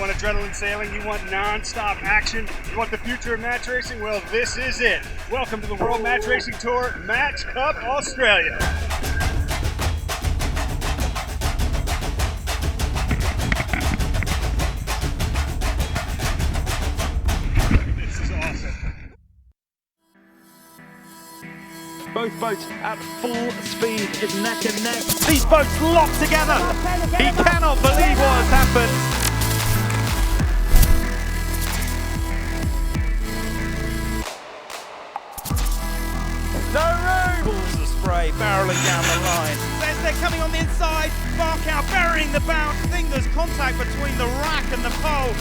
want adrenaline sailing? You want non-stop action? You want the future of match racing? Well, this is it. Welcome to the World Match Racing Tour Match Cup Australia. This is awesome. Both boats at full speed, it's neck and neck. These boats locked together. He cannot believe what has happened. No room! Pulls the spray, barreling down the line. They're coming on the inside, spark out, burying the bounce. I think there's contact between the rack and the pole.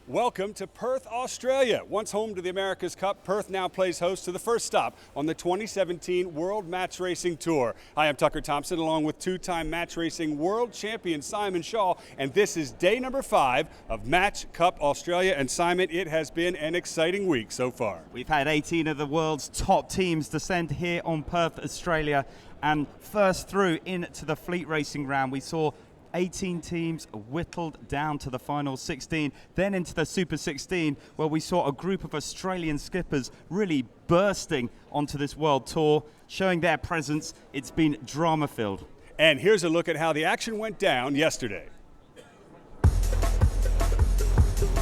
Welcome to Perth, Australia. Once home to the America's Cup, Perth now plays host to the first stop on the 2017 World Match Racing Tour. Hi, I'm Tucker Thompson, along with two-time match racing world champion Simon Shaw, and this is day number 5 of Match Cup Australia. And Simon, it has been an exciting week so far. We've had 18 of the world's top teams descend here on Perth, Australia, and first through into the fleet racing round, we saw 18 teams whittled down to the final 16, then into the Super 16, where we saw a group of Australian skippers really bursting onto this world tour, showing their presence. It's been drama-filled. And here's a look at how the action went down yesterday.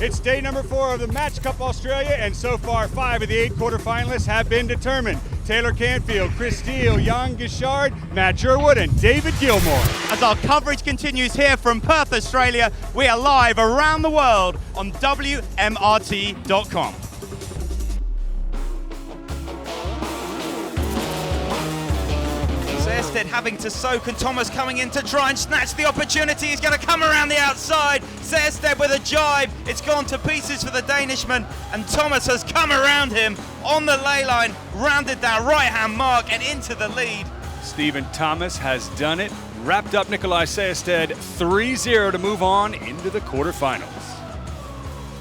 It's day number 4 of the Match Cup Australia, and so far 5 of the 8 quarterfinalists have been determined. Taylor Canfield, Chris Steele, Gishard, Matt Gerwood, and David Gilmore. As our coverage continues here from Perth, Australia, we are live around the world on WMRT.com. Sested having to soak, and Thomas coming in to try and snatch the opportunity. He's going to come around the outside. Sested with a jibe. It's gone to pieces for the Danishman, and Thomas has come around him on the lay line, rounded that right-hand mark and into the lead. Stephen Thomas has done it, wrapped up Nikolai Sested 3-0 to move on into the quarterfinals.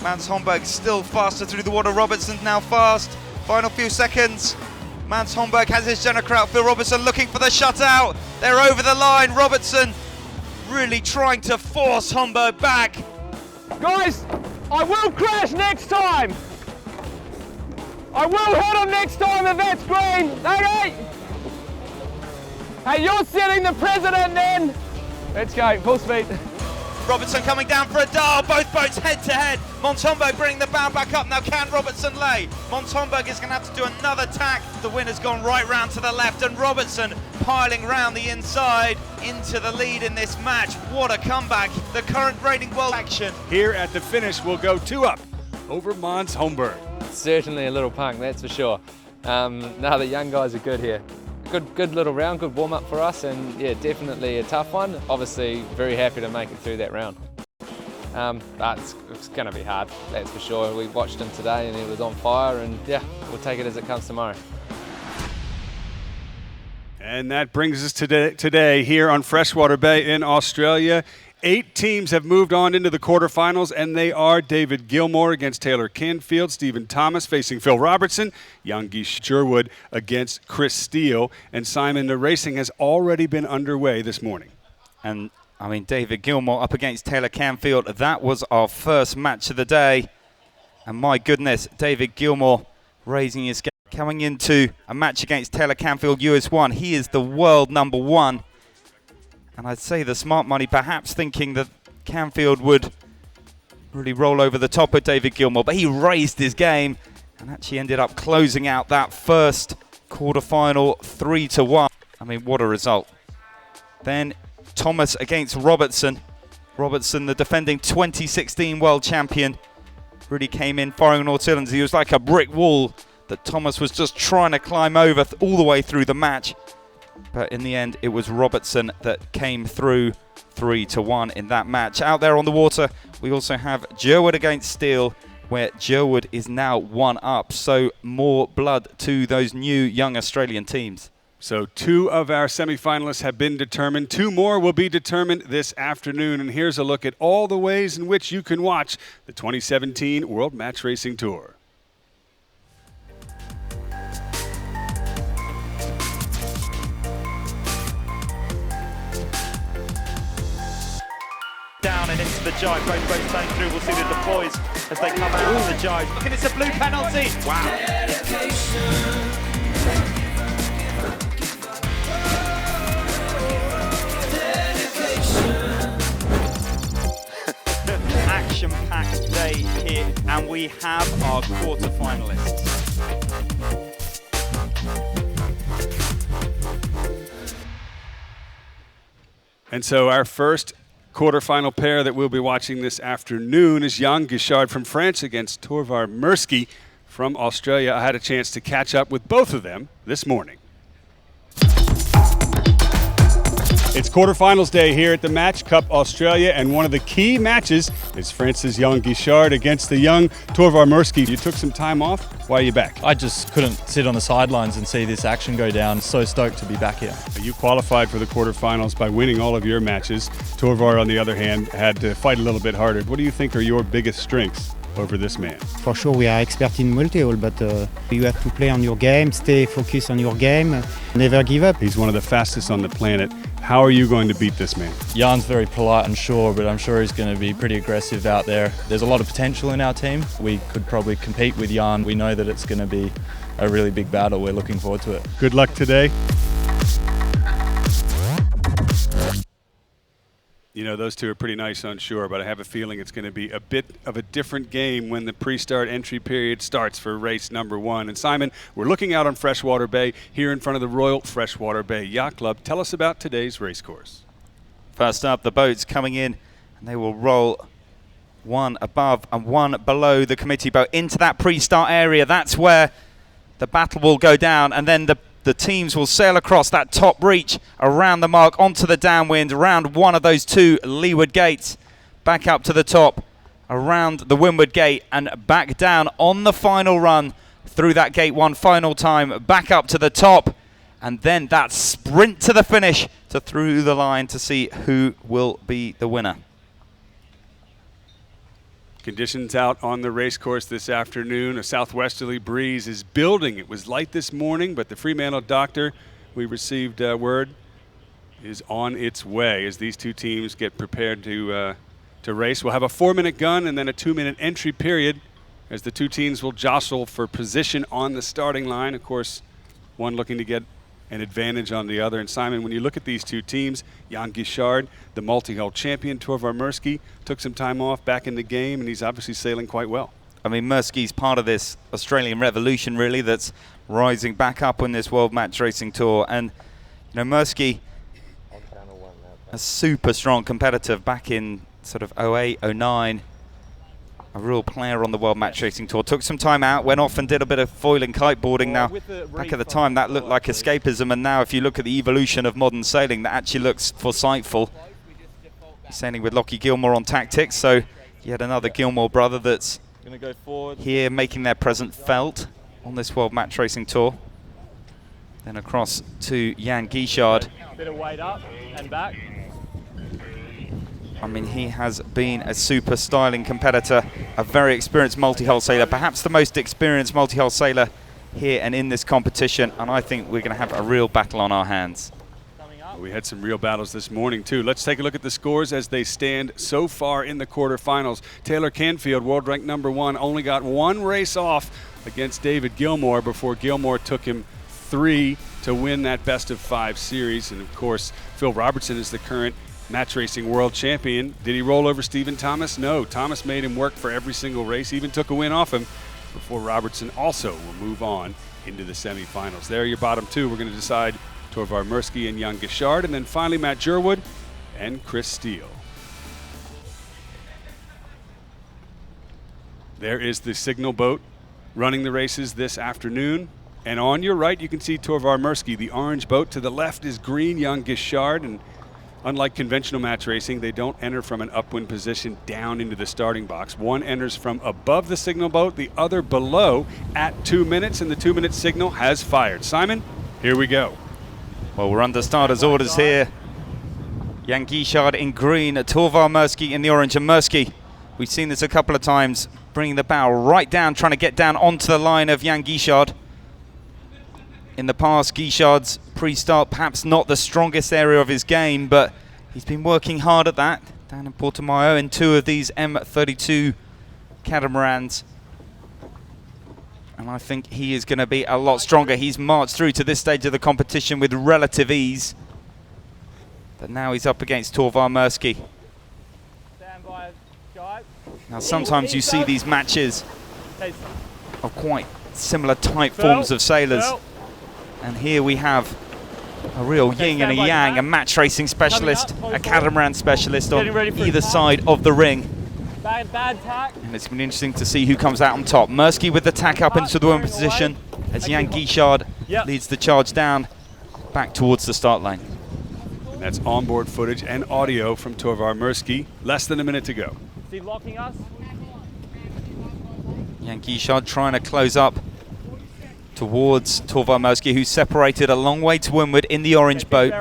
Mans Homburg still faster through the water. Robertson now fast. Final few seconds. Mans Homburg has his Jennerkraut. Phil Robertson looking for the shutout. They're over the line. Robertson really trying to force Homburg back. Guys, I will crash next time. I will hit him next time if that's green. Okay. Hey, you're setting the precedent then. Let's go, full speed. Robertson coming down for a dial, both boats head to head. Mons Homburg bringing the bound back up. Now can Robertson lay? Mons Homburg is going to have to do another tack. The winner's gone right round to the left, and Robertson piling round the inside into the lead in this match. What a comeback. The current reigning world action. Here at the finish, we'll go 2 up over Mons Homburg. Certainly a little punk, that's for sure. No, the young guys are good here. Good little round, good warm-up for us, and yeah, definitely a tough one. Obviously, very happy to make it through that round. But it's going to be hard, that's for sure. We watched him today and he was on fire, and yeah, we'll take it as it comes tomorrow. And that brings us today here on Freshwater Bay in Australia. 8 teams have moved on into the quarterfinals, and they are David Gilmore against Taylor Canfield, Stephen Thomas facing Phil Robertson, Gerwood against Chris Steele. And Simon, the racing has already been underway this morning. And I mean, David Gilmore up against Taylor Canfield. That was our first match of the day. And my goodness, David Gilmore raising his game. Coming into a match against Taylor Canfield, US1. He is the world number 1. And I'd say the smart money perhaps thinking that Canfield would really roll over the top of David Gilmore. But he raised his game and actually ended up closing out that first quarterfinal 3-1. I mean, what a result. Then Thomas against Robertson. Robertson, the defending 2016 world champion, really came in firing on all cylinders. He was like a brick wall that Thomas was just trying to climb over all the way through the match. But in the end, it was Robertson that came through 3-1 in that match. Out there on the water, we also have Gerwood against Steele, where Gerwood is now 1 up. So more blood to those new young Australian teams. So 2 of our semifinalists have been determined. 2 more will be determined this afternoon. And here's a look at all the ways in which you can watch the 2017 World Match Racing Tour. and into the jibe. Both boats turning through. We'll see the deploys as they come out of the jibe. Look, and it's a blue penalty. Wow. Action-packed day here, and we have our quarterfinalists. And so our first quarterfinal pair that we'll be watching this afternoon is Gishard from France against Torvar Murki from Australia. I had a chance to catch up with both of them this morning. It's quarterfinals day here at the Match Cup Australia, and one of the key matches is France's Gishard against the young Torvar Murki. You took some time off. Why are you back? I just couldn't sit on the sidelines and see this action go down. So stoked to be back here. You qualified for the quarterfinals by winning all of your matches. Torvar, on the other hand, had to fight a little bit harder. What do you think are your biggest strengths over this man? For sure we are expert in multi-hole, but you have to play on your game, stay focused on your game, never give up. He's one of the fastest on the planet. How are you going to beat this man? Jan's very polite and sure, but I'm sure he's going to be pretty aggressive out there. There's a lot of potential in our team. We could probably compete with Jan. We know that it's going to be a really big battle. We're looking forward to it. Good luck today. You know, those two are pretty nice on shore, but I have a feeling it's going to be a bit of a different game when the pre-start entry period starts for race number one. And Simon, we're looking out on Freshwater Bay here in front of the Royal Freshwater Bay Yacht Club. Tell us about today's race course. First up, the boats coming in, and they will roll one above and one below the committee boat into that pre-start area. That's where the battle will go down, and then the teams will sail across that top reach around the mark onto the downwind, around one of those two leeward gates, back up to the top, around the windward gate, and back down on the final run through that gate one final time, back up to the top, and then that sprint to the finish to through the line to see who will be the winner. Conditions out on the race course this afternoon. A southwesterly breeze is building. It was light this morning, but the Fremantle doctor, we received word, is on its way as these two teams get prepared to race. We'll have a 4-minute gun and then a 2-minute entry period as the two teams will jostle for position on the starting line. Of course, one looking to get an advantage on the other. And Simon, when you look at these two teams, Gishard, the multi-hull champion, Torvar Murki, took some time off back in the game, and he's obviously sailing quite well. I mean, Murski's part of this Australian revolution, really, that's rising back up on this World Match Racing Tour. And, you know, Murki, a super strong competitor back in sort of 08, 09, a real player on the World Match Racing Tour. Took some time out, went off and did a bit of foiling kiteboarding. Now, back at the time, that looked like escapism, and now if you look at the evolution of modern sailing, that actually looks foresightful. He's sailing with Lockie Gilmore on tactics, so yet another Gilmore brother that's here making their presence felt on this World Match Racing Tour. Then across to Gishard. Bit of weight up and back. I mean, he has been a super styling competitor, a very experienced multi-hull sailor, perhaps the most experienced multi-hull sailor here and in this competition, and I think we're going to have a real battle on our hands. We had some real battles this morning, too. Let's take a look at the scores as they stand so far in the quarterfinals. Taylor Canfield, world ranked #1, only got one race off against David Gilmore before Gilmore took him 3 to win that best-of-5 series. And, of course, Phil Robertson is the current match racing world champion. Did he roll over Stephen Thomas? No. Thomas made him work for every single race, even took a win off him before Robertson also will move on into the semifinals. There are your bottom two. We're going to decide Torvar Murki and Gishard, and then finally Matt Gerwood and Chris Steele. There is the signal boat running the races this afternoon. And on your right, you can see Torvar Murki, the orange boat. To the left is green Gishard, and unlike conventional match racing, they don't enter from an upwind position down into the starting box. One enters from above the signal boat, the other below at 2 minutes, and the 2-minute signal has fired. Simon, here we go. Well, we're under starters orders here. Gishard in green, Torvar Murki in the orange, and Murki, we've seen this a couple of times, bringing the bow right down, trying to get down onto the line of Gishard. In the past, Gishard's pre-start perhaps not the strongest area of his game, but he's been working hard at that. down in Portimao in 2 of these M32 catamarans. And I think he is going to be a lot stronger. He's marched through to this stage of the competition with relative ease. But now he's up against Torvar Murki. Now sometimes you see these matches of quite similar type forms of sailors. And here we have a real yin and a yang, a match racing specialist, a catamaran specialist on either side of the ring. Bad tack. And it's been interesting to see who comes out on top. Murki with the tack up into the women position as Jan Gishard leads the charge down back towards the start line. And that's onboard footage and audio from Torvar Murki. Less than a minute to go. Is he locking us? Jan Gishard trying to close up towards Torvar Murki, who's separated a long way to windward in the orange boat.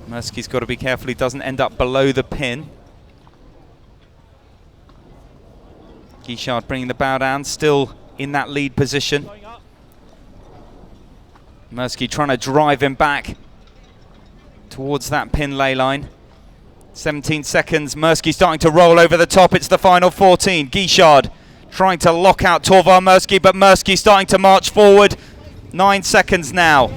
Murski's got to be careful he doesn't end up below the pin. Gishard bringing the bow down, still in that lead position. Murki trying to drive him back towards that pin ley line. 17 seconds, Murki starting to roll over the top. It's the final 14. Gishard trying to lock out Torvar Murki, but Murki starting to march forward. 9 seconds now.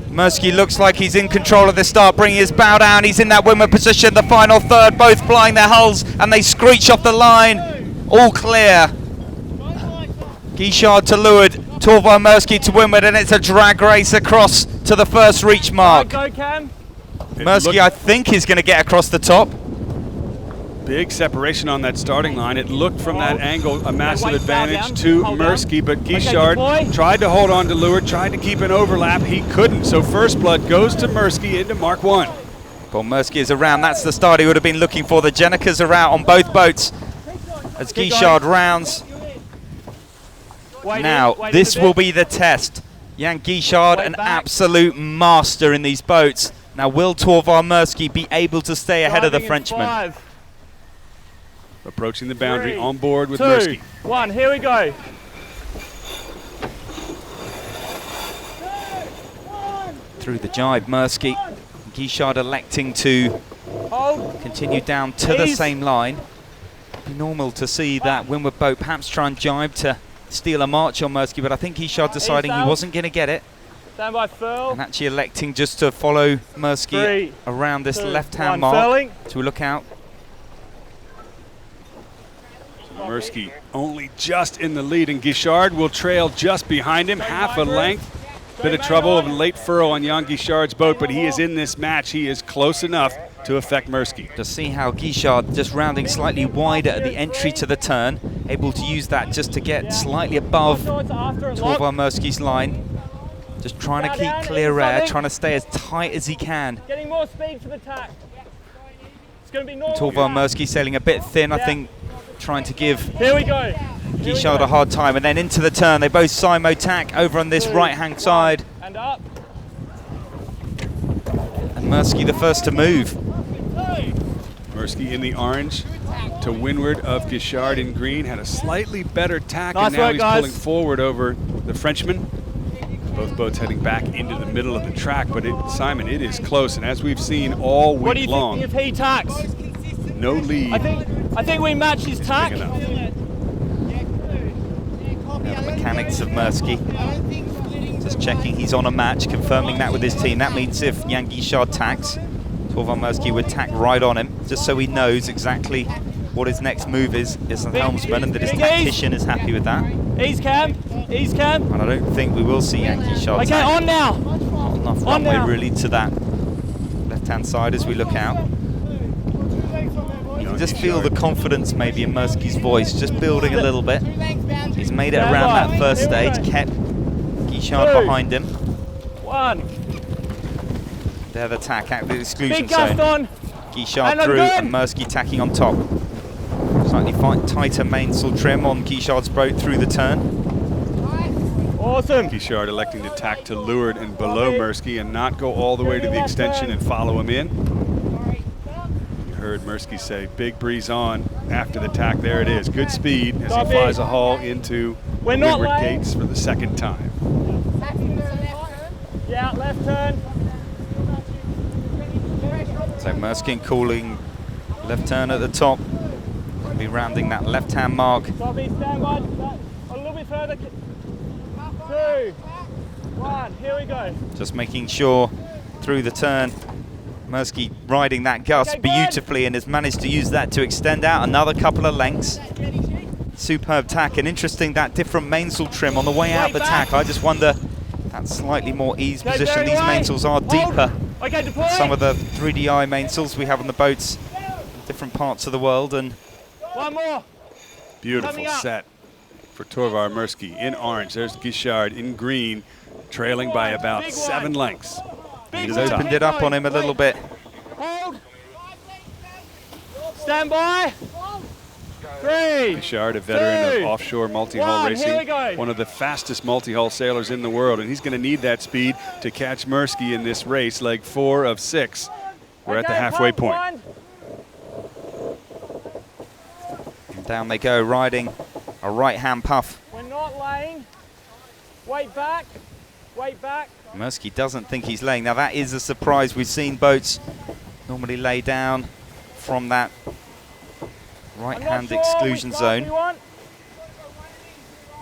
Murki looks like he's in control of the start, bringing his bow down. He's in that windward position, the final third, both flying their hulls, and they screech off the line. All clear. Gishard to leeward, Torvar Murki to windward, and it's a drag race across to the first reach mark. Go, Cam. Murki, I think, is going to get across the top. Big separation on that starting line. It looked from that angle a massive advantage to Murki, but Gishard tried to hold on to leeward, tried to keep an overlap. He couldn't, so first blood goes to Murki into Mark 1. Well, Murki is around. That's the start he would have been looking for. The Jenicas are out on both boats as Gishard rounds. Now, this will be the test. Jan Gishard, an absolute master in these boats. Now, will Torvar Murki be able to stay ahead of the Frenchman? Approaching the boundary, 3, on board with 2, Murki. 1, here we go. Through the jibe, Murki. Gishard electing to continue down to the same line. It'd be normal to see that windward boat perhaps try and jibe to steal a march on Murki, but I think Gishard deciding he wasn't going to get it. Stand by, Phil. And actually electing just to follow Murki around this left-hand mark furling. to look out. Murki only just in the lead, and Gishard will trail just behind him, half a length. Bit of trouble of a late furrow on Jan Gishard's boat, but he is in this match. He is close enough to affect Murki. To see how Gishard just rounding slightly wider at the entry to the turn, able to use that just to get slightly above Torvar Murski's line. Just trying to keep clear air, trying to stay as tight as he can. Getting more speed for the tack. It's going to be normal. Torvar Murki sailing a bit thin, I think, trying to give Gishard a hard time. And then into the turn, they both simo tack over on this right-hand side. And up. And Murki the first to move. Murki in the orange to windward of Gishard in green. Had a slightly better tack, Nice and now work, he's guys. pulling forward over the Frenchman. Both boats heading back into the middle of the track, but Simon, it is close. And as we've seen all What do week you long, think if he tacks? no lead. I think we match his tack. Big enough. Now the mechanics of Murki. Just checking he's on a match, confirming that with his team. That means if Jan Gishard tacks, Torvar Murki would tack right on him, just so he knows exactly what his next move is as a helmsman, and that his tactician is happy with that. Ease Cam. Ease Cam. And I don't think we will see Jan Gishard Okay, tack. on now. Not enough runway really to that left-hand side as we look out. You can just feel the confidence maybe in Murski's voice, just building a little bit. He's made it around that first stage, kept Gishard behind him. 1. There the tack out of the exclusion Big gust zone. on. Gishard And I'm through good. and Murki tacking on top. Slightly tighter mainsail trim on Gishard's boat through the turn. Awesome. Gishard electing to tack to leeward and below Murki and not go all the way to the extension and follow him in. You heard Murki say, big breeze on after the tack. There it is. Good speed as he flies a hull into windward gates for the second time. Yeah, left turn. So Murki calling left turn at the top. We'll be rounding that left-hand mark. Bobby, stand by. A little bit further. 2, 1, here we go. Just making sure through the turn. Murki riding that gust beautifully and has managed to use that to extend out another couple of lengths. Superb tack, and interesting that different mainsail trim on the way out the tack. I just wonder, that slightly more ease position. These mainsails are deeper than some of the 3DI mainsails we have on the boats in different parts of the world. And one more. Beautiful set for Torvar Murki in orange. There's Gishard in green, trailing by about 7 lengths. he's opened it up on him a little bit. Hold. Stand by. 3. Gishard, a veteran of offshore multi-hull racing, here we go. one of the fastest multi-hull sailors in the world, and he's going to need that speed to catch Murki in this race, leg 4 of 6. We're at the halfway point. And down they go, riding a right-hand puff. We're not laying. Wait back. Wait back. Murki doesn't think he's laying. Now that is a surprise. We've seen boats normally lay down from that right-hand exclusion zone.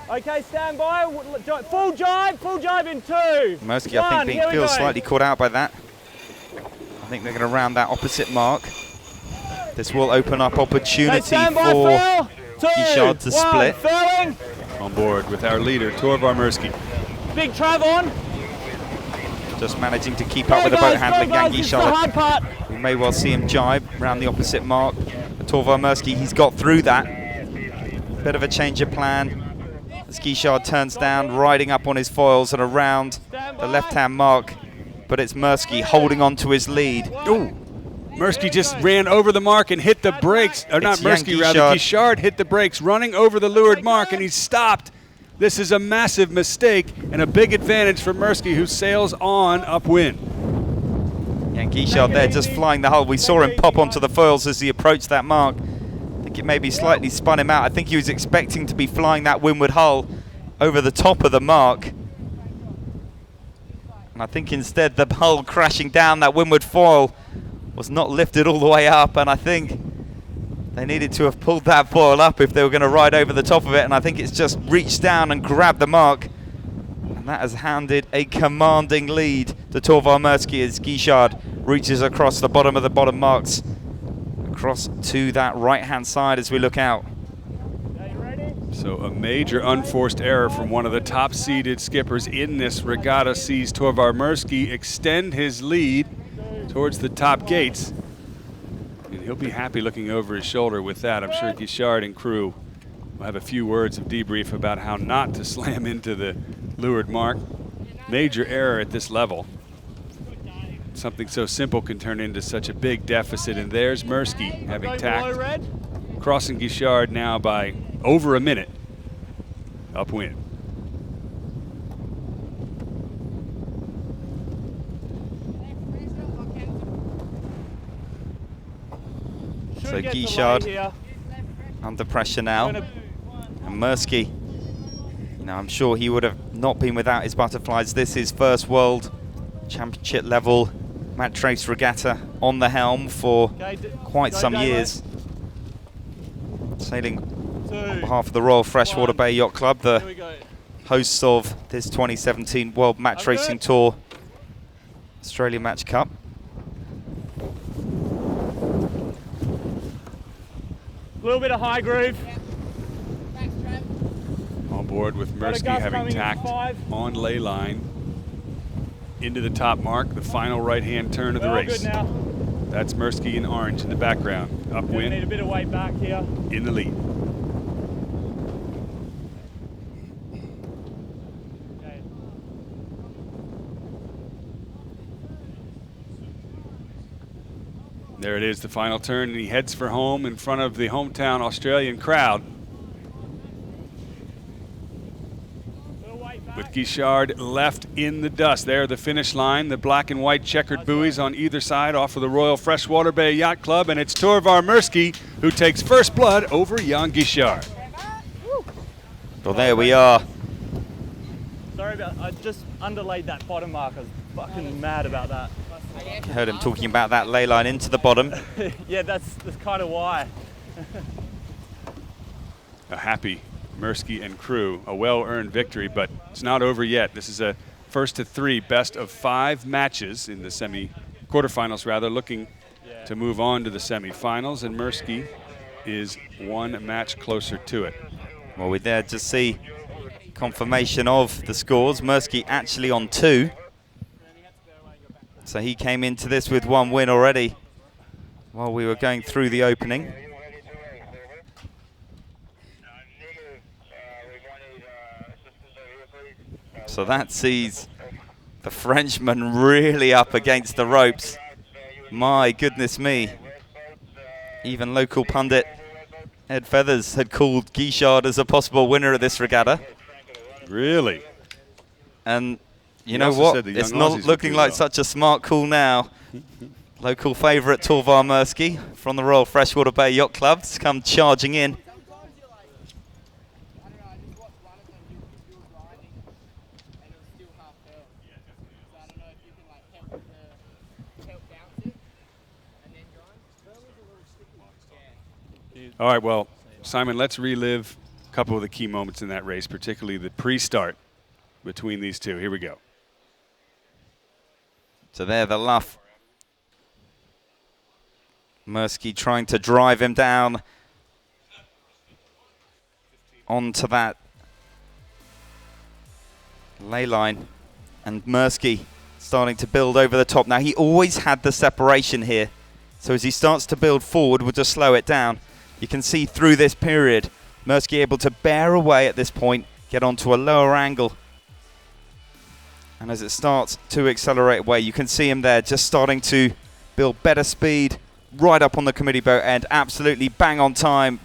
Okay, stand by. Full jibe in 2. Murki, I think, feels slightly caught out by that. I think they're going to round that opposite mark. This will open up opportunity for Gishard to split. Furling. On board with our leader, Torvar Murki. Big trav on. Just managing to keep up with the boat handling. Gishard, we may well see him jibe round the opposite mark. Torvar Murki, he's got through that. Bit of a change of plan as Gishard turns down, riding up on his foils and around the left-hand mark. But it's Murki holding on to his lead. Ooh. Murki just ran over the mark and hit the brakes. Or not Murki, rather. Gishard hit the brakes, running over the leeward mark, and he's stopped. This is a massive mistake and a big advantage for Murki, who sails on upwind. And Gishard there just flying the hull. We saw him pop onto the foils as he approached that mark. I think it maybe slightly spun him out. I think he was expecting to be flying that windward hull over the top of the mark. And I think instead the hull crashing down that windward foil was not lifted all the way up, and I think they needed to have pulled that foil up if they were going to ride over the top of it, and I think it's just reached down and grabbed the mark. And that has handed a commanding lead to Torvar Murki as Gishard reaches across the bottom of the bottom marks, across to that right-hand side as we look out. So a major unforced error from one of the top-seeded skippers in this regatta sees Torvar Murki extend his lead towards the top gates. And he'll be happy looking over his shoulder with that. I'm sure Gishard and crew will have a few words of debrief about how not to slam into the leeward mark. Major error at this level. Something so simple can turn into such a big deficit, and there's Murki having tacked, crossing Gishard now by over a minute upwind. So Gishard under pressure now, and Murki, now I'm sure he would have not been without his butterflies. This is first World Championship level match race regatta on the helm for quite some years. Sailing on behalf of the Royal Freshwater Bay Yacht Club, the hosts of this 2017 World Match Racing Tour Australia Match Cup. A little bit of high groove. On board with Murki having tacked on ley line into the top mark, the final right-hand turn of the race. That's Murki in orange in the background. Upwind. Need a bit of weight back here. In the lead. There it is, the final turn, and he heads for home in front of the hometown Australian crowd. With Gishard left in the dust. There, the finish line, the black and white checkered buoys on either side off of the Royal Freshwater Bay Yacht Club, and it's Torvar Murki who takes first blood over Jan Gishard. Well, there we are. Sorry about, I just underlaid that bottom mark. I was fucking mad about that. Heard him talking about that ley line into the bottom. Yeah, that's kind of why. A happy Murki and crew, a well-earned victory, but it's not over yet. This is a first to 3 best of 5 matches in the quarterfinals rather, looking to move on to the semifinals, and Murki is 1 match closer to it. Well, we're there to see confirmation of the scores. Murki actually on 2. So he came into this with 1 win already while we were going through the opening. So that sees the Frenchman really up against the ropes. My goodness me. Even local pundit Ed Feathers had called Gishard as a possible winner of this regatta. Really? And you know what? It's not looking like such a smart call now. Local favourite Torvar Murki from the Royal Freshwater Bay Yacht Club has come charging in. All right, well, Simon, let's relive a couple of the key moments in that race, particularly the pre-start between these two. Here we go. So there, the luff. Murki trying to drive him down onto that ley line. And Murki starting to build over the top. Now, he always had the separation here. So as he starts to build forward, we'll just slow it down. You can see through this period, Murki able to bear away at this point, get onto a lower angle. And as it starts to accelerate away, you can see him there just starting to build better speed right up on the committee boat end. Absolutely bang on time.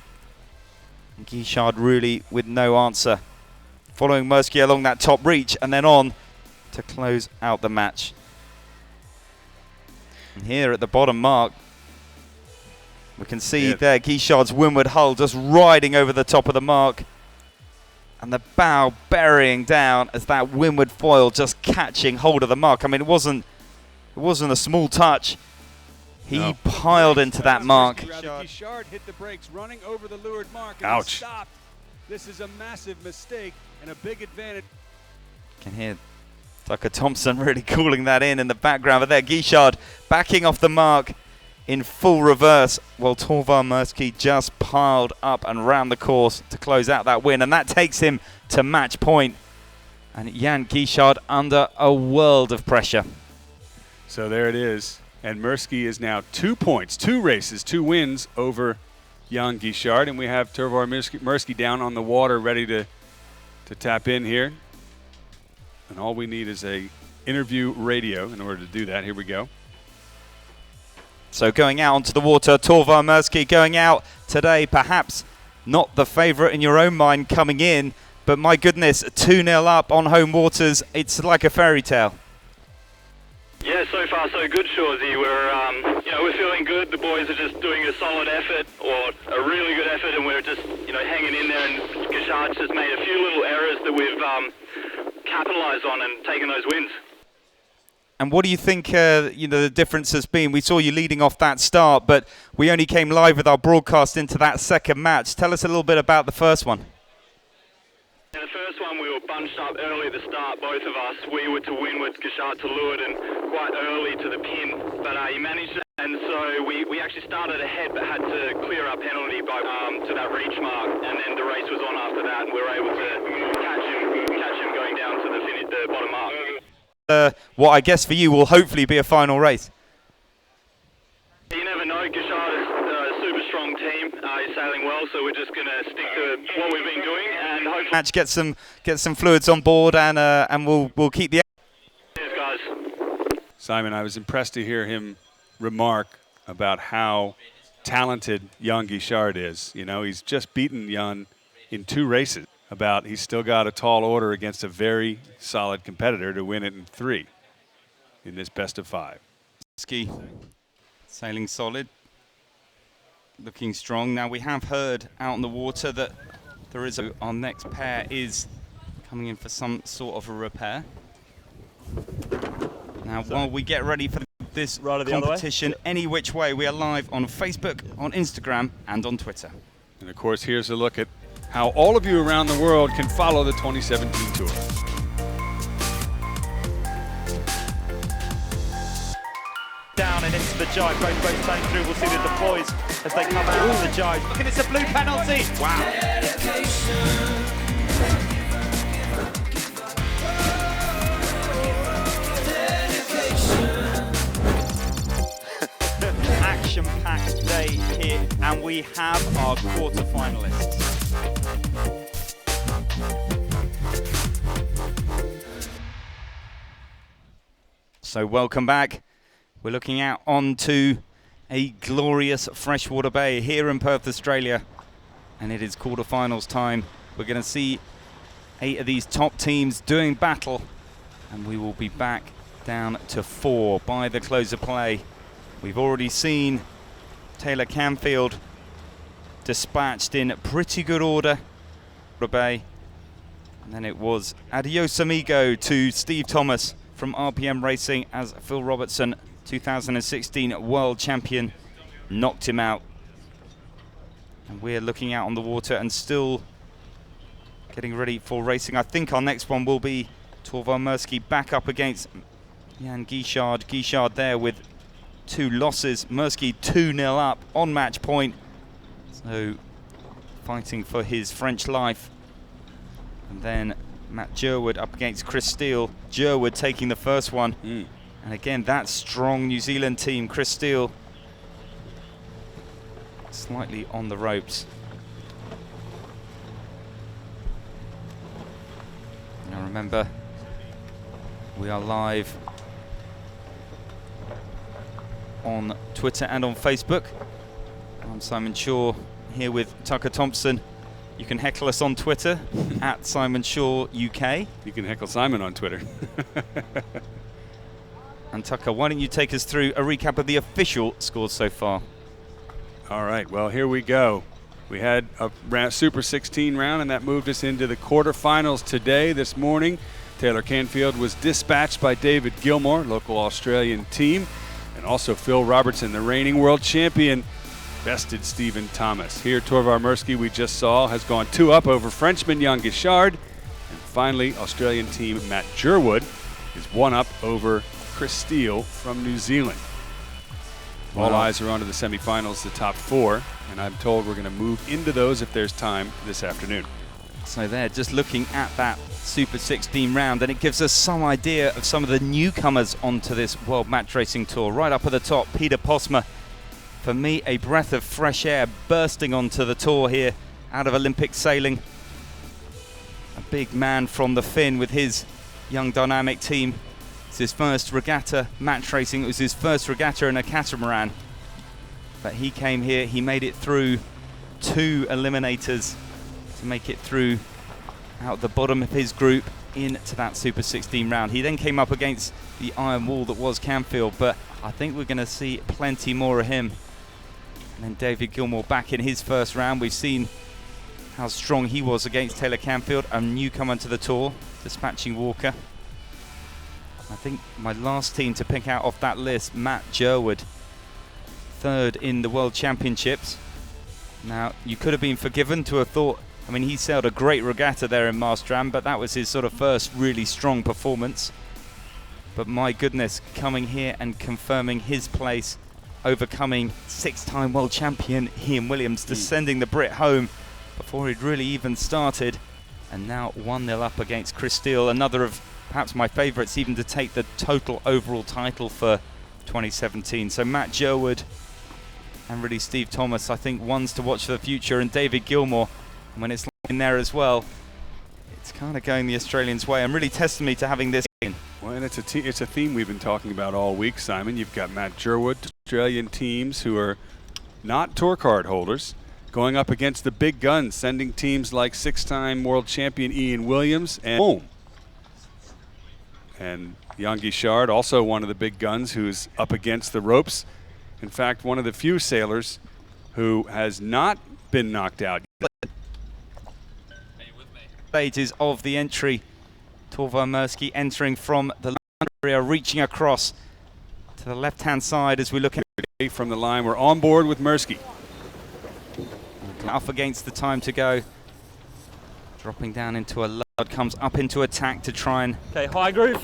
Gishard really with no answer. Following Murki along that top reach and then on to close out the match. And here at the bottom mark, we can see there Gishard's windward hull just riding over the top of the mark. And the bow burying down as that windward foil just catching hold of the mark. I mean, it wasn't a small touch. He piled into that mark. Gishard hit the brakes, running over the leeward mark. And ouch! Stopped. This is a massive mistake and a big advantage. Can hear Tucker Thompson really calling that in the background. But there, Gishard backing off the mark in full reverse, while Torvar Murki just piled up and round the course to close out that win. And that takes him to match point. And Jan Gishard under a world of pressure. So there it is. And Murki is now 2 points, 2 races, 2 wins over Jan Gishard. And we have Torvar Murki down on the water ready to tap in here. And all we need is a interview radio in order to do that. Here we go. So going out onto the water, Torvar Murki going out today, perhaps not the favourite in your own mind coming in, but my goodness, 2-0 up on home waters. It's like a fairy tale. Yeah, so far so good, Shawsy. We're feeling good. The boys are just doing a solid effort, or a really good effort, and we're just hanging in there. And Gishard's just made a few little errors that we've capitalised on and taken those wins. And what do you think the difference has been? We saw you leading off that start, but we only came live with our broadcast into that second match. Tell us a little bit about the first one. In the first one, we were bunched up early at the start, both of us. We were to win with Gishard to leeward and quite early to the pin, but he managed it. And so we actually started ahead, but had to clear our penalty by to that reach mark, and then the race was on after that, and we were able to catch him going down to the bottom mark. What I guess for you will hopefully be a final race. You never know. Gishard is a super strong team. He's sailing well, so we're just going to stick to what we've been doing and hopefully Match, get some fluids on board, and we'll keep the. Cheers, guys. Simon, I was impressed to hear him remark about how talented Jan Gishard is. He's just beaten Jan in 2 races. He's still got a tall order against a very solid competitor to win it in 3 in this best of 5. Ski sailing solid, looking strong. Now we have heard out on the water that there is our next pair is coming in for some sort of a repair. Now while we get ready for the this Right, the other way? competition any which way. We are live on Facebook, on Instagram, and on Twitter. And of course, here's a look at how all of you around the world can follow the 2017 tour. Down and into the jibe. Both boats playing through. We'll see the deploys as they come out of the jibe. Look, and it's a blue penalty. Wow. Action-packed day here, and we have our quarterfinalists. So welcome back. We're looking out onto a glorious freshwater bay here in Perth, Australia, and it is quarterfinals time. We're going to see 8 of these top teams doing battle, and we will be back down to 4 by the close of play. We've already seen Taylor Canfield dispatched in pretty good order. Bay. And then it was adios amigo to Steve Thomas from RPM Racing as Phil Robertson, 2016 world champion, knocked him out. And we're looking out on the water and still getting ready for racing. I think our next one will be Torvar Murki back up against Jan Gishard. Gishard there with 2 losses. Murki 2-0 up on match point. So fighting for his French life. And then Matt Gerwood up against Chris Steele. Gerwood taking the first one. And again, that strong New Zealand team. Chris Steele slightly on the ropes. Now remember, we are live on Twitter and on Facebook. I'm Simon Shaw here with Tucker Thompson. You can heckle us on Twitter at Simon Shaw UK. You can heckle Simon on Twitter. And Tucker, why don't you take us through a recap of the official scores so far? All right, well, here we go. We had a Super 16 round, and that moved us into the quarterfinals today, this morning. Taylor Canfield was dispatched by David Gilmore, local Australian team. And also Phil Robertson, the reigning world champion, bested Stephen Thomas. Here, Torvar Murki, we just saw, has gone 2 up over Frenchman Jan Gishard. And finally, Australian team Matt Gerwood is 1 up over Chris Steele from New Zealand. Wow. All eyes are on to the semifinals, the top 4, and I'm told we're going to move into those if there's time this afternoon. So there, just looking at that Super 16 round, and it gives us some idea of some of the newcomers onto this World Match Racing Tour. Right up at the top, Peter Posma. For me, a breath of fresh air bursting onto the tour here out of Olympic sailing. A big man from the Finn with his young dynamic team. It's his first regatta match racing. It was his first regatta in a catamaran. But he came here, he made it through 2 eliminators to make it through out the bottom of his group into that Super 16 round. He then came up against the iron wall that was Canfield, but I think we're going to see plenty more of him. And then David Gilmore back in his first round. We've seen how strong he was against Taylor Canfield, a newcomer to the tour, dispatching Walker. I think my last team to pick out off that list, Matt Gerwood, 3rd in the World Championships. Now, you could have been forgiven to have thought, I mean, he sailed a great regatta there in Marstrand, but that was his sort of first really strong performance. But my goodness, coming here and confirming his place, overcoming 6-time world champion Ian Williams, sending the Brit home before he'd really even started. And now 1-0 up against Chris Steele, another of perhaps my favourites even to take the total overall title for 2017. So Matt Gerwood and really Steve Thomas, I think ones to watch for the future, and David Gilmore, when it's in there as well, it's kind of going the Australians' way. I'm really testing me to having this in. Well, and it's a theme we've been talking about all week, Simon. You've got Matt Gerwood, Australian teams who are not tour card holders, going up against the big guns, sending teams like 6-time world champion Ian Williams and home. And Jan Gishard, also one of the big guns, who's up against the ropes. In fact, one of the few sailors who has not been knocked out. Stages of the entry. Torvar Murki entering from the area, reaching across to the left-hand side as we look at from the line. We're on board with Murki. Up against the time to go. Dropping down into a load, comes up into attack to try and high groove.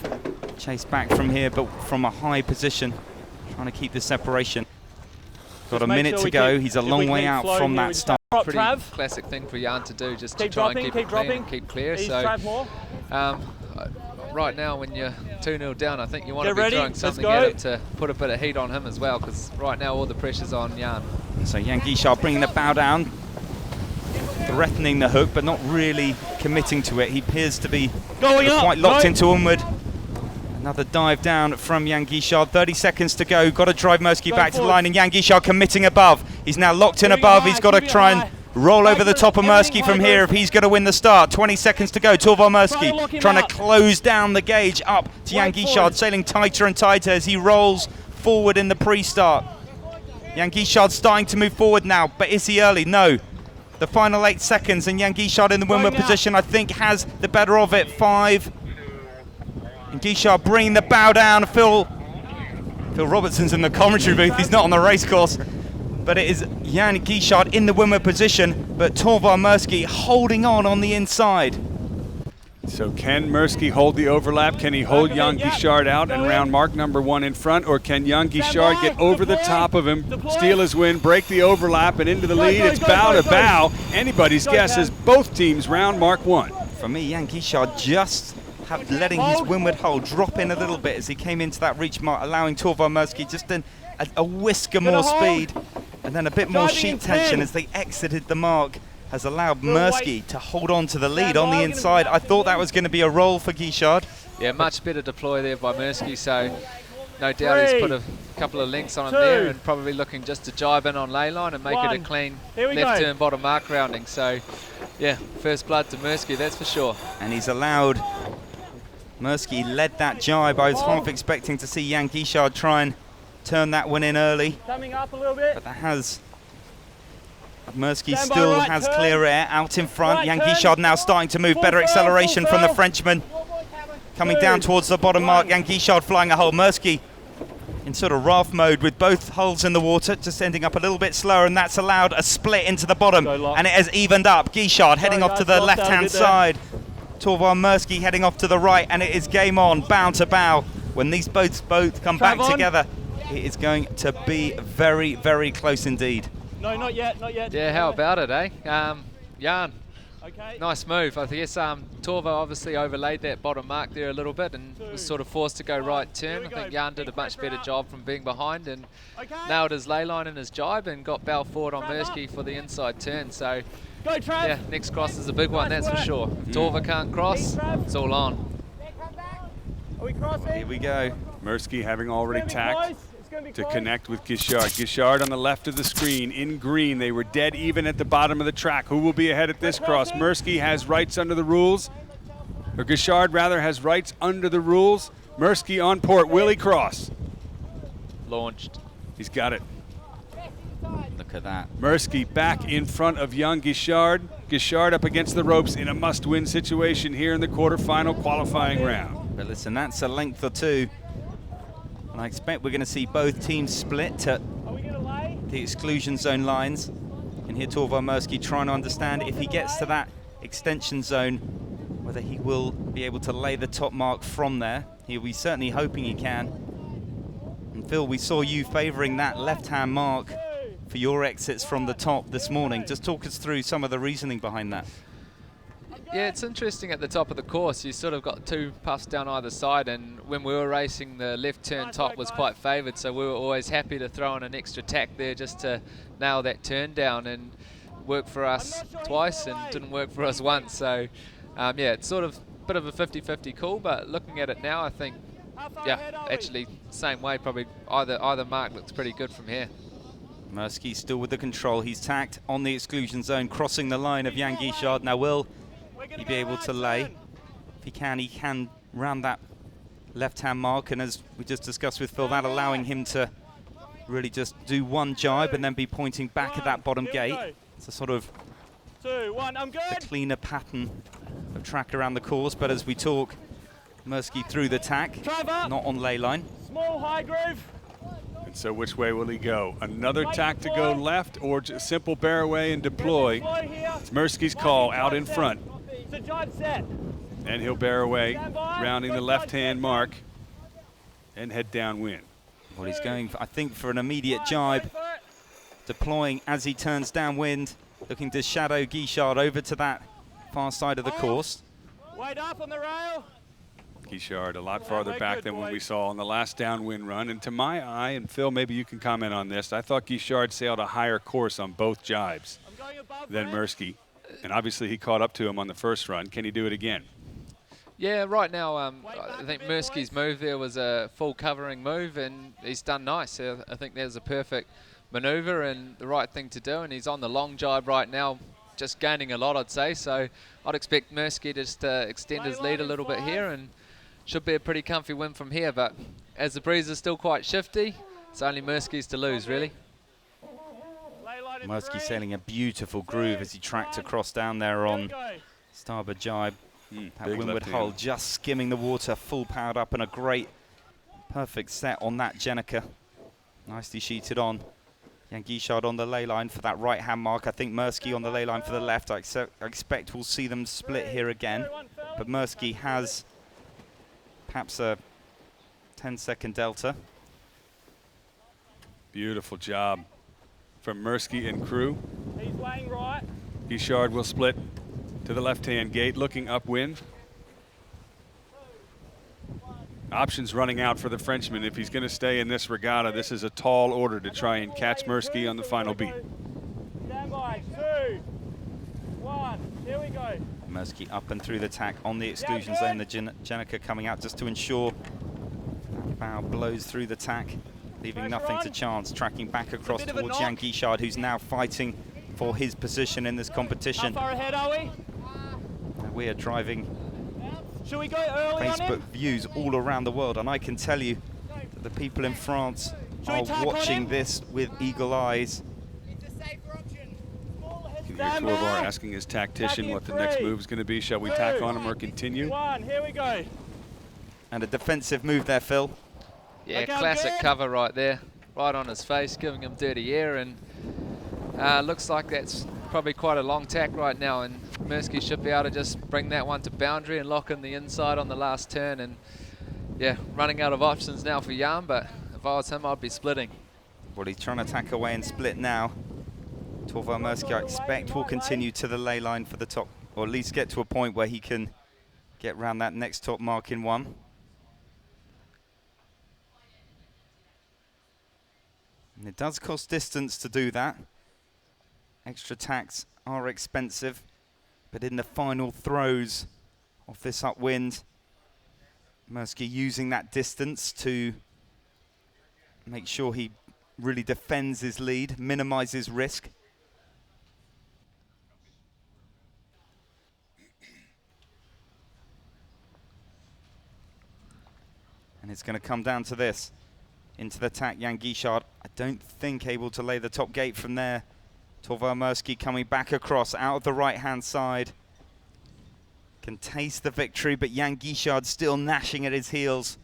chase back from here, but from a high position, trying to keep the separation. Got a minute to go. He's a long way out from that start. Pretty classic thing for Jan to do, just to try and keep it clean and keep clear. So right now when you're 2-0 down, I think you want to be throwing something at him to put a bit of heat on him as well, because right now all the pressure's on Jan. So Jan Gishard bringing the bow down, threatening the hook, but not really committing to it. He appears to be quite locked into onward. Another dive down from Jan Gishard. 30 seconds to go. Got to drive Murki back to the line, and Jan Gishard committing above. He's now locked in above. He's got to try and roll over the top of Murki from here if he's going to win the start. 20 seconds to go. Torvar Murki trying to close down the gauge up to Jan Gishard, sailing tighter and tighter as he rolls forward in the pre-start. Jan Gishard starting to move forward now, but is he early? No. The final 8 seconds, and Jan Gishard in the windward position, I think, has the better of it. 5. And Gishard bringing the bow down. Phil Robertson's in the commentary booth. He's not on the race course. But it is Jan Gishard in the windward position, but Torvar Murki holding on the inside. So can Murki hold the overlap? Can he hold Jan Gishard out and round mark number 1 in front? Or can Jan Gishard get over the top of him, steal his win, break the overlap and into the lead? It's bow to bow. Anybody's guess is both teams round mark 1. For me, Jan Gishard just letting his windward hold drop in a little bit as he came into that reach mark, allowing Torvar Murki just a whisker more speed and then a bit more sheet tension as they exited the mark has allowed Murki to hold on to the lead on the inside. I thought that was going to be a roll for Gishard. Yeah, much better deploy there by Murki, so no doubt he's put a couple of links on him there and probably looking just to jibe in on ley line and make it a clean left turn bottom mark rounding. So yeah, first blood to Murki, that's for sure. And he's allowed Murki led that jibe. I was half expecting to see Jan Gishard try and turn that one in early. Coming up a little bit. But that has... Murki still has clear air out in front. Jan Gishard now starting to move. Better acceleration from the Frenchman. Coming down towards the bottom mark. Jan Gishard flying a hole. Murki in sort of raft mode with both hulls in the water, just ending up a little bit slower, and that's allowed a split into the bottom. And it has evened up. Gishard heading off to the left-hand side. Torvar Murki heading off to the right, and it is game on, bow to bow. When these boats both come back together, it is going to be very, very close indeed. No, not yet, not yet. Yeah, how about it, eh? Jan, nice move. I guess Torvar obviously overlaid that bottom mark there a little bit and was sort of forced to go right turn. I think Jan did a much better job from being behind and nailed his ley line and his jibe and got bow forward on Murki for the inside turn. So yeah, next cross is a big one, that's for sure. If Torvar can't cross, it's all on. Are we crossing? Here we go. Murki having already tacked to connect with Gishard. Gishard on the left of the screen in green. They were dead even at the bottom of the track. Who will be ahead at this cross? Murki has rights under the rules, or Gishard rather has rights under the rules. Murki on port. Will he cross? Launched. He's got it. Look at that. Murki back in front of Jan Gishard. Gishard up against the ropes in a must-win situation here in the quarterfinal qualifying round. But listen, that's a length or two. And I expect we're going to see both teams split to the exclusion zone lines. And here Torvar Murki trying to understand if he gets to that extension zone, whether he will be able to lay the top mark from there. He'll be certainly hoping he can. And Phil, we saw you favouring that left-hand mark for your exits from the top this morning. Just talk us through some of the reasoning behind that. Yeah, it's interesting at the top of the course. You sort of got two puffs down either side, and when we were racing, the left turn top was quite favoured, so we were always happy to throw in an extra tack there just to nail that turn down, and worked for us twice and didn't work for us once. So yeah, it's sort of a bit of a 50-50 call, but looking at it now, I think, yeah, actually same way, probably either mark looks pretty good from here. Murki still with the control. He's tacked on the exclusion zone, crossing the line of Jan Gishard. Now will he be able to lay? If he can round that left-hand mark, and as we just discussed with Phil, that allowing him to really just do one jibe and then be pointing back at that bottom gate. It's a sort of a cleaner pattern of track around the course, but as we talk, Murki through the tack, not on ley line. Small high groove. So which way will he go? Another tack to go left or just simple bear away and deploy? It's Murski's call out in front. And he'll bear away, rounding the left-hand mark and head downwind. Well, he's going, I think, for an immediate jibe, deploying as he turns downwind, looking to shadow Gishard over to that far side of the course. Wait up on the rail. Gishard a lot farther back than what we saw on the last downwind run. And to my eye, and Phil, maybe you can comment on this, I thought Gishard sailed a higher course on both jibes than Murski. And obviously he caught up to him on the first run. Can he do it again? Yeah, right now I think Murski's move there was a full covering move, and he's done nice. I think there's a perfect manoeuvre and the right thing to do, and he's on the long jibe right now, just gaining a lot, I'd say. So I'd expect Murski to just extend his lead a little bit here, and should be a pretty comfy win from here. But as the breeze is still quite shifty, it's only Murski's to lose, really. Murski sailing a beautiful groove as he tracked across down there on starboard jibe. That windward hull just skimming the water, full powered up, and a great, perfect set on that Jenica. Nicely sheeted on. Jan Gishard on the ley line for that right-hand mark. I think Murski on the ley line for the left. I expect we'll see them split here again. But Murski has perhaps a 10-second delta. Beautiful job from Murski and crew. He's laying right. Gishard will split to the left-hand gate, looking upwind. Options running out for the Frenchman. If he's going to stay in this regatta, this is a tall order to try and catch Murski on the final beat. Stand by, 2, 1, here we go. Murski up and through the tack on the exclusion zone. The Jenica coming out just to ensure that bow blows through the tack, leaving nothing to chance. Tracking back across towards Jan Gishard, who's now fighting for his position in this competition. How far ahead are we? We are driving Should we go early Facebook on him? views all around the world, and I can tell you that the people in France are watching this with eagle eyes. Corvar asking his tactician what the next move is going to be. Shall we tack on him or continue? 1, here we go. And a defensive move there, Phil. Yeah, Look out, classic good. cover right there, right on his face, giving him dirty air, and looks like that's probably quite a long tack right now, and Murski should be able to just bring that one to boundary and lock in the inside on the last turn. And yeah, running out of options now for Jan, but if I was him, I'd be splitting. Well, he's trying to tack away and split now. Torvar Murski, I expect, will continue to the ley line for the top, or at least get to a point where he can get round that next top mark in one. And it does cost distance to do that. Extra tacks are expensive, but in the final throes of this upwind, Murski using that distance to make sure he really defends his lead, minimizes risk. And it's going to come down to this. Into the tack, Jan Gishard, I don't think able to lay the top gate from there. Torvar Murski coming back across out of the right-hand side. Can taste the victory, but Jan Gishard still gnashing at his heels.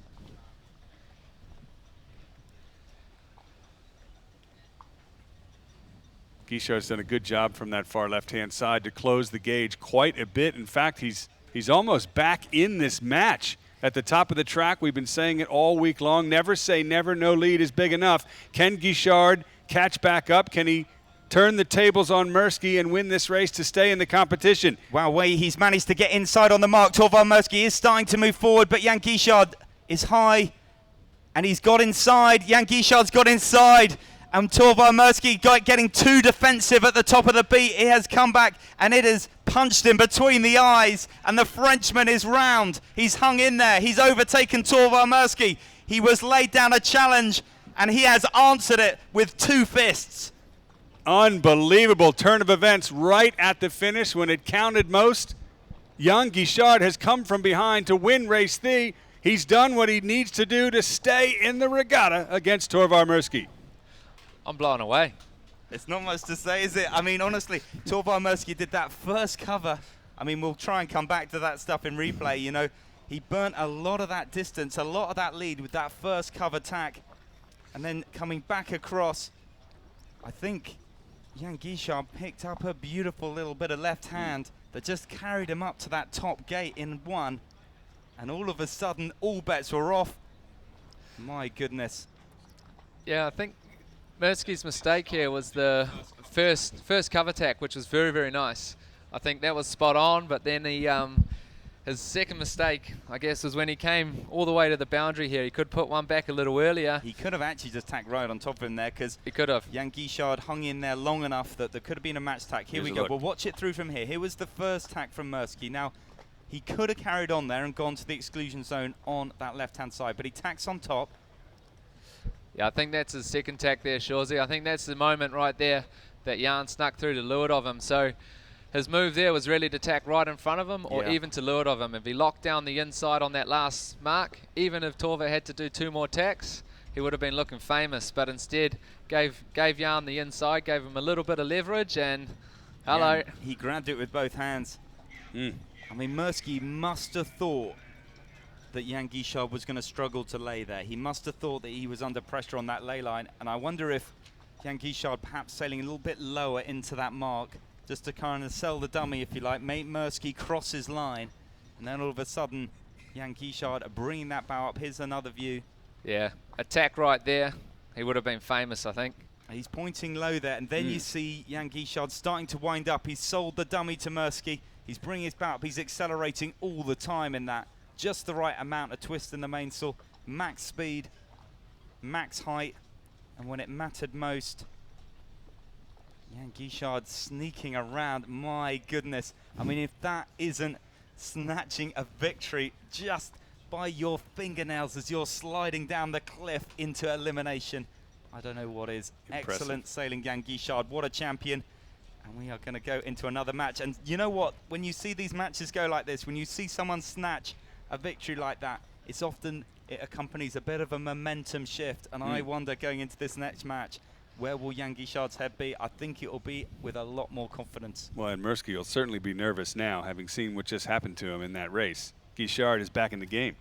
Gishard's done a good job from that far left-hand side to close the gauge quite a bit. In fact, he's almost back in this match. At the top of the track, we've been saying it all week long. Never say never, no lead is big enough. Can Gishard catch back up? Can he turn the tables on Murski and win this race to stay in the competition? Wow, he's managed to get inside on the mark. Torvar Murski is starting to move forward, but Jan Gishard is high, and he's got inside. Jan Gishard's got inside, and Torvar Murski getting too defensive at the top of the beat. He has come back, and it has punched him between the eyes, and the Frenchman is round. He's hung in there. He's overtaken Torvar Murski. He was laid down a challenge, and he has answered it with 2 fists. Unbelievable turn of events right at the finish when it counted most. Jan Gishard has come from behind to win race 3. He's done what he needs to do to stay in the regatta against Torvar Murski. I'm blown away. It's not much to say, is it? I mean, honestly, Torvar Murski did that first cover. I mean, we'll try and come back to that stuff in replay. You know, he burnt a lot of that distance, a lot of that lead with that first cover tack. And then coming back across, I think Jan Gishard picked up a beautiful little bit of left hand that just carried him up to that top gate in one. And all of a sudden, all bets were off. My goodness. Yeah, I think Murski's mistake here was the first cover attack, which was very, very nice. I think that was spot on, but then he, his second mistake, I guess, was when he came all the way to the boundary here. He could put one back a little earlier. He could have actually just tacked right on top of him there, because he could have. Jan Gishard hung in there long enough that there could have been a match tack. Here we go. We'll watch it through from here. Here was the first tack from Murki. Now, he could have carried on there and gone to the exclusion zone on that left-hand side, but he tacks on top. Yeah, I think that's his second tack there, Shawsy. I think that's the moment right there that Jan snuck through to leeward of him. So his move there was really to tack right in front of him, or even to leeward of him. If he locked down the inside on that last mark, even if Torva had to do 2 more tacks, he would have been looking famous. But instead, gave Jan the inside, gave him a little bit of leverage, and hello. Yeah, he grabbed it with both hands. I mean, Murki must have thought that Jan Gishard was going to struggle to lay there. He must have thought that he was under pressure on that lay line, and I wonder if Jan Gishard perhaps sailing a little bit lower into that mark, just to kind of sell the dummy, if you like, make Murki cross his line, and then all of a sudden, Jan Gishard bringing that bow up. Here's another view. Yeah, attack right there. He would have been famous, I think. He's pointing low there, and then you see Jan Gishard starting to wind up. He's sold the dummy to Murki. He's bringing his bow up. He's accelerating all the time in that. Just the right amount of twist in the mainsail. Max speed, max height, and when it mattered most, Jan Gishard sneaking around. My goodness. I mean, if that isn't snatching a victory just by your fingernails as you're sliding down the cliff into elimination, I don't know what is. Impressive. Excellent sailing, Jan Gishard. What a champion. And we are going to go into another match. And you know what? When you see these matches go like this, when you see someone snatch a victory like that, it's often, it accompanies a bit of a momentum shift. And I wonder, going into this next match, where will Jan Gishard's head be? I think it will be with a lot more confidence. Well, and Murki will certainly be nervous now, having seen what just happened to him in that race. Gishard is back in the game.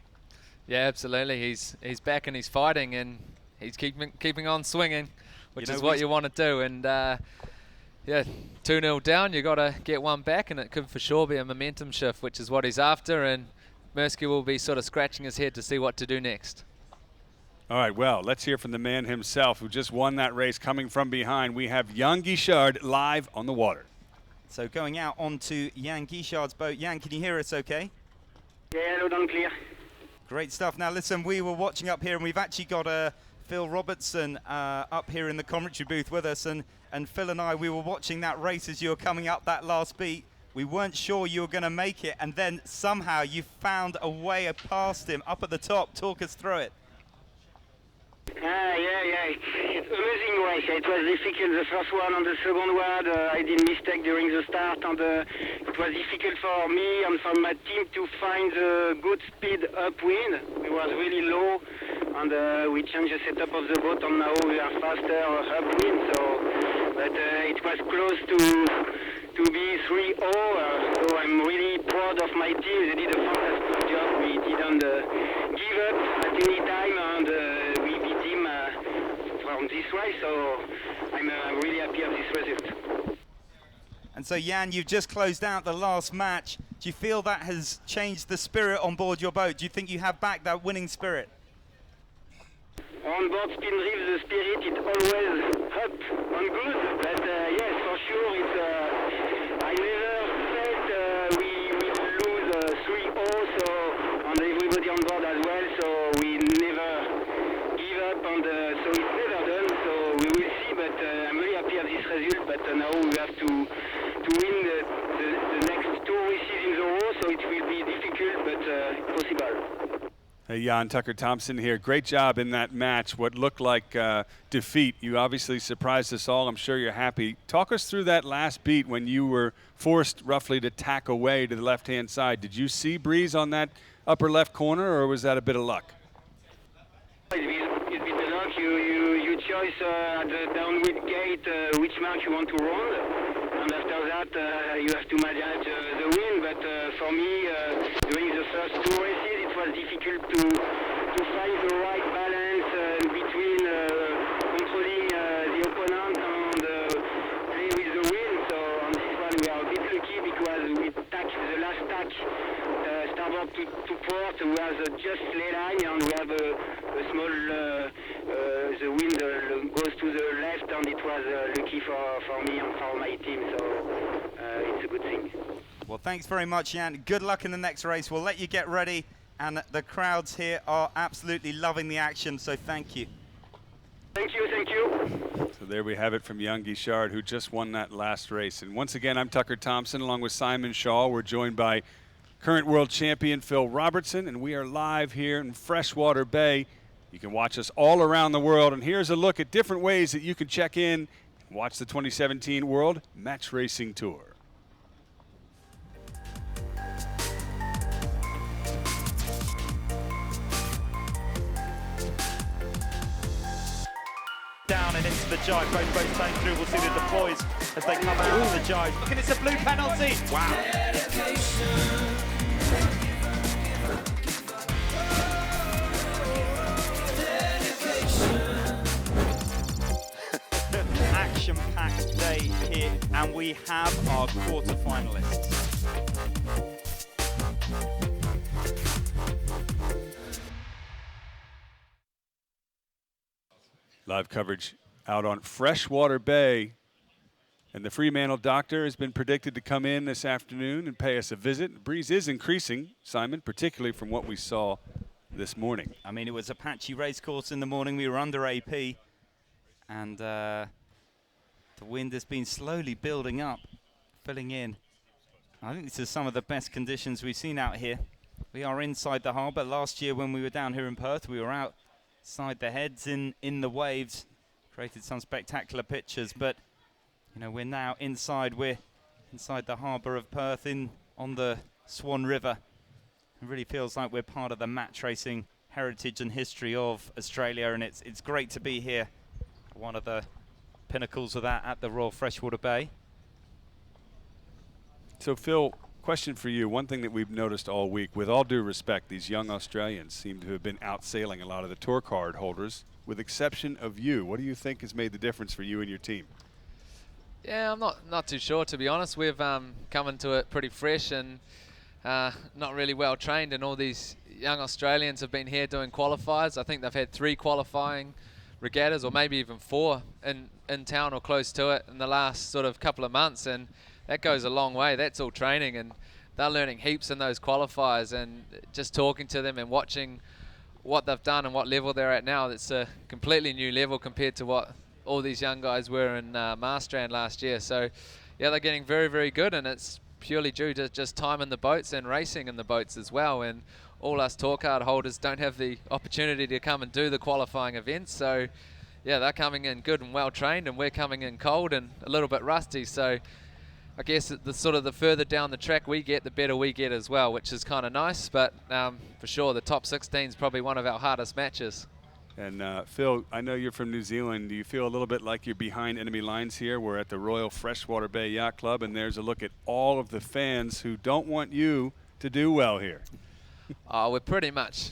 Yeah, absolutely. He's back and he's fighting, and he's keeping on swinging, which is what you want to do. And yeah, 2-0 down, you got to get one back, and it could for sure be a momentum shift, which is what he's after. And Murki will be sort of scratching his head to see what to do next. All right, well, let's hear from the man himself who just won that race coming from behind. We have Jan Gishard live on the water. So going out onto Jan Gishard's boat. Jan, can you hear us okay? Yeah, loud and clear. Great stuff. Now listen, we were watching up here, and we've actually got Phil Robertson up here in the commentary booth with us, and Phil and I, we were watching that race as you were coming up that last beat. We weren't sure you were going to make it, and then somehow you found a way past him up at the top. Talk us through it. Yeah. It's amazing race. It was difficult, the first one and the second one. I did mistake during the start, and it was difficult for me and for my team to find the good speed upwind. It was really low, and we changed the setup of the boat, and now we are faster upwind. But it was close to be 3-0. So I'm really proud of my team. They did a fantastic job. We didn't give up at any time, and we beat him from this way. So I'm really happy of this result. And so Jan, you've just closed out the last match. Do you feel that has changed the spirit on board your boat? Do you think you have back that winning spirit? On board Spin Reef, the spirit is always up and good. But yes, for sure, it's. I never felt we will lose 3-0, so and everybody on board as well. So we never give up, and so it's never done. So we will see. But I'm really happy of this result. But now we have to win the next 2 races in the row. So it will be difficult, but possible. Hey, Jan, Tucker Thompson here. Great job in that match. What looked like defeat. You obviously surprised us all. I'm sure you're happy. Talk us through that last beat when you were forced roughly to tack away to the left-hand side. Did you see breeze on that upper left corner, or was that a bit of luck? It's been the luck. You choose at the downwind gate which mark you want to run. And after that, you have to manage the wind. But for me, during the first 2 races, it was difficult to find the right balance between to the left, and it was lucky for me and for my team, so it's a good thing. Well, thanks very much, Jan. Good luck in the next race. We'll let you get ready, and the crowds here are absolutely loving the action, so thank you. Thank you, thank you. So there we have it from young Gishard, who just won that last race. And once again, I'm Tucker Thompson, along with Simon Shaw. We're joined by current world champion Phil Robertson, and we are live here in Freshwater Bay. You can watch us all around the world, and here's a look at different ways that you can check in and watch the 2017 World Match Racing Tour. Down and into the jibe, both boats playing through. We'll see the deploys as they come out of the jibe. Look, and it's a blue penalty. Wow. Action-packed day here, and we have our quarterfinalists. Live coverage out on Freshwater Bay, and the Fremantle doctor has been predicted to come in this afternoon and pay us a visit. The breeze is increasing, Simon, particularly from what we saw this morning. I mean, it was a patchy racecourse in the morning. We were under AP, and the wind has been slowly building up, filling in. I think this is some of the best conditions we've seen out here. We are inside the harbour. Last year when we were down here in Perth, we were outside the heads in the waves, created some spectacular pictures, but you know, we're now inside. We're inside the harbour of Perth on the Swan River. It really feels like we're part of the match racing heritage and history of Australia, and it's great to be here. One of the pinnacles of that at the Royal Freshwater Bay. So Phil, question for you. One thing that we've noticed all week, with all due respect, these young Australians seem to have been outsailing a lot of the tour card holders, with exception of you. What do you think has made the difference for you and your team? Yeah, I'm not too sure, to be honest. We've come into it pretty fresh and not really well trained, and all these young Australians have been here doing qualifiers. I think they've had 3 qualifying regattas, or maybe even 4 in town or close to it in the last sort of couple of months, and that goes a long way. That's all training, and they're learning heaps in those qualifiers, and just talking to them and watching what they've done and what level they're at now, it's a completely new level compared to what all these young guys were in Marstrand last year. So yeah, they're getting very, very good, and it's purely due to just time in the boats and racing in the boats as well. And all us tour card holders don't have the opportunity to come and do the qualifying events. So yeah, they're coming in good and well trained, and we're coming in cold and a little bit rusty. So I guess the further down the track we get, the better we get as well, which is kind of nice. But for sure, the top 16 is probably one of our hardest matches. And Phil, I know you're from New Zealand. Do you feel a little bit like you're behind enemy lines here? We're at the Royal Freshwater Bay Yacht Club, and there's a look at all of the fans who don't want you to do well here. We're pretty much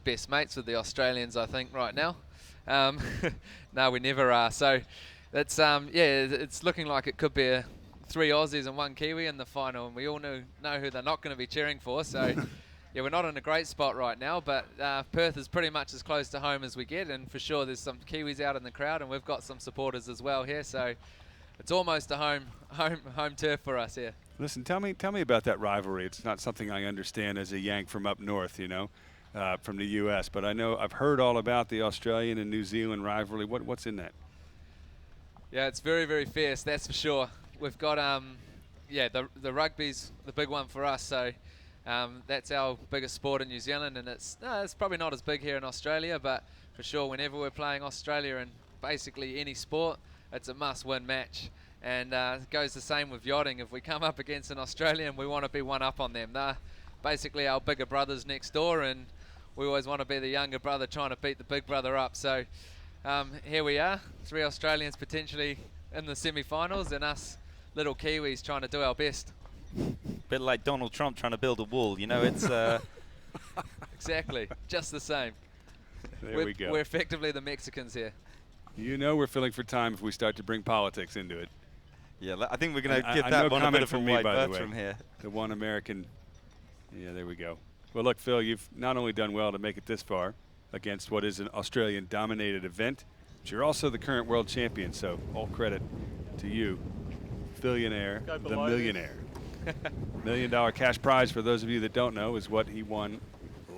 best mates with the Australians, I think, right now. No, we never are. So it's yeah, it's looking like it could be 3 Aussies and 1 Kiwi in the final, and we all know who they're not going to be cheering for. So yeah, we're not in a great spot right now, but Perth is pretty much as close to home as we get, and for sure there's some Kiwis out in the crowd, and we've got some supporters as well here. So it's almost a home turf for us here. Listen, tell me about that rivalry. It's not something I understand as a Yank from up north, you know, from the U.S., but I know I've heard all about the Australian and New Zealand rivalry. What's in that? Yeah, it's very, very fierce, that's for sure. We've got yeah, the rugby's the big one for us. So that's our biggest sport in New Zealand, and it's probably not as big here in Australia, but for sure whenever we're playing Australia in basically any sport, it's a must-win match. And it goes the same with yachting. If we come up against an Australian, we want to be one up on them. They're basically our bigger brothers next door, and we always want to be the younger brother trying to beat the big brother up. So here we are, 3 Australians potentially in the semi-finals, and us little Kiwis trying to do our best. Bit like Donald Trump trying to build a wall, you know, it's exactly, just the same. There we go. We're effectively the Mexicans here. You know we're filling for time if we start to bring politics into it. Yeah, I think we're going to give that one a bit of a wide berth from here. The one American. Yeah, there we go. Well, look, Phil, you've not only done well to make it this far against what is an Australian-dominated event, But you're also the current world champion, so all credit to you. Billionaire, the millionaire. $1 million cash prize, for those of you that don't know, is what he won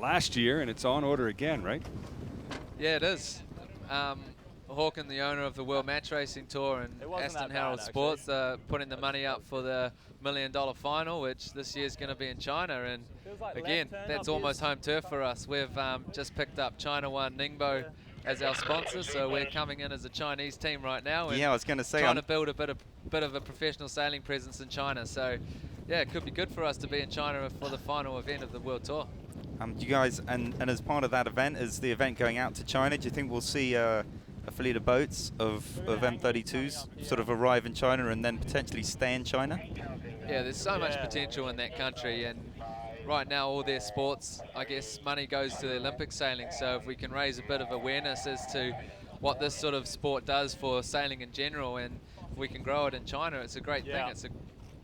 last year, and it's on order again, right? Yeah, it is. Hawken, the owner of the World Match Racing Tour, and Aston Harold Sports are putting the money up for the $1 million final, which this year is going to be in China. And again, that's almost home turf for us. We've just picked up China One Ningbo as our sponsor, so we're coming in as a Chinese team right now. And yeah, I was going to say, trying to build a bit of a professional sailing presence in China. So yeah, it could be good for us to be in China for the final event of the World Tour. You guys, and as part of that event, as the event going out to China, do you think we'll see a fleet of boats of M32s sort of arrive in China and then potentially stay in China? Yeah, there's so much potential in that country, and right now all their sports, I guess money goes to the Olympic sailing, so if we can raise a bit of awareness as to what this sort of sport does for sailing in general, and if we can grow it in China, it's a great thing. It's an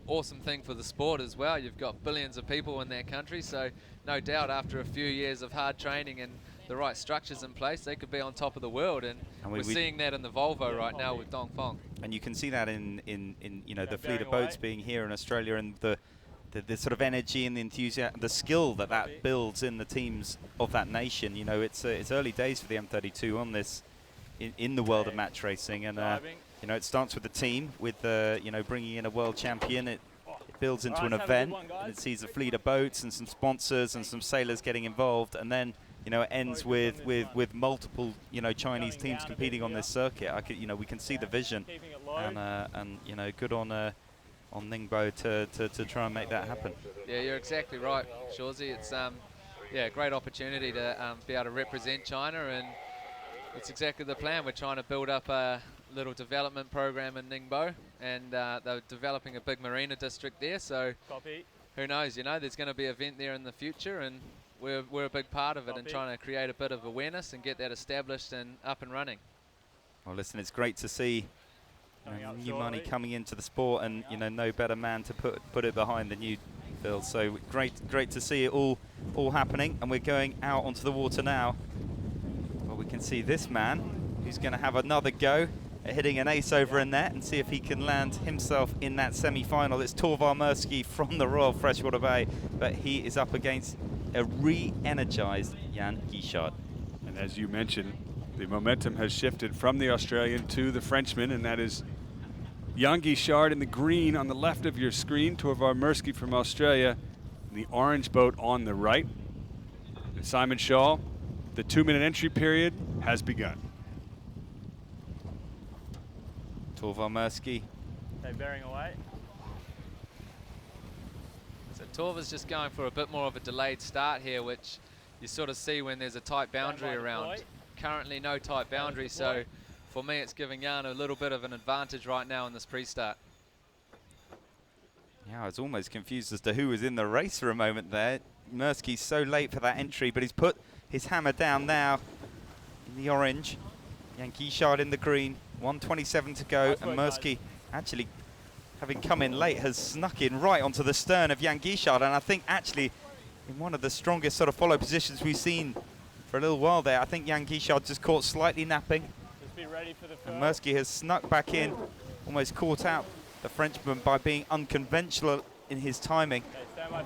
awesome thing for the sport as well. You've got billions of people in that country, so no doubt after a few years of hard training and the right structures in place, they could be on top of the world, and we're seeing that in the Volvo right now with Dongfeng. And you can see that in you know, the fleet of boats being here in Australia, and the sort of energy and the enthusiasm, the skill that builds in the teams of that nation. You know, it's early days for the M32 on this in the world of match racing, and you know, it starts with the team, with you know, bringing in a world champion. It builds into an event, and it sees a fleet of boats and some sponsors and some sailors getting involved, and then, you know, it ends with multiple, you know, Chinese teams competing on this circuit. You know, we can see the vision, and you know, good on Ningbo to try and make that happen. Yeah, you're exactly right, Shawsy. It's yeah, a great opportunity to be able to represent China, and it's exactly the plan. We're trying to build up a little development program in Ningbo, and they're developing a big marina district there, so who knows, you know, there's going to be an event there in the future, and we're a big part of it and trying to create a bit of awareness and get that established and up and running. Well, listen, it's great to see new money coming into the sport, and you know, no better man to put it behind than you, Phil. So great to see it all happening, and we're going out onto the water now. Well, we can see this man who's going to have another go at hitting an ace over in there and see if he can land himself in that semi-final. It's Torvar Murki from the Royal Freshwater Bay, but he is up against a re-energized Jan Gishard. And as you mentioned, the momentum has shifted from the Australian to the Frenchman, and that is Jan Gishard in the green on the left of your screen, Torvar Murki from Australia, the orange boat on the right. And Simon Shaw, the 2-minute entry period has begun. Torvar Murki. Okay, bearing away. So Torvar's just going for a bit more of a delayed start here, which you sort of see when there's a tight boundary around. Currently no tight boundary, so for me it's giving Jan a little bit of an advantage right now in this pre-start. Yeah, I was almost confused as to who was in the race for a moment there. Murski's so late for that entry, but he's put his hammer down now in the orange. Jan Gishard in the green, 1:27 to go, and Murki, actually having come in late, has snuck in right onto the stern of Jan Gishard, and I think actually in one of the strongest sort of follow positions we've seen for a little while there. I think Jan Gishard just caught slightly napping, Just be ready for the and Murki has snuck back in, almost caught out the Frenchman by being unconventional in his timing.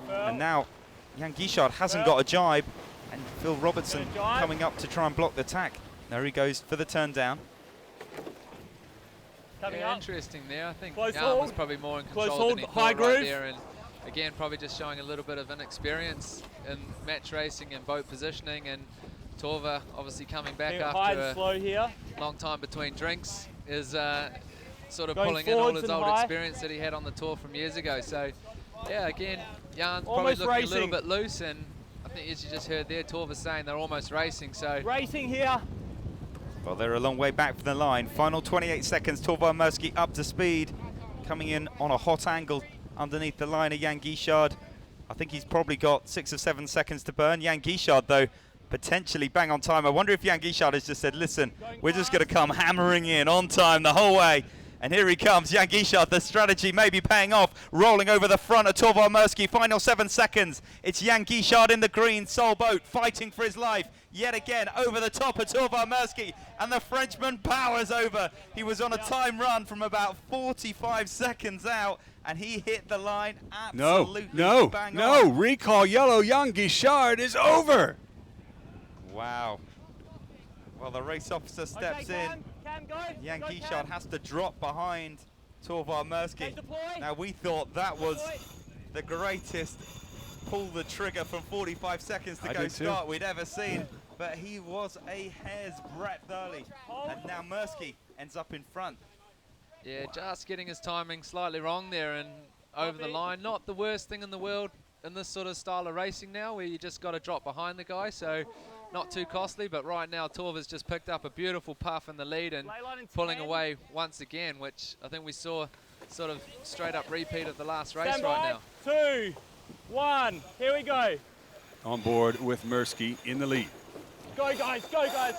And now Jan Gishard hasn't got a jibe, and Phil Robertson coming up to try and block the tack. There he goes for the turn down. Yeah, interesting there. I think Close Jan hold. was probably more in Close control than he hold, high thought right groove. there, and again probably just showing a little bit of inexperience in match racing and boat positioning, and Torvar obviously coming back Keep it high and after slow here. a long time between drinks is sort of Going pulling in all forwards his and old high. experience that he had on the tour from years ago. So yeah, again, Jan's probably Almost looking a racing. little bit loose, and I think as you just heard there, Torvar saying they're almost racing. So Racing here. Well, they're a long way back from the line. Final 28 seconds, Torvar Murki up to speed, coming in on a hot angle underneath the line of Jan Gishard. I think he's probably got 6 or 7 seconds to burn. Jan Gishard, though, potentially bang on time. I wonder if Jan Gishard has just said, listen, we're just going to come hammering in on time the whole way. And here he comes, Jan Gishard. The strategy may be paying off, rolling over the front of Torvar Murki. Final 7 seconds. It's Jan Gishard in the green, sole boat, fighting for his life. yet again over the top of Torvar Murki, and the Frenchman powers over. He was on a time run from about 45 seconds out, and he hit the line absolutely bang on. Recall yellow. Young Gishard is over. Wow. Well, the race officer steps in. Jan Gishard has to drop behind Torvar Murki. Now, we thought that was the greatest pull the trigger from 45 seconds to go start we'd ever seen, but he was a hair's breadth early, and now Murki ends up in front. Yeah, just getting his timing slightly wrong there and over the line. Not the worst thing in the world in this sort of style of racing now, where you just got to drop behind the guy, so not too costly. But right now Torvar's just picked up a beautiful puff in the lead and pulling away once again, which I think we saw sort of straight up repeat of the last race right now. 2, 1, here we go. On board with Murki in the lead. Go guys, go guys.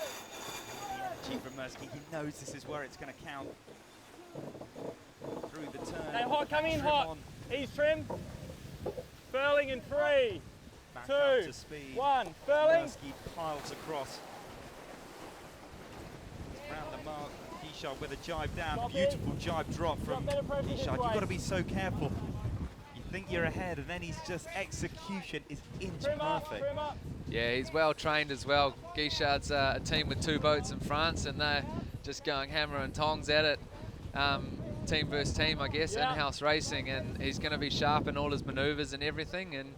The energy from Murki, he knows this is where it's going to count. Through the turn. Hey, hot, come in hot. Ease trim. Furling in 3, 2, 1. Furling. Murki piles across. Round the mark. Gishard with a jibe down. Beautiful jibe drop from Gishard. You've got to be so careful. You think you're ahead, and then he's just execution is inch perfect. Yeah, he's well trained as well. Gishard's a team with 2 boats in France, and they're just going hammer and tongs at it. Team versus team, I guess, in-house racing, and he's going to be sharp in all his maneuvers and everything, and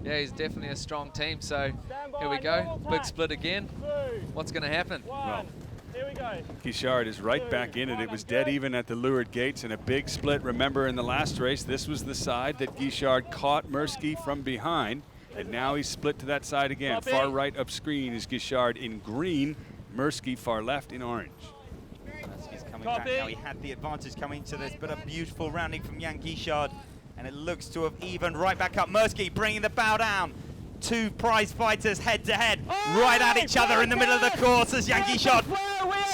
yeah, he's definitely a strong team. So here we go, big split again. What's going to happen? Well, here we go. Gishard is right back in it. It was dead even at the leeward gates and a big split. Remember, in the last race, this was the side that Gishard caught Murki from behind, and now he's split to that side again. Far right up screen is Gishard in green, Murki far left in orange. Murki's coming back now. He had the advantage coming into this, but a beautiful rounding from Jan Gishard, and it looks to have evened right back up. Murki bringing the bow down. 2 prize fighters head to head, right at each other in the middle of the course as Jan Gishard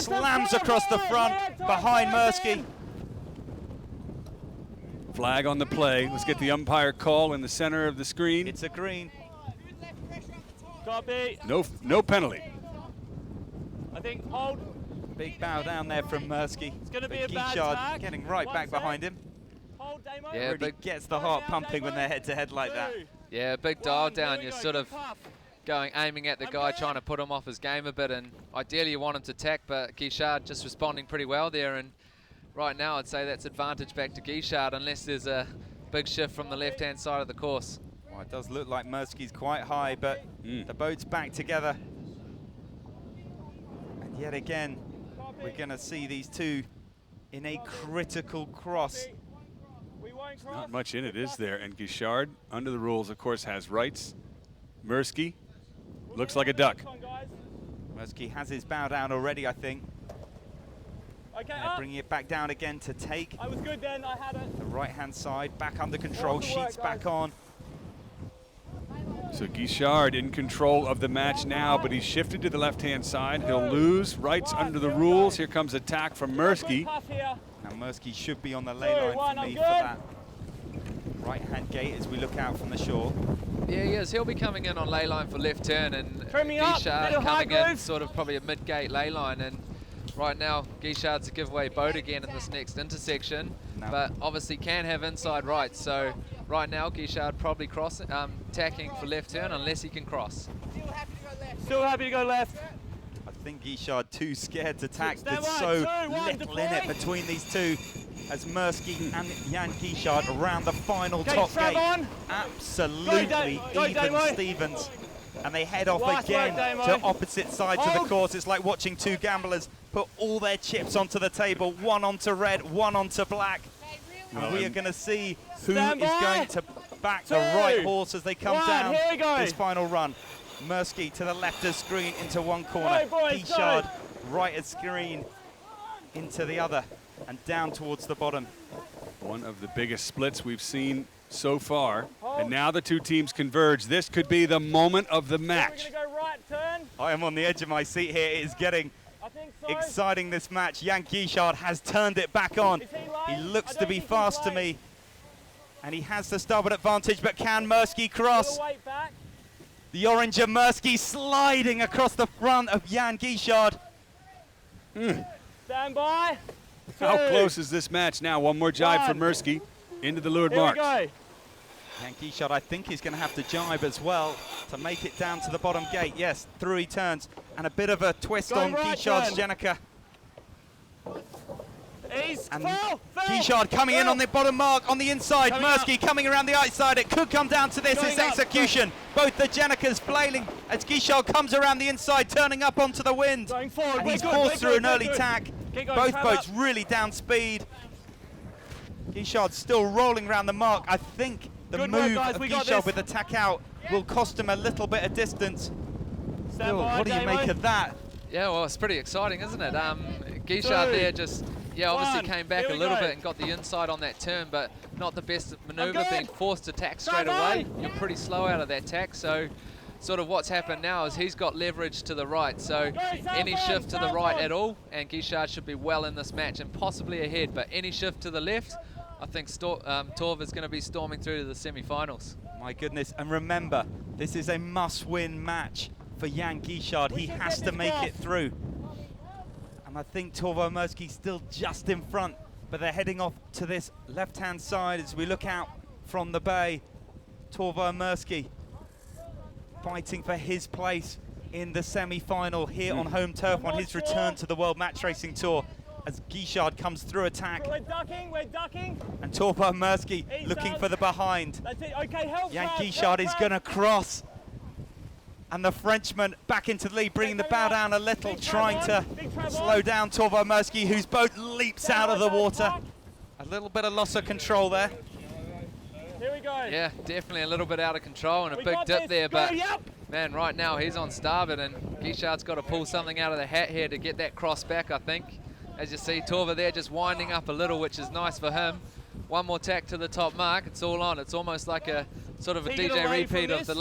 slams across the front behind Murki. Flag on the play. Let's get the umpire call in the center of the screen. It's a green. Copy. No penalty. I think hold. Big bow down there from Murki. It's going to be a bad Gishard tag. getting right back behind him. Hold, Damo. Yeah, Really gets the heart pumping when they're head to head like that. Yeah, big dial down. You're sort of aiming at the guy, trying to put him off his game a bit, and ideally you want him to attack, but Gishard just responding pretty well there, and right now I'd say that's advantage back to Gishard unless there's a big shift from the left-hand side of the course. Well, it does look like Murski's quite high, but the boat's back together. And yet again, we're going to see these two in a critical cross. Not much in it, is there? And Gishard, under the rules, of course, has rights. Murki looks like a duck. Murki has his bow down already, I think. Okay, bringing it back down again to take. I was good then, I had it. The right-hand side, back under control, sheets back on. So Gishard in control of the match now, but he's shifted to the left-hand side. He'll lose rights under the rules. Here comes attack from Murki. Now Murki should be on the ley line for me for that right-hand gate as we look out from the shore. Yeah, he is. He'll be coming in on ley line for left turn, and Gishard coming in sort of probably a mid-gate ley line. And right now, Gishard's a giveaway boat again in this next intersection, but obviously can have inside rights. So right now, Gishard probably tacking for left turn unless he can cross. Still happy to go left. I think Gishard too scared to tack. There's so little in it between these two as Murki and Jan Gishard around the final top gate. Absolutely even Stevens. And they head off again to opposite sides of the course. It's like watching two gamblers put all their chips onto the table, one onto red, one onto black. And we are going to see who is going to back the right horse as they come down this final run. Murki to the left of screen into one corner. Gishard right of screen into the other and down towards the bottom. One of the biggest splits we've seen so far. And now the two teams converge. This could be the moment of the match. I am on the edge of my seat here. It is getting exciting, this match. Jan Gishard has turned it back on. He looks to be fast to me. And he has the starboard advantage, but can Murki cross? The Oranger Murki sliding across the front of Jan Gishard. Stand by. How close is this match now? One more jibe for Murki into the leeward mark. Here we go. Jan Gishard, I think he's going to have to jibe as well to make it down to the bottom gate. Yes, through he turns. And a bit of a twist Going on right Gishard's turn. Jenica. East, And foul. Gishard coming in on the bottom mark on the inside. Coming Murki coming around the outside. It could come down to this. Going It's up. execution. Both the Jenicas flailing as Gishard comes around the inside, turning up onto the wind. Going forward. And We're he's good, forced we're through good, an we're early good. tack. Keep going, Both tram boats up. really down speed. Gishard still rolling around the mark. I think the Good work, move guys, of we got Gishard this. with the tack out will cost him a little bit of distance. Stand Bill, by, what do you Damo. make of that? Yeah, well, it's pretty exciting, isn't it? Gishard Two, there just, obviously one. came back Here a we little go. bit and got the inside on that turn, but not the best manoeuvre, good. being forced to tack straight Drive away. on. You're pretty slow out of that tack, so sort of what's happened now is he's got leverage to the right, so any shift to the right at all, and Gishard should be well in this match and possibly ahead, but any shift to the left, I think Torva's going to be storming through to the semi-finals. My goodness, and remember, this is a must-win match for Jan Gishard. He has to make it through. And I think Torvo Murski's still just in front, but they're heading off to this left-hand side as we look out from the bay. Torvo Murki fighting for his place in the semi-final here on home turf on his return to the World Match Racing Tour as Gishard comes through attack. We're ducking. And Torvo Murki East looking out. for the behind. That's it. Okay, help. Jan Brad, Gishard help, is Brad. going to cross. And the Frenchman back into the lead, bringing the bow down a little, trying to slow down Torvo Murki, whose boat leaps out of the water. A little bit of loss of control there. Here we go. Yeah, definitely a little bit out of control and a We big got dip this. there, Go, but yep. man, right now he's on starboard and Gishard's got to pull something out of the hat here to get that cross back, I think. As you see, Torva there just winding up a little, which is nice for him. One more tack to the top mark, it's all on. It's almost like a sort of a Take it DJ away from repeat of this. the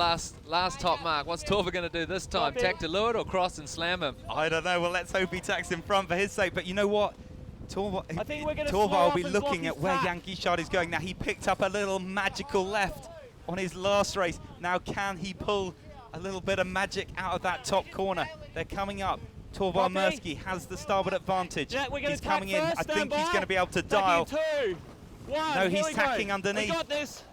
last top mark. What's Torva going to do this time? Drop it. Tack to leeward or cross and slam him? I don't know, well, let's hope he tacks in front for his sake, but you know what? I think we're gonna Torva slow will be up and looking block at his where tack. Jan Gishard is going. Now, he picked up a little magical left on his last race. Now, can he pull a little bit of magic out of that top corner? They're coming up. Torvo Copy. Murki has the starboard advantage. Yeah, we're gonna He's tack coming in. first, I stand think he's by. going to be able to Tacking dial. 2, 1. No, Here he's we tacking go. underneath. We got this.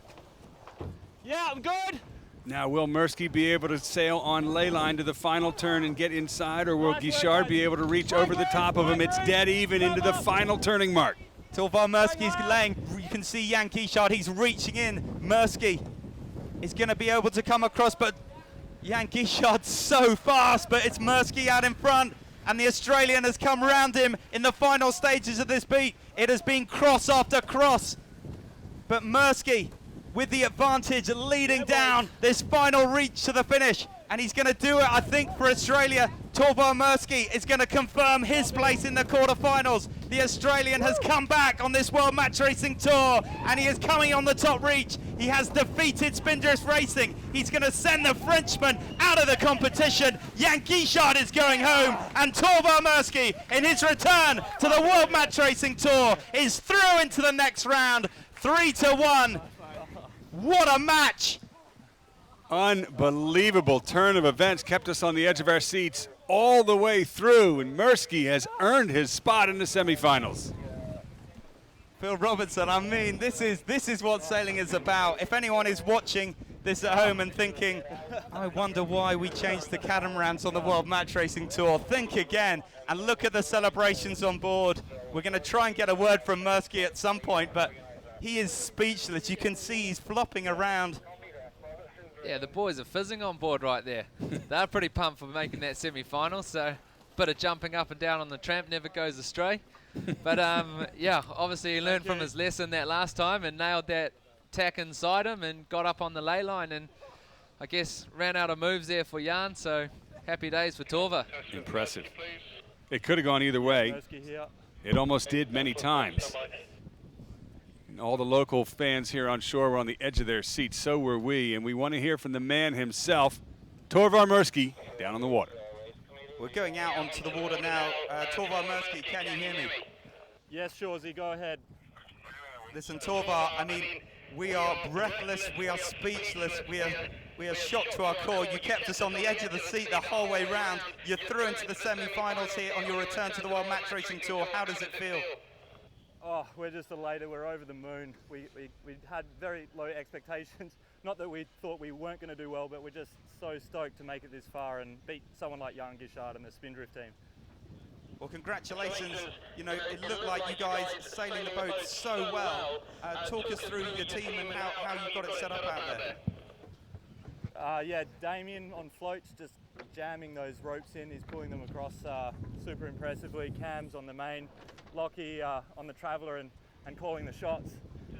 Yeah, I'm good. Now, will Murki be able to sail on ley line to the final turn and get inside, or will Gishard be able to reach over the top of him? It's dead even into the final turning mark. Torvo Murski's laying. You can see Jan Gishard. He's reaching in. Murki is going to be able to come across, but Jan Gishard's so fast, but it's Murki out in front, and the Australian has come round him in the final stages of this beat. It has been cross after cross, but Murki with the advantage leading down this final reach to the finish, and he's going to do it, I think, for Australia. Torvo Murki is going to confirm his place in the quarterfinals. The Australian has come back on this World Match Racing Tour, and he is coming on the top reach. He has defeated Spindrift Racing. He's going to send the Frenchman out of the competition. Jan Gishard is going home, and Torvo Murki, in his return to the World Match Racing Tour, is through into the next round, 3-1. What a match! Unbelievable turn of events, kept us on the edge of our seats all the way through, and Murki has earned his spot in the semifinals. Phil Robertson, I mean, this is what sailing is about. If anyone is watching this at home and thinking, I wonder why we changed the catamarans on the World Match Racing Tour, think again and look at the celebrations on board. We're going to try and get a word from Murki at some point, but he is speechless. You can see he's flopping around. Yeah, the boys are fizzing on board right there. They're pretty pumped for making that semi-final, so bit of jumping up and down on the tramp never goes astray. But yeah, obviously he learned from his lesson that last time and nailed that tack inside him and got up on the ley line, and I guess ran out of moves there for Jan, so happy days for Torva. Impressive. It could have gone either way. It almost did many times. And all the local fans here on shore were on the edge of their seats, so were we, and we want to hear from the man himself, Torvo Murki, down on the water. We're going out onto the water now. Torvo Murki, can you hear me? Yes, Shorzy, go ahead. Listen, Torva, I mean, we are breathless, we are speechless, we are We are shocked to our core. You kept us on the edge of the seat the whole way round. You're through into the semi-finals here on your return to the World Match Racing Tour. How does it feel? Oh, we're just elated. We're over the moon. We had very low expectations. Not that we thought we weren't going to do well, but we're just so stoked to make it this far and beat someone like Jan Gishard and the Spindrift team. Well, congratulations. You know, it looked like you guys sailing the boat so well. Talk us through your team and how you got it set up out there. Yeah, Damien on floats, just jamming those ropes in. He's pulling them across super impressively. Cam's on the main, Lockie on the Traveller and calling the shots.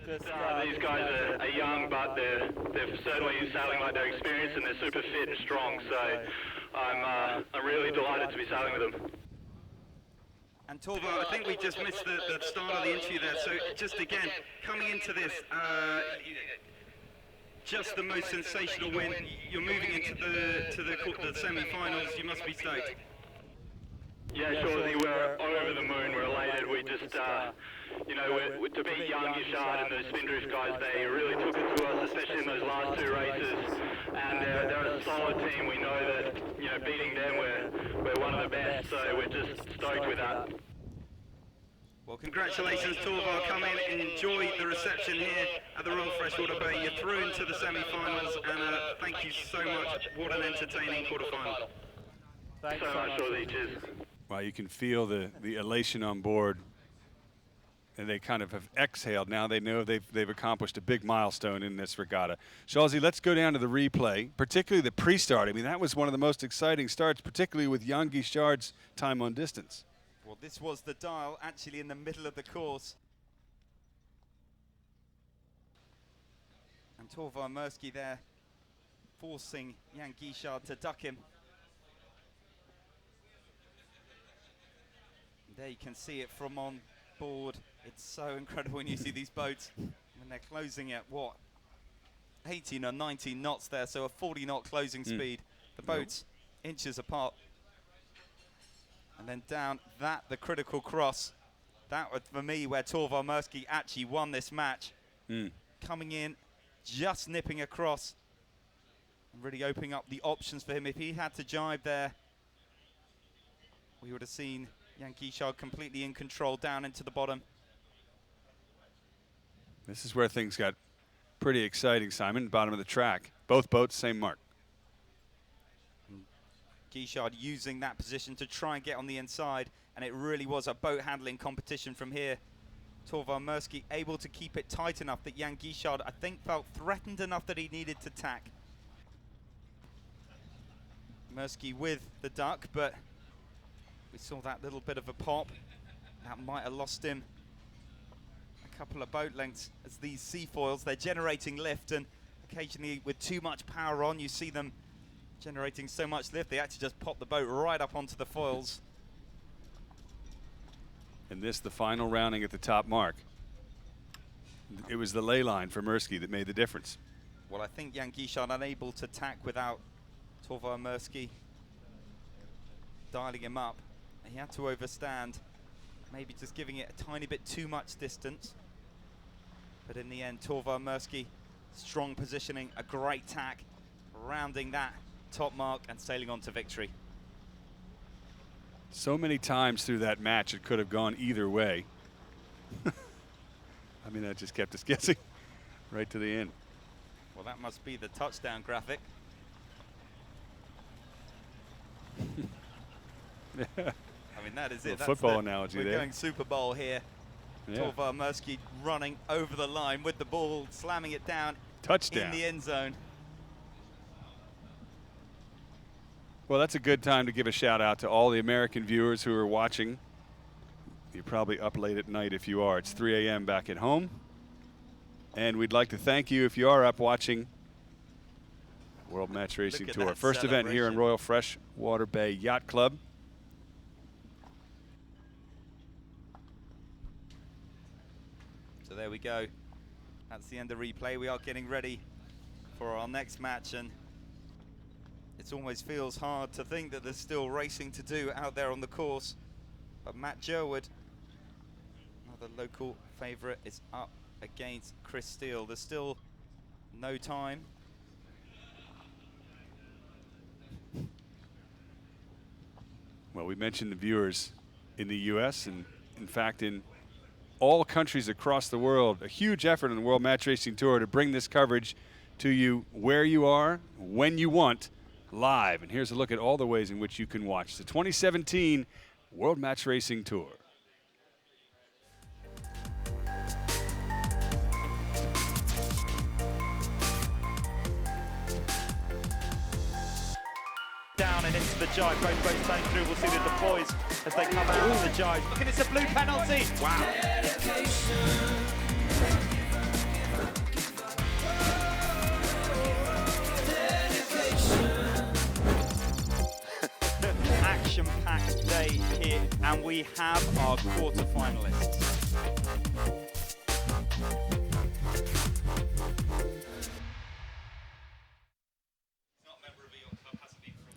These guys are young, but they're certainly sailing like they're experienced and they're super fit and strong. So I'm really delighted to be sailing with them. And Torvald, I think we just missed the start of the interview there. So just again, coming into this, just the most sensational win. You're moving into the semi-finals. You must be stoked. Yeah, surely we're over the moon. We're elated. We just, you know, to beat Jan Gishard and those Spindrift guys, they really took it to us, especially in those last two races. And they're a solid team. We know that, you know, beating them, we're one of the best. So we're just stoked with that. Well, congratulations, Torvald. Come in and enjoy the reception here at the Royal Freshwater Bay. You're through into the semi-finals, and thank you so much. What an entertaining quarterfinal. Thanks so much, Ozzy. Cheers. Wow, you can feel the elation on board, and they kind of have exhaled. Now they know they've accomplished a big milestone in this regatta. Shawsey, let's go down to the replay, particularly the pre-start. I mean, that was one of the most exciting starts, particularly with Jan Gishard's time on distance. Well, this was the dial, actually in the middle of the course. And Torvald Murki there, forcing Jan Gishard to duck him. There you can see it from on board. It's so incredible when you see these boats when they're closing at what, 18 or 19 knots there, so a 40 knot closing speed. The boats inches apart. And then down the critical cross. That was for me where Torvald Murki actually won this match. Coming in, just nipping across, and really opening up the options for him. If he had to jibe there, we would have seen Jan Gishard completely in control down into the bottom. This is where things got pretty exciting, Simon. Bottom of the track. Both boats, same mark. Gishard using that position to try and get on the inside, and it really was a boat handling competition from here. Torvald Murki able to keep it tight enough that Jan Gishard, I think, felt threatened enough that he needed to tack. Murki with the duck, but we saw that little bit of a pop. That might have lost him a couple of boat lengths, as these seafoils, they're generating lift, and occasionally with too much power on, you see them generating so much lift, they actually just pop the boat right up onto the foils. And this, the final rounding at the top mark. It was the ley line for Murki that made the difference. Well, I think Jan Gishard unable to tack without Torvald Murki dialing him up. He had to overstand, maybe just giving it a tiny bit too much distance. But in the end, Torvald Murki, strong positioning, a great tack, rounding that top mark and sailing on to victory. So many times through that match it could have gone either way. I mean, that just kept us guessing right to the end. Well, that must be the touchdown graphic. I mean, that is it. That's football analogy we're there. We're going Super Bowl here. Yeah. Torvald Murki running over the line with the ball, slamming it down. Touchdown. In the end zone. Well, that's a good time to give a shout out to all the American viewers who are watching. You're probably up late at night if you are. It's 3 a.m. back at home. And we'd like to thank you if you are up watching World Match Racing Tour. First event here in Royal Freshwater Bay Yacht Club. So there we go. That's the end of replay. We are getting ready for our next match, and it almost feels hard to think that there's still racing to do out there on the course. But Matt Gerwood, another local favourite, is up against Chris Steele. There's still no time. Well, we mentioned the viewers in the U.S. and, in fact, in all countries across the world. A huge effort on the World Match Racing Tour to bring this coverage to you where you are, when you want, live. And here's a look at all the ways in which you can watch the 2017 World Match Racing Tour. Down and into the jive, both boats turning through. We'll see the boys as they come out of the jive. Look at it's a blue penalty. Wow. Action-packed day here, and we have our quarterfinalists.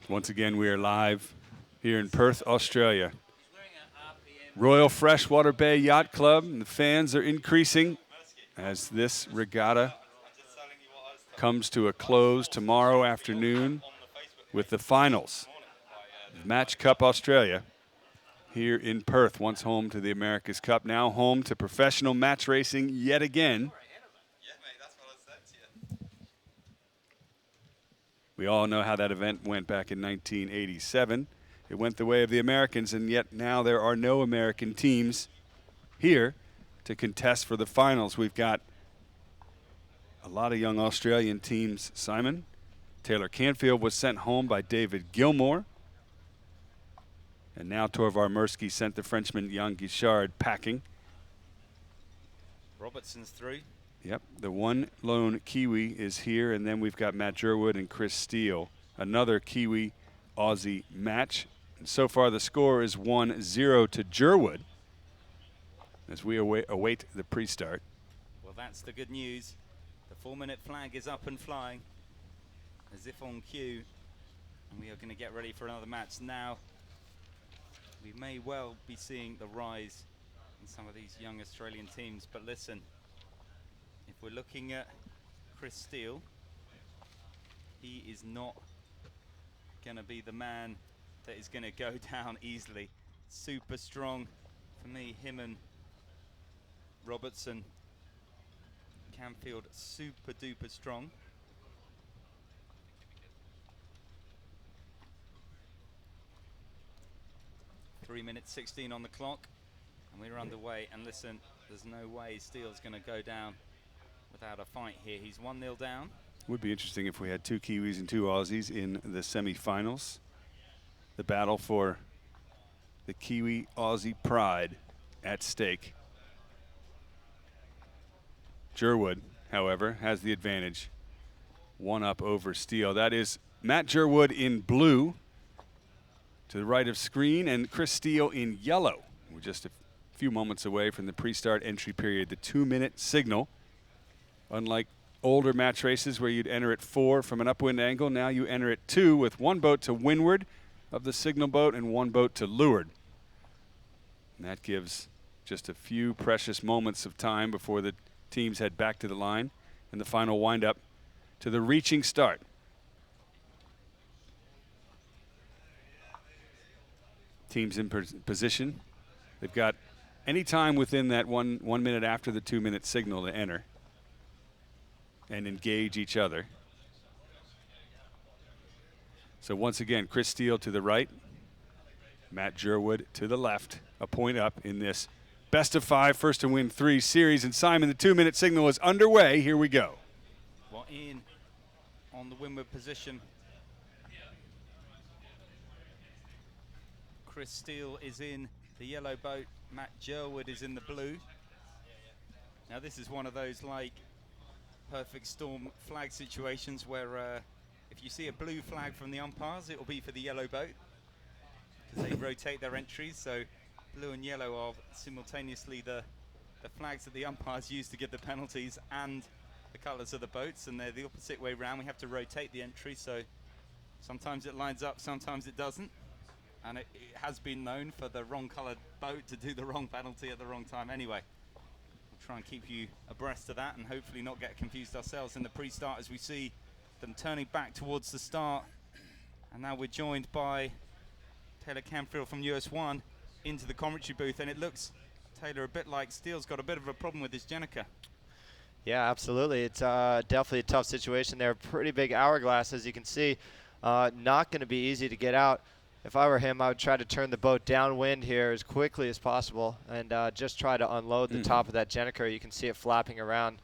Once again, we are live here in Perth, Australia. Royal Freshwater Bay Yacht Club, and the fans are increasing as this regatta comes to a close tomorrow afternoon with the finals. Match Cup Australia here in Perth, once home to the America's Cup, now home to professional match racing yet again. We all know how that event went back in 1987. It went the way of the Americans, and yet now there are no American teams here to contest for the finals. We've got a lot of young Australian teams. Simon, Taylor Canfield was sent home by David Gilmore. And now Torvar Murki sent the Frenchman Jan Gishard packing. Robertson's through. Yep, the one lone Kiwi is here, and then we've got Matt Gerwood and Chris Steele, another Kiwi-Aussie match. And so far the score is 1-0 to Gerwood as we await the pre-start. Well, that's the good news. The 4-minute flag is up and flying as if on cue, and we are going to get ready for another match now. We may well be seeing the rise in some of these young Australian teams, but listen, if we're looking at Chris Steele, he is not going to be the man that is going to go down easily. Super strong for me, him and Robertson. Canfield super duper strong. Three minutes 16 on the clock, and we're underway. And listen, there's no way Steele's going to go down without a fight here. He's 1-0 down. Would be interesting if we had two Kiwis and two Aussies in the semifinals. The battle for the Kiwi-Aussie pride at stake. Gerwood, however, has the advantage. One up over Steele. That is Matt Gerwood in blue to the right of screen, and Chris Steele in yellow. We're just a few moments away from the pre-start entry period, the 2-minute signal. Unlike older match races where you'd enter at 4 from an upwind angle, now you enter at 2 with one boat to windward of the signal boat and one boat to leeward. And that gives just a few precious moments of time before the teams head back to the line and the final wind-up to the reaching start. Teams in position. They've got any time within that one minute after the 2-minute signal to enter and engage each other. So once again, Chris Steele to the right, Matt Gerwood to the left, a point up in this best of 5, first to win 3 series. And Simon, the 2-minute signal is underway. Here we go. Well, Ian on the windward position. Chris Steele is in the yellow boat. Matt Gerwood is in the blue. Now this is one of those like perfect storm flag situations where if you see a blue flag from the umpires, it will be for the yellow boat because they rotate their entries. So blue and yellow are simultaneously the flags that the umpires use to give the penalties and the colours of the boats, and they're the opposite way round. We have to rotate the entry, so sometimes it lines up, sometimes it doesn't. And it has been known for the wrong coloured boat to do the wrong penalty at the wrong time. Anyway, we'll try and keep you abreast of that and hopefully not get confused ourselves in the pre-start as we see them turning back towards the start. And now we're joined by Taylor Canfield from US1 into the commentary booth, and it looks, Taylor, a bit like Steele's got a bit of a problem with his Jenica. Yeah, absolutely. It's definitely a tough situation there. Pretty big hourglass, as you can see. Not going to be easy to get out. If I were him, I would try to turn the boat downwind here as quickly as possible and just try to unload the top of that Jenica. You can see it flapping around.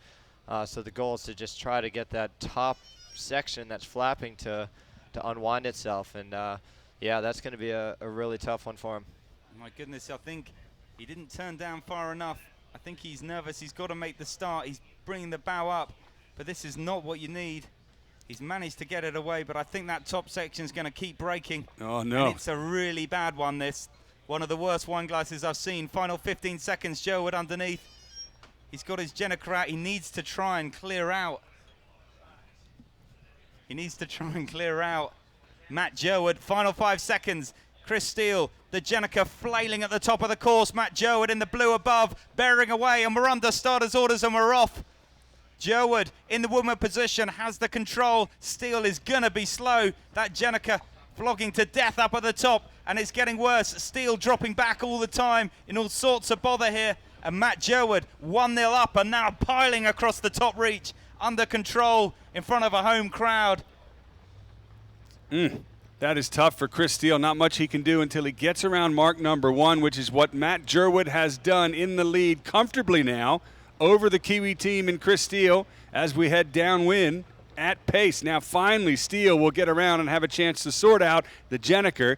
So the goal is to just try to get that top section that's flapping to unwind itself. And yeah, that's going to be a really tough one for him. My goodness, I think he didn't turn down far enough. I think he's nervous. He's got to make the start. He's bringing the bow up, but this is not what you need. He's managed to get it away, but I think that top section is going to keep breaking. Oh, no. And it's a really bad one, this. One of the worst wine glasses I've seen. Final 15 seconds, Gerwood underneath. He's got his Jenica out. He needs to try and clear out. He needs to try and clear out. Matt Gerwood, final 5 seconds. Chris Steele, the Jenica flailing at the top of the course. Matt Gerwood in the blue above, bearing away, and we're under starters orders and we're off. Gerwood in the woman position, has the control. Steele is gonna be slow. That Jenica flogging to death up at the top, and it's getting worse. Steele dropping back all the time in all sorts of bother here. And Matt Gerwood 1-0 up and now piling across the top reach, under control in front of a home crowd. That is tough for Chris Steele. Not much he can do until he gets around mark number 1, which is what Matt Gerwood has done, in the lead comfortably now over the Kiwi team and Chris Steele as we head downwind at pace. Now finally Steele will get around and have a chance to sort out the Jenica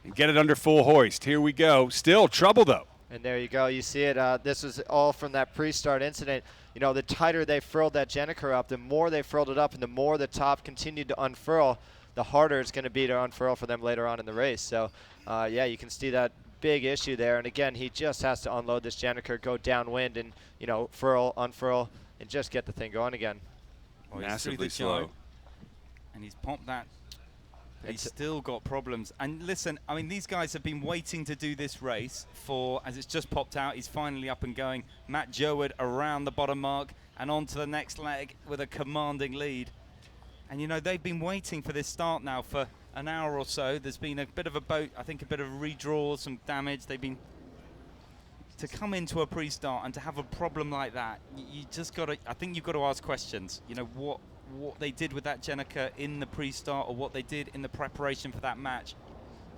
and get it under full hoist. Here we go. Still trouble though. And there you go. You see it. This was all from that pre-start incident. You know, the tighter they furled that Jenica up, the more they furled it up and the more the top continued to unfurl, the harder it's going to be to unfurl for them later on in the race. So, yeah, you can see that big issue there. And again, he just has to unload this Jenica, go downwind, and furl, unfurl, and just get the thing going again. Well, massively slow. And he's popped that. But he's still got problems. And listen, I mean, these guys have been waiting to do this race for, as it's just popped out, he's finally up and going. Matt Gerwood around the bottom mark and on to the next leg with a commanding lead. And, they've been waiting for this start now for an hour or so. There's been a bit of a boat, I think a bit of a redraw, some damage. They've been, to come into a pre-start and to have a problem like that, you just got to, I think you've got to ask questions. What they did with that Jenica in the pre-start or what they did in the preparation for that match.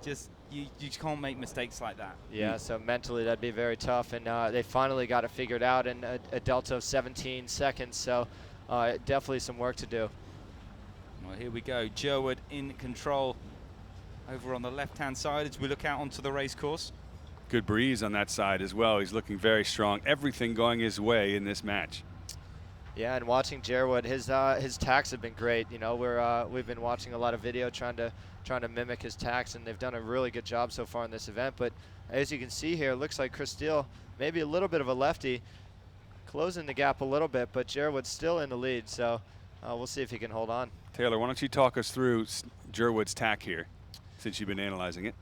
Just, you just can't make mistakes like that. Yeah, so mentally that'd be very tough. And they finally got it figured out in a delta of 17 seconds. So definitely some work to do. Well, here we go. Gerwood in control over on the left-hand side as we look out onto the race course. Good breeze on that side as well. He's looking very strong. Everything going his way in this match. Yeah, and watching Gerwood, his tacks have been great. We've been watching a lot of video trying to mimic his tacks, and they've done a really good job so far in this event. But as you can see here, it looks like Chris Steele, maybe a little bit of a lefty, closing the gap a little bit, but Gerwood's still in the lead. So we'll see if he can hold on. Taylor, why don't you talk us through Gerwood's tack here, since you've been analyzing it?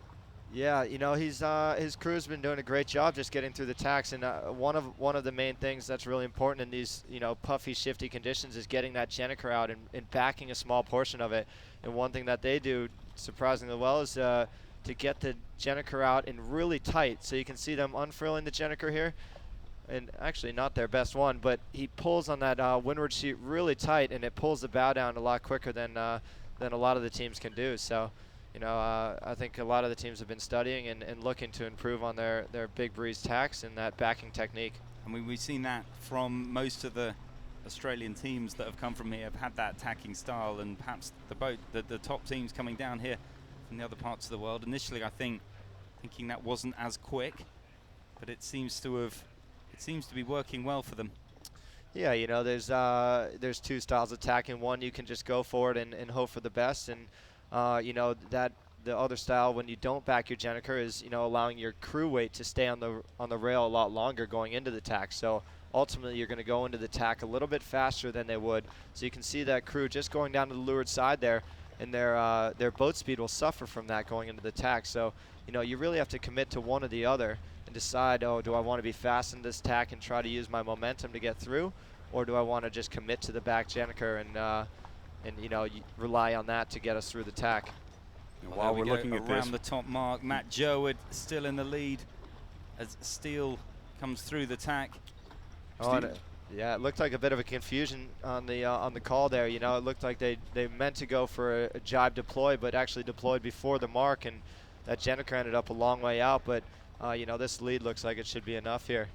Yeah, his crew's been doing a great job just getting through the tacks, and one of the main things that's really important in these puffy, shifty conditions is getting that Jenica out and backing a small portion of it. And one thing that they do surprisingly well is to get the Jenica out and really tight, so you can see them unfurling the Jenica here. And actually not their best one, but he pulls on that windward sheet really tight, and it pulls the bow down a lot quicker than a lot of the teams can do. So. I think a lot of the teams have been studying and looking to improve on their big breeze tacks and that backing technique. I mean, we've seen that from most of the Australian teams that have come from here have had that tacking style, and perhaps the top teams coming down here from the other parts of the world. Initially, I think thinking that wasn't as quick, but it seems to be working well for them. Yeah, there's two styles of tacking. One, you can just go for it and hope for the best, and that the other style, when you don't back your Jenica, is allowing your crew weight to stay on the rail a lot longer going into the tack. So ultimately you're going to go into the tack a little bit faster than they would. So you can see that crew just going down to the leeward side there, and their boat speed will suffer from that going into the tack. So you really have to commit to one or the other and decide, do I want to be fast in this tack and try to use my momentum to get through, or do I want to just commit to the back Jenica and rely on that to get us through the tack. And while we're looking at this, around the top mark, Matt Gerwood still in the lead as Steele comes through the tack. Yeah, it looked like a bit of a confusion on the call there. You know, it looked like they meant to go for a jibe deploy, but actually deployed before the mark, and that Jenneker ended up a long way out. But you know, this lead looks like it should be enough here.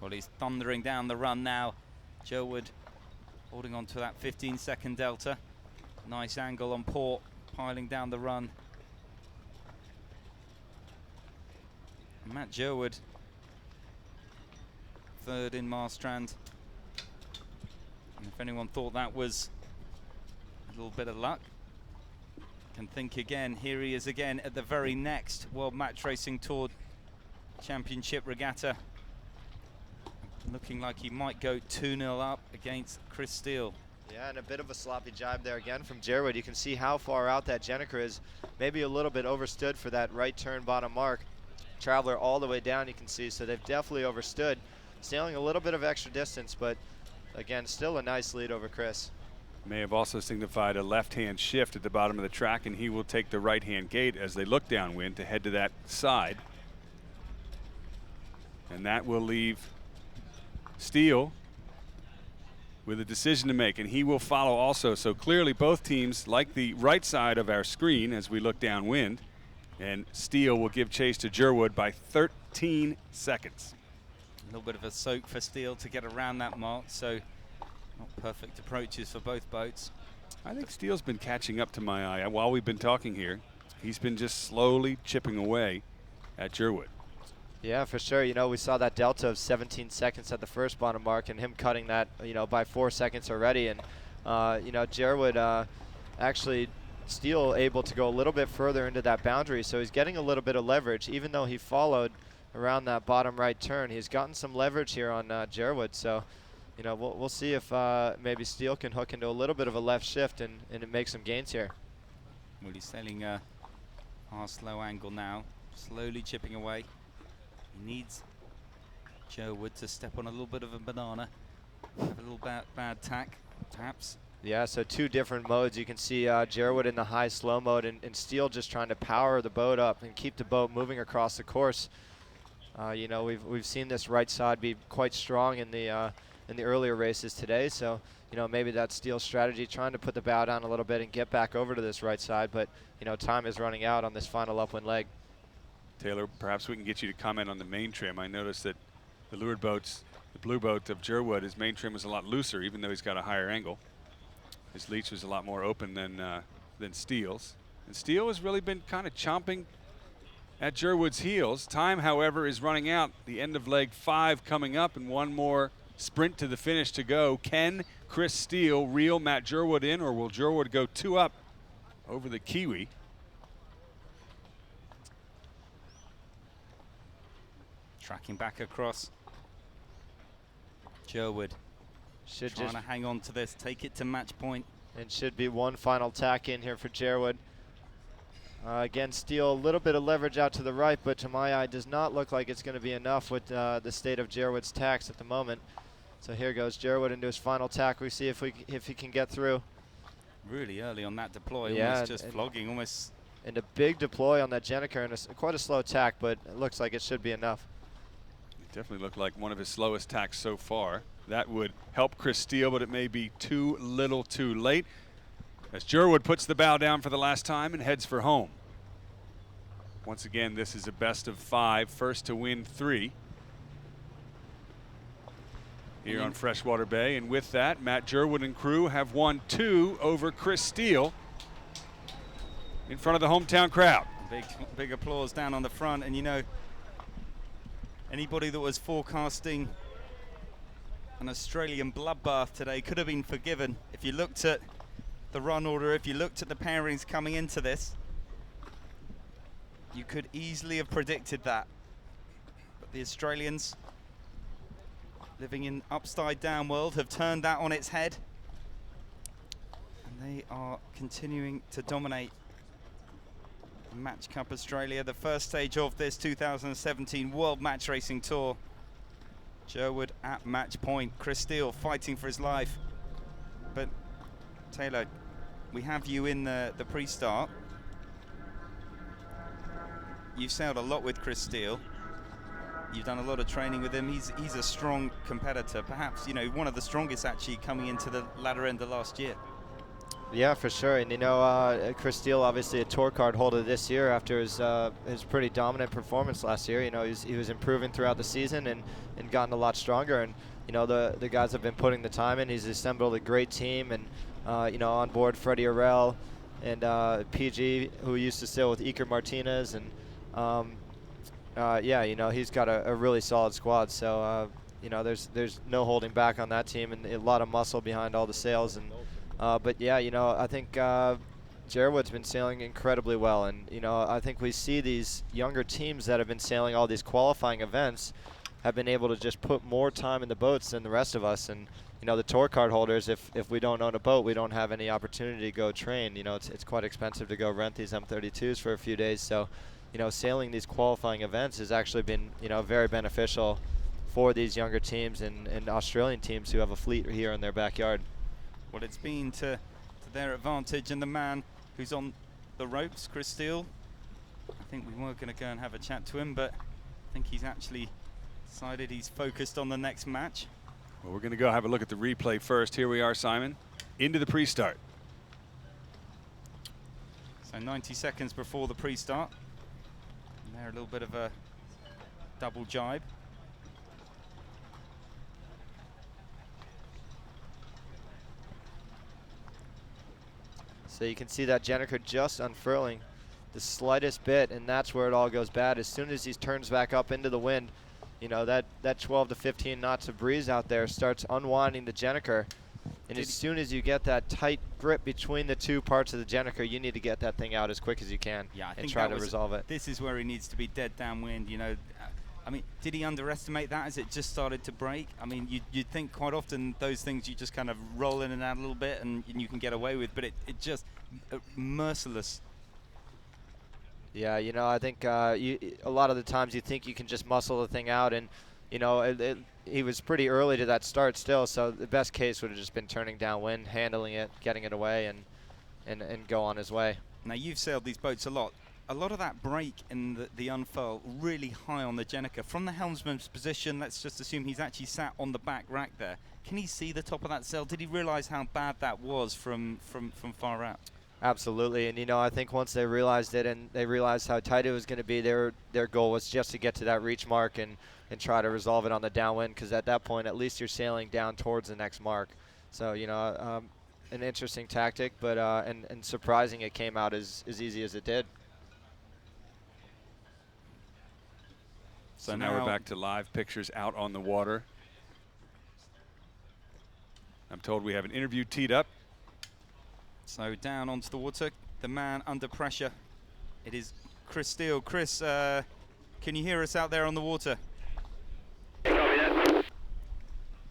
Well, he's thundering down the run now. Gerwood holding on to that 15-second delta. Nice angle on port, piling down the run. And Matt Gerwood, third in Marstrand. And if anyone thought that was a little bit of luck, can think again. Here he is again at the very next World Match Racing Tour Championship regatta. Looking like he might go 2-0 up against Chris Steele. Yeah, and a bit of a sloppy jibe there again from Gerwood. You can see how far out that Jenneker is. Maybe a little bit overstood for that right turn bottom mark. Traveler all the way down, you can see, so they've definitely overstood. Sailing a little bit of extra distance, but again, still a nice lead over Chris. may have also signified a left-hand shift at the bottom of the track, and he will take the right-hand gate as they look downwind to head to that side. And that will leave Steele with a decision to make, and he will follow also. So clearly both teams like the right side of our screen as we look downwind, and Steele will give chase to Gerwood by 13 seconds. A little bit of a soak for Steele to get around that mark, so not perfect approaches for both boats. I think Steele's been catching up to my eye. While we've been talking here, he's been just slowly chipping away at Gerwood. Yeah, for sure. You know, we saw that delta of 17 seconds at the first bottom mark and him cutting that, you know, by 4 seconds already. And, you know, Gerwood actually Steele able to go a little bit further into that boundary. So he's getting a little bit of leverage, even though he followed around that bottom right turn. He's gotten some leverage here on Gerwood. So, you know, we'll see if maybe Steele can hook into a little bit of a left shift and it makes some gains here. Well, he's sailing past low angle now, slowly chipping away. He needs Gerwood to step on a little bit of a banana, have a little bad tack, perhaps. Yeah, so two different modes. You can see Gerwood in the high slow mode and Steele just trying to power the boat up and keep the boat moving across the course. You know, we've seen this right side be quite strong in the earlier races today. So, you know, maybe that's Steele's strategy, trying to put the bow down a little bit and get back over to this right side. But, you know, time is running out on this final upwind leg. Taylor, perhaps we can get you to comment on the main trim. I noticed that the leeward boats, the blue boat of Gerwood, his main trim was a lot looser, even though he's got a higher angle. His leach was a lot more open than Steele's. And Steele has really been kind of chomping at Gerwood's heels. Time, however, is running out. The end of leg 5 coming up, and one more sprint to the finish to go. Can Chris Steele reel Matt Gerwood in, or will Gerwood go 2 up over the Kiwi? Tracking back across. Gerwood should trying just to hang on to this, take it to match point. And should be one final tack in here for Gerwood. Again, Steele, a little bit of leverage out to the right, but to my eye does not look like it's going to be enough with the state of Gerwood's tacks at the moment. So here goes Gerwood into his final tack. We see if he can get through. Really early on that deploy, yeah, almost just flogging, almost. And a big deploy on that Jenneker, and quite a slow tack, but it looks like it should be enough. It definitely looked like one of his slowest tacks so far. That would help Chris Steele, but it may be too little too late, as Gerwood puts the bow down for the last time and heads for home. Once again, this is a best of 5, first to win 3 here on Freshwater Bay. And with that, Matt Gerwood and crew have won 2 over Chris Steele in front of the hometown crowd. Big applause down on the front. And you know, anybody that was forecasting an Australian bloodbath today could have been forgiven. If you looked at the run order, if you looked at the pairings coming into this, you could easily have predicted that. But the Australians, living in upside down world, have turned that on its head. And they are continuing to dominate Match Cup Australia, the first stage of this 2017 World Match Racing Tour. Gerwood at match point. Chris Steele fighting for his life. But Taylor, we have you in the pre-start. you've sailed a lot with Chris Steele. You've done a lot of training with him. He's a strong competitor, perhaps, you know, one of the strongest actually coming into the latter end of last year. Yeah, for sure. And, you know, Chris Steele, obviously a tour card holder this year after his pretty dominant performance last year. You know, he was improving throughout the season and gotten a lot stronger. And, you know, the guys have been putting the time in. He's assembled a great team. And, you know, on board Freddie Orell and PG, who used to sail with Iker Martinez. And, yeah, you know, he's got a really solid squad. So, you know, there's no holding back on that team, and a lot of muscle behind all the sails. And but yeah, you know, I think Gerwood's been sailing incredibly well, and you know, I think we see these younger teams that have been sailing all these qualifying events have been able to just put more time in the boats than the rest of us. And you know, the tour card holders, if we don't own a boat, we don't have any opportunity to go train. You know, it's quite expensive to go rent these M32s for a few days. So, you know, sailing these qualifying events has actually been, you know, very beneficial for these younger teams and Australian teams who have a fleet here in their backyard. Well, it's been to their advantage, and the man who's on the ropes, Chris Steele, I think we were going to go and have a chat to him, but I think he's actually decided he's focused on the next match. Well, we're going to go have a look at the replay first. Here we are, Simon, into the pre-start. So 90 seconds before the pre-start. And there a little bit of a double jibe. So you can see that Jenniker just unfurling the slightest bit, and that's where it all goes bad. As soon as he turns back up into the wind, you know, that 12 to 15 knots of breeze out there starts unwinding the Jenniker. And as soon as you get that tight grip between the two parts of the Jenniker, you need to get that thing out as quick as you can and try to resolve it. This is where he needs to be dead downwind, you know. I mean, did he underestimate that as it just started to break? I mean, you'd think quite often those things you just kind of roll in and out a little bit and you can get away with, but it just merciless. Yeah, you know, I think a lot of the times you think you can just muscle the thing out, and you know, he was pretty early to that start still, so the best case would have just been turning downwind, handling it, getting it away, and go on his way. Now, you've sailed these boats a lot. A lot of that break in the unfurl really high on the Jenniker. From the helmsman's position, let's just assume he's actually sat on the back rack there. Can he see the top of that sail? Did he realize how bad that was from far out? Absolutely, and you know, I think once they realized it and they realized how tight it was going to be, their goal was just to get to that reach mark and try to resolve it on the downwind, because at that point at least you're sailing down towards the next mark. So, you know, an interesting tactic, but and surprising it came out as easy as it did. So now we're back to live pictures out on the water. I'm told we have an interview teed up. So down onto the water, the man under pressure. It is Chris Steele. Chris, can you hear us out there on the water?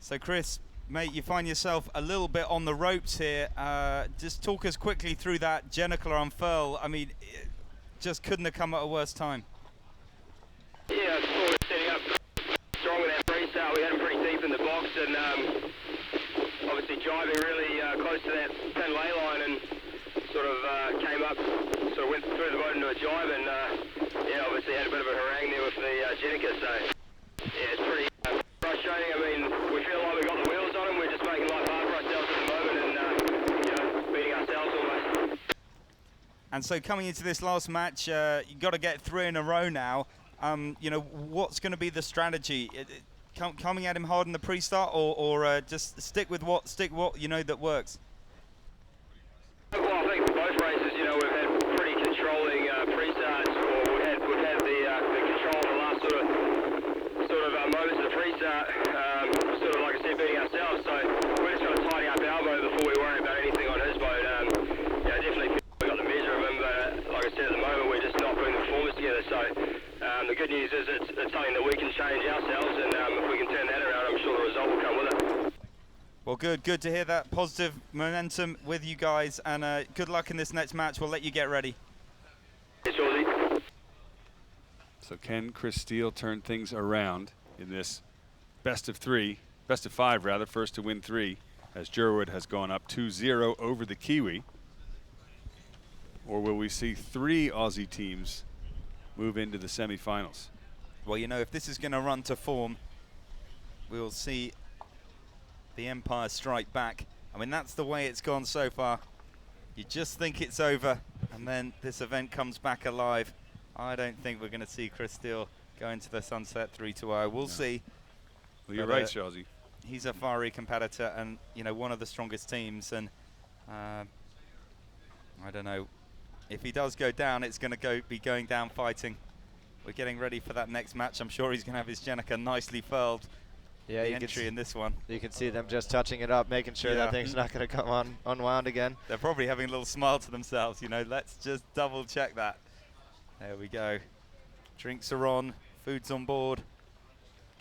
So Chris, mate, you find yourself a little bit on the ropes here. Just talk us quickly through that Jennifer unfurl. I mean, it just couldn't have come at a worse time. Yeah, sort of setting up strong with our pre-start. We had him pretty deep in the box, and obviously driving really close to that pin lay line, and sort of came up, sort of went through the boat into a jibe, and yeah, obviously had a bit of a harangue there with the Jennifer. So yeah, it's pretty frustrating. I mean, we feel like we got the wheels on him. We're just making life hard for ourselves at the moment, and you know, beating ourselves almost. And so coming into this last match, you got to get 3 in a row now. You know, what's going to be the strategy? Coming at him hard in the pre-start, or just stick what you know that works? Well, I think for both races, you know, we've had pretty controlling pre-starts, or we've had the control of the last sort of moments of the pre-start, sort of like I said, beating ourselves. So we're just trying to tidy up our boat before we worry about anything on his boat. Yeah, definitely we got the measure of him, but like I said, at the moment we're just not putting the performance together. So the good news is it's something that we can change ourselves, and if we can turn that around, I'm sure the result will come with it. Well, good to hear that positive momentum with you guys, and good luck in this next match. We'll let you get ready. So can Chris Steele turn things around in this best of 5 rather, first to win 3, as Gerwood has gone up 2-0 over the Kiwi? Or will we see 3 Aussie teams move into the semifinals. Well, you know, if this is going to run to form, we'll see the Empire strike back. I mean, that's the way it's gone so far. You just think it's over, and then this event comes back alive. I don't think we're going to see Chris Steele go into the sunset 3-0. We'll see. Well, you're But, right, Shawzy. He's a fiery competitor, and you know, one of the strongest teams. And I don't know, if he does go down, it's going to be going down fighting. We're getting ready for that next match. I'm sure he's going to have his Jenica nicely furled. Yeah, the entry in this one. You can see them just touching it up, making sure that thing's not going to come unwound again. They're probably having a little smile to themselves, you know, let's just double check that. There we go. Drinks are on, food's on board,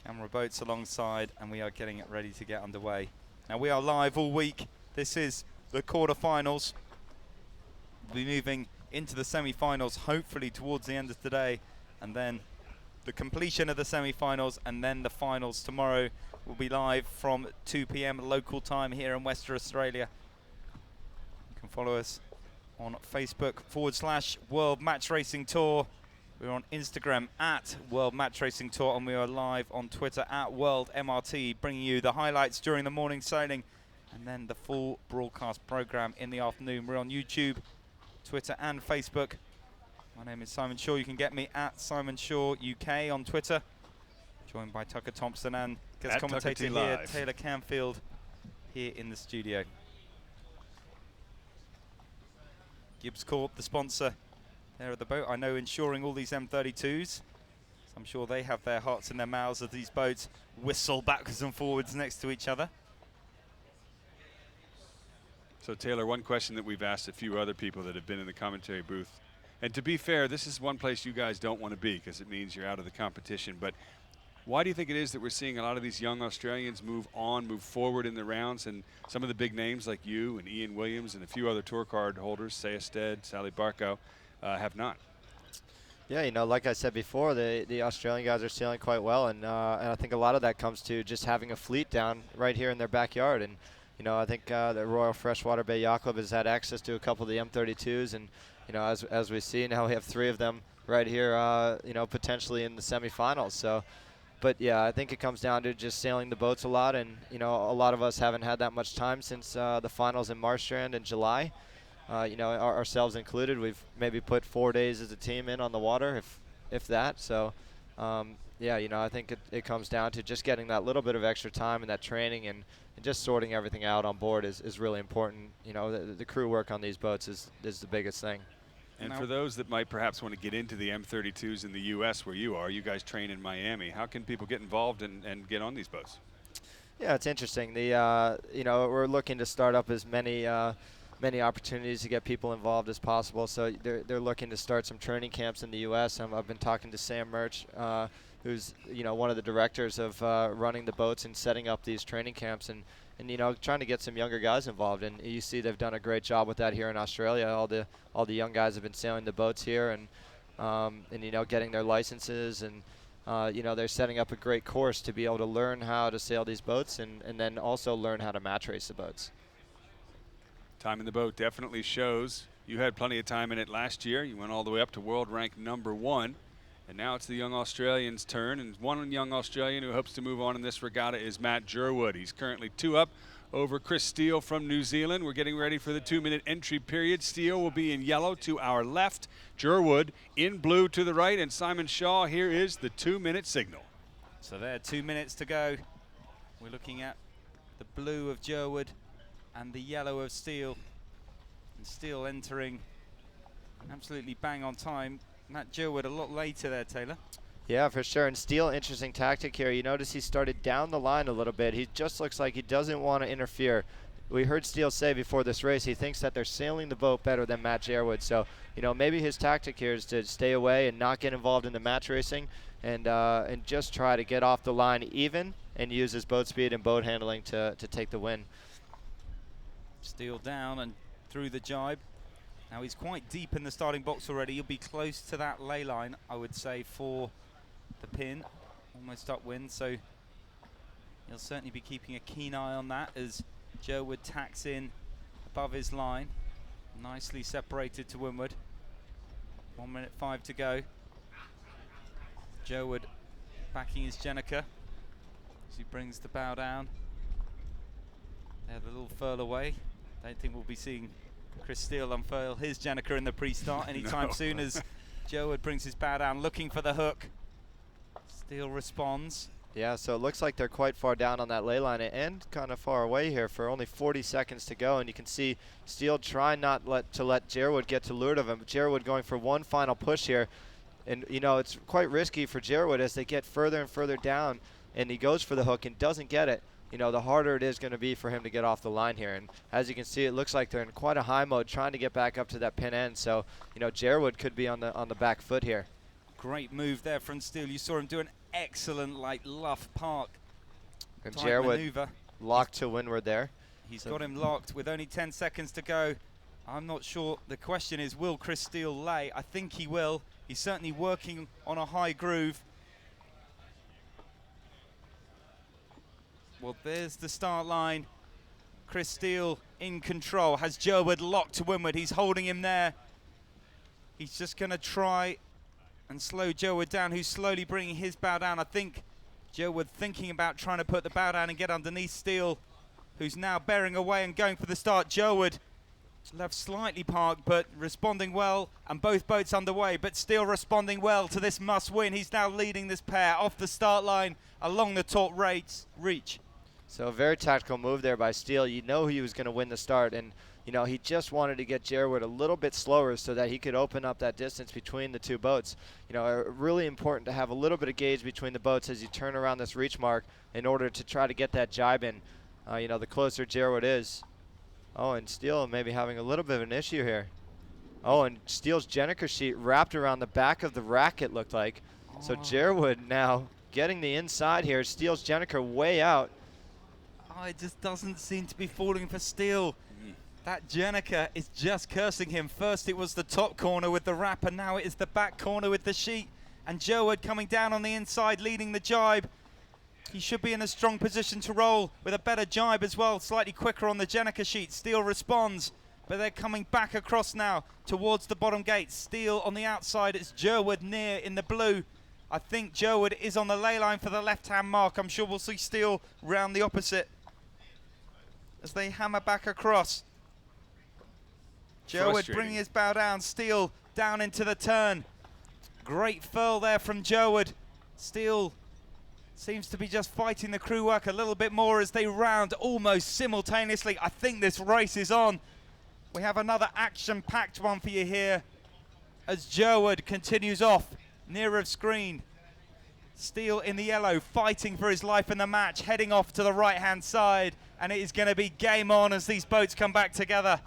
camera boats alongside, and we are getting it ready to get underway. Now we are live all week. This is the quarterfinals. We'll be moving into the semi-finals, hopefully towards the end of today, and then the completion of the semi-finals, and then the finals tomorrow will be live from 2 p.m. local time here in Western Australia. You can follow us on Facebook /World Match Racing Tour. We're on Instagram @World Match Racing Tour, and we are live on Twitter @WorldMRT, bringing you the highlights during the morning sailing, and then the full broadcast program in the afternoon. We're on YouTube, Twitter, and Facebook. My name is Simon Shaw. You can get me @SimonShawUK on Twitter. Joined by Tucker Thompson and guest commentator here, Taylor Canfield, here in the studio. Gibbs Corp, the sponsor there at the boat. I know insuring all these M32s. So I'm sure they have their hearts in their mouths as these boats whistle backwards and forwards next to each other. So Taylor, one question that we've asked a few other people that have been in the commentary booth, and to be fair, this is one place you guys don't want to be because it means you're out of the competition, but why do you think it is that we're seeing a lot of these young Australians move forward in the rounds, and some of the big names like you and Ian Williams and a few other tour card holders, Saya Stead, Sally Barco, have not? Yeah, you know, like I said before, the Australian guys are sailing quite well, and I think a lot of that comes to just having a fleet down right here in their backyard. And you know, I think the Royal Freshwater Bay Yacht Club has had access to a couple of the M32s, and you know, as we see now, we have 3 of them right here, you know, potentially in the semifinals. So, but yeah, I think it comes down to just sailing the boats a lot, and you know, a lot of us haven't had that much time since the finals in Marstrand in July. You know, ourselves included, we've maybe put 4 days as a team in on the water, if that. So, yeah, you know, I think it comes down to just getting that little bit of extra time and that training, and just sorting everything out on board is really important. You know, the crew work on these boats is the biggest thing. And for those that might perhaps want to get into the M32s in the U.S. where you guys train in Miami, how can people get involved and get on these boats? Yeah, it's interesting. You know, we're looking to start up as many opportunities to get people involved as possible. So they're looking to start some training camps in the U.S. I've been talking to Sam Murch, who's, you know, one of the directors of running the boats and setting up these training camps, and you know, trying to get some younger guys involved. And you see they've done a great job with that here in Australia. All the young guys have been sailing the boats here, and you know, getting their licenses, and you know, they're setting up a great course to be able to learn how to sail these boats, and then also learn how to match race the boats. Time in the boat definitely shows. You had plenty of time in it last year. You went all the way up to world rank #1. And now it's the young Australian's turn. And one young Australian who hopes to move on in this regatta is Matt Gerwood. He's currently 2 up over Chris Steele from New Zealand. We're getting ready for the 2-minute entry period. Steele will be in yellow to our left. Gerwood in blue to the right. And Simon Shaw, here is the 2-minute signal. So there, 2 minutes to go. We're looking at the blue of Gerwood and the yellow of Steele. And Steele entering absolutely bang on time. Matt Gerwood a lot later there, Taylor. Yeah, for sure. And Steele, interesting tactic here. You notice he started down the line a little bit. He just looks like he doesn't want to interfere. We heard Steele say before this race he thinks that they're sailing the boat better than Matt Gerwood. So, you know, maybe his tactic here is to stay away and not get involved in the match racing, and just try to get off the line even and use his boat speed and boat handling to take the win. Steele down and through the jibe. Now he's quite deep in the starting box already. He'll be close to that lay line, I would say, for the pin. Almost upwind, so he'll certainly be keeping a keen eye on that as Gerwood tacks in above his line. Nicely separated to windward. 1:05 to go. Gerwood backing his Jenica as he brings the bow down. They're a little furled away. Don't think we'll be seeing Chris Steele unfurl his Jenica in the pre-start anytime soon as Gerwood brings his bow down looking for the hook. Steele responds. Yeah, so it looks like they're quite far down on that ley line and kind of far away here for only 40 seconds to go. And you can see Steele trying not to let Gerwood get to leeward of him. Gerwood going for one final push here. And, you know, it's quite risky for Gerwood as they get further and further down. And he goes for the hook and doesn't get it. You know, the harder it is going to be for him to get off the line here. And as you can see, it looks like they're in quite a high mode trying to get back up to that pin end. So, you know, Gerwood could be on the back foot here. Great move there from Steele. You saw him do an excellent, like, luff park. And Gerwood maneuver. Locked to windward there. He's got him locked with only 10 seconds to go. I'm not sure. The question is, will Chris Steele lay? I think he will. He's certainly working on a high groove. Well, there's the start line. Chris Steele in control. Has Gerwood locked to windward. He's holding him there. He's just going to try and slow Gerwood down, who's slowly bringing his bow down. I think Gerwood thinking about trying to put the bow down and get underneath Steele, who's now bearing away and going for the start. Gerwood left slightly parked, but responding well, and both boats underway, but Steele responding well to this must win. He's now leading this pair off the start line along the top reach. So a very tactical move there by Steele. You know he was going to win the start, and you know he just wanted to get Gerwood a little bit slower so that he could open up that distance between the two boats. You know, really important to have a little bit of gauge between the boats as you turn around this reach mark in order to try to get that jibe in. You know, the closer Gerwood is. Oh, and Steele maybe having a little bit of an issue here. Oh, and Steele's Jenica sheet wrapped around the back of the rack, it looked like. So Gerwood now getting the inside here. Steele's Jenica way out. Oh, it just doesn't seem to be falling for Steele. That Jenica is just cursing him. First it was the top corner with the wrap, and now it is the back corner with the sheet. And Gerwood coming down on the inside, leading the jibe. He should be in a strong position to roll with a better jibe as well, slightly quicker on the Jenica sheet. Steele responds, but they're coming back across now towards the bottom gate. Steele on the outside, it's Gerwood near in the blue. I think Gerwood is on the ley line for the left-hand mark. I'm sure we'll see Steele round the opposite as they hammer back across. Gerwood bringing his bow down, Steele down into the turn. Great furl there from Gerwood. Steele seems to be just fighting the crew work a little bit more as they round almost simultaneously. I think this race is on. We have another action-packed one for you here as Gerwood continues off nearer of screen. Steele in the yellow fighting for his life in the match, heading off to the right-hand side, and it is going to be game on as these boats come back together.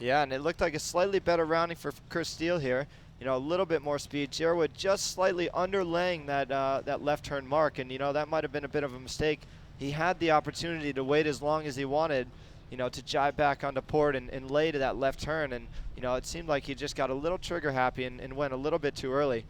Yeah, and it looked like a slightly better rounding for Chris Steele here. You know, a little bit more speed. Gerwood just slightly underlaying that left turn mark, and you know that might have been a bit of a mistake. He had the opportunity to wait as long as he wanted, you know, to jibe back onto port and lay to that left turn, and you know it seemed like he just got a little trigger happy and went a little bit too early.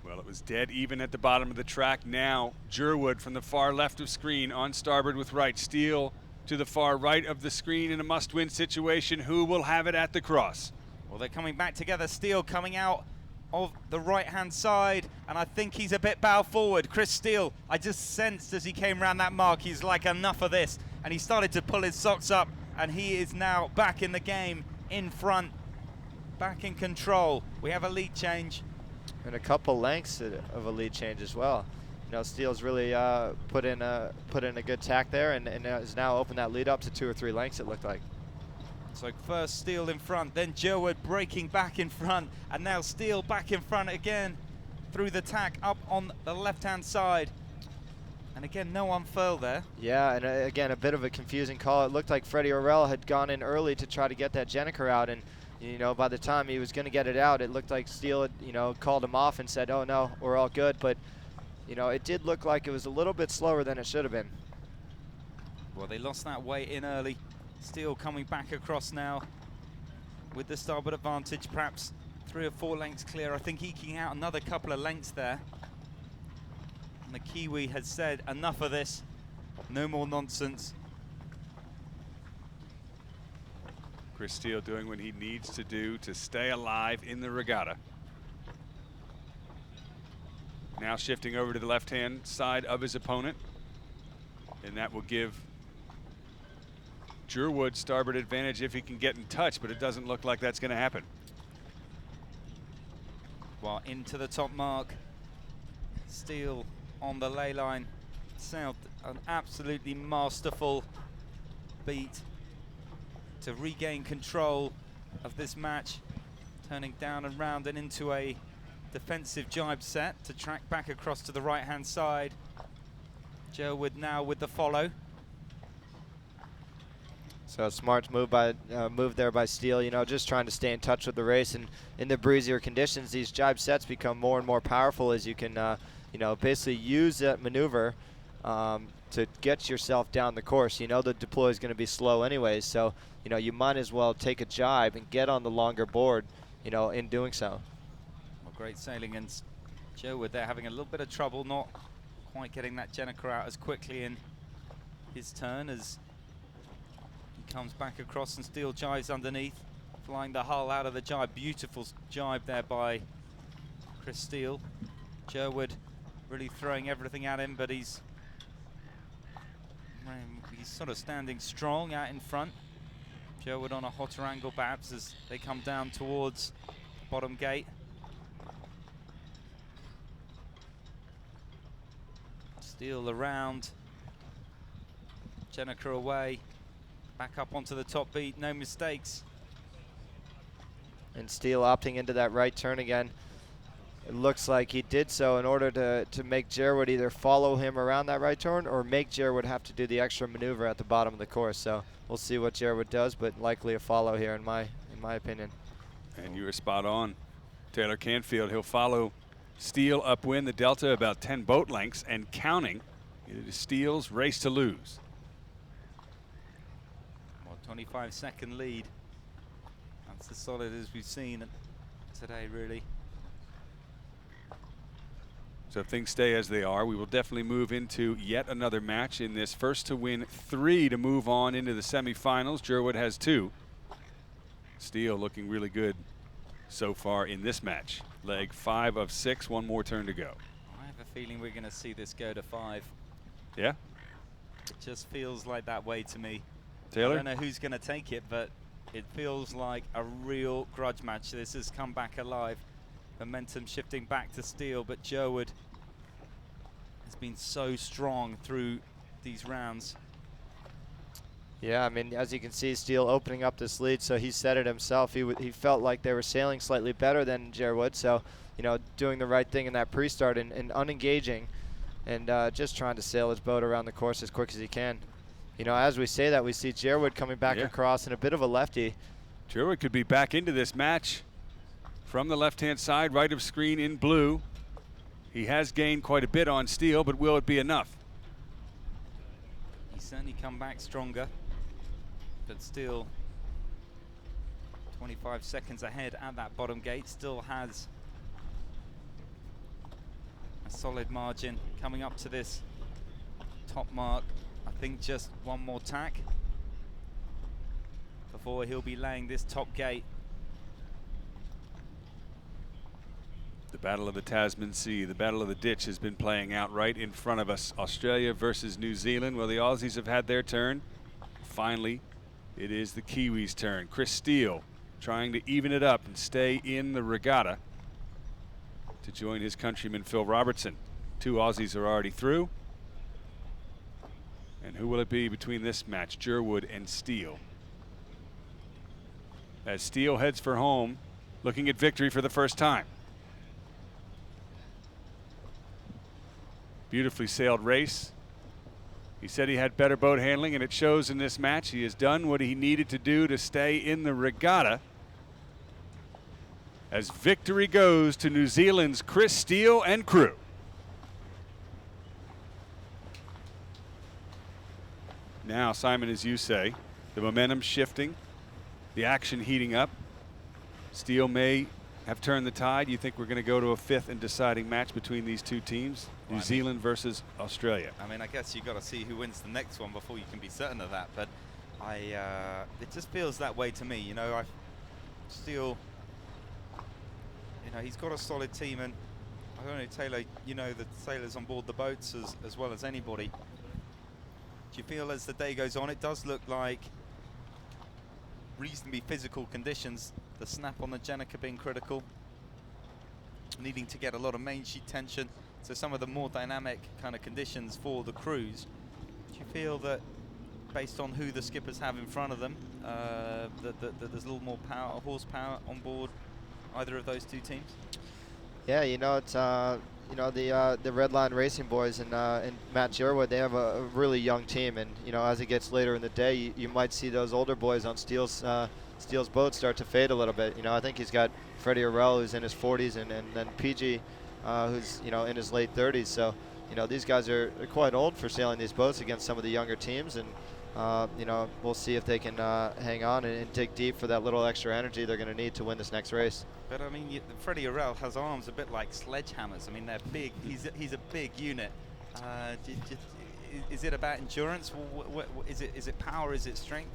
Well, it was dead even at the bottom of the track. Now Gerwood from the far left of screen on starboard with right. Steele to the far right of the screen in a must-win situation. Who will have it at the cross? Well, they're coming back together. Steele coming out of the right-hand side, and I think he's a bit bow forward. Chris Steele, I just sensed as he came around that mark, he's like, enough of this. And he started to pull his socks up, and he is now back in the game, in front, back in control. We have a lead change. And a couple lengths of a lead change as well. You know, Steele's really put in a good tack there, and has now opened that lead up to 2 or 3 lengths, it looked like. So first Steele in front, then Gerwood breaking back in front, and now Steele back in front again through the tack up on the left-hand side. And again, no unfurl there. Yeah, and again, a bit of a confusing call. It looked like Freddie Orell had gone in early to try to get that Jenica out, and you know, by the time he was going to get it out, it looked like Steele had, you know, called him off and said, oh no, we're all good. But, you know, it did look like it was a little bit slower than it should have been. Well, they lost that weight in early. Steele coming back across now with the starboard advantage, perhaps 3 or 4 lengths clear. I think eking out another couple of lengths there. And the Kiwi has said, enough of this, no more nonsense. Chris Steele doing what he needs to do to stay alive in the regatta. Now shifting over to the left-hand side of his opponent. And that will give Gerwood starboard advantage if he can get in touch, but it doesn't look like that's going to happen. Well, into the top mark. Steele on the ley line. Sailed an absolutely masterful beat to regain control of this match, turning down and round and into a defensive jibe set to track back across to the right-hand side. Gerwood now with the follow. So a smart move there by Steele, you know, just trying to stay in touch with the race. And in the breezier conditions, these jibe sets become more and more powerful as you can, you know, basically use that maneuver to get yourself down the course. You know the deploy is going to be slow anyways, so, you know, you might as well take a jibe and get on the longer board, you know, in doing so. Well, great sailing, and Gerwood there having a little bit of trouble, not quite getting that Jennifer out as quickly in his turn as he comes back across, and Steele jives underneath, flying the hull out of the jibe. Beautiful jibe there by Chris Steele. Gerwood really throwing everything at him, but he's sort of standing strong out in front. Gerwood on a hotter angle perhaps as they come down towards the bottom gate. Steele around, Jennifer away, back up onto the top beat, no mistakes. And Steele opting into that right turn again. It looks like he did so in order to make Gerwood either follow him around that right turn or make Gerwood have to do the extra maneuver at the bottom of the course. So we'll see what Gerwood does, but likely a follow here in my opinion. And you were spot on. Taylor Canfield, he'll follow Steele upwind, the delta about 10 boat lengths and counting. It is Steele's race to lose. Well, 25-second lead. That's as solid as we've seen today, really. So if things stay as they are, we will definitely move into yet another match in this first to win 3 to move on into the semifinals. Gerwood has 2. Steele looking really good so far in this match. Leg 5 of 6, 1 more turn to go. I have a feeling we're going to see this go to 5. Yeah? It just feels like that way to me. Taylor? I don't know who's going to take it, but it feels like a real grudge match. This has come back alive. Momentum shifting back to Steele, but Gerwood has been so strong through these rounds. Yeah, I mean, as you can see, Steele opening up this lead, so he said it himself. He felt like they were sailing slightly better than Gerwood, so, you know, doing the right thing in that pre-start and unengaging and just trying to sail his boat around the course as quick as he can. You know, as we say that, we see Gerwood coming back across in a bit of a lefty. Gerwood could be back into this match from the left-hand side, right of screen in blue. He has gained quite a bit on Steele, but will it be enough? He's certainly come back stronger, but still 25 seconds ahead at that bottom gate. Still has a solid margin coming up to this top mark. I think just one more tack before he'll be laying this top gate. The Battle of the Tasman Sea, the Battle of the Ditch has been playing out right in front of us. Australia versus New Zealand. Well, the Aussies have had their turn. Finally, it is the Kiwis' turn. Chris Steele trying to even it up and stay in the regatta to join his countryman Phil Robertson. 2 Aussies are already through. And who will it be between this match, Gerwood and Steele? As Steele heads for home, looking at victory for the first time. Beautifully sailed race. He said he had better boat handling, and it shows in this match. He has done what he needed to do to stay in the regatta. As victory goes to New Zealand's Chris Steele and crew. Now, Simon, as you say, the momentum shifting, the action heating up. Steele may have turned the tide. You think we're going to go to a 5th and deciding match between these 2 teams? New Zealand versus Australia. I mean, I guess you've got to see who wins the next one before you can be certain of that. But it just feels that way to me. You know, Steele, you know, he's got a solid team, and I don't know, Taylor, you know the sailors on board the boats as well as anybody. Do you feel as the day goes on, it does look like reasonably physical conditions, the snap on the Jenica being critical, needing to get a lot of main sheet tension, so some of the more dynamic kind of conditions for the crews. Do you feel that based on who the skippers have in front of them, that there's a little more power, horsepower on board either of those two teams? Yeah, you know, it's you know, the Red Line Racing boys and Matt Gerwood, they have a really young team, and you know, as it gets later in the day, you might see those older boys on Steele's boat start to fade a little bit. You know, I think he's got Freddie Orell, who's in his 40s, and then PG, who's, you know, in his late 30s. So, you know, these guys are quite old for sailing these boats against some of the younger teams, and you know, we'll see if they can hang on and dig deep for that little extra energy they're going to need to win this next race. But I mean, Freddie Orell has arms a bit like sledgehammers. I mean, they're big. He's a big unit. Is it about endurance? Is it power? Is it strength?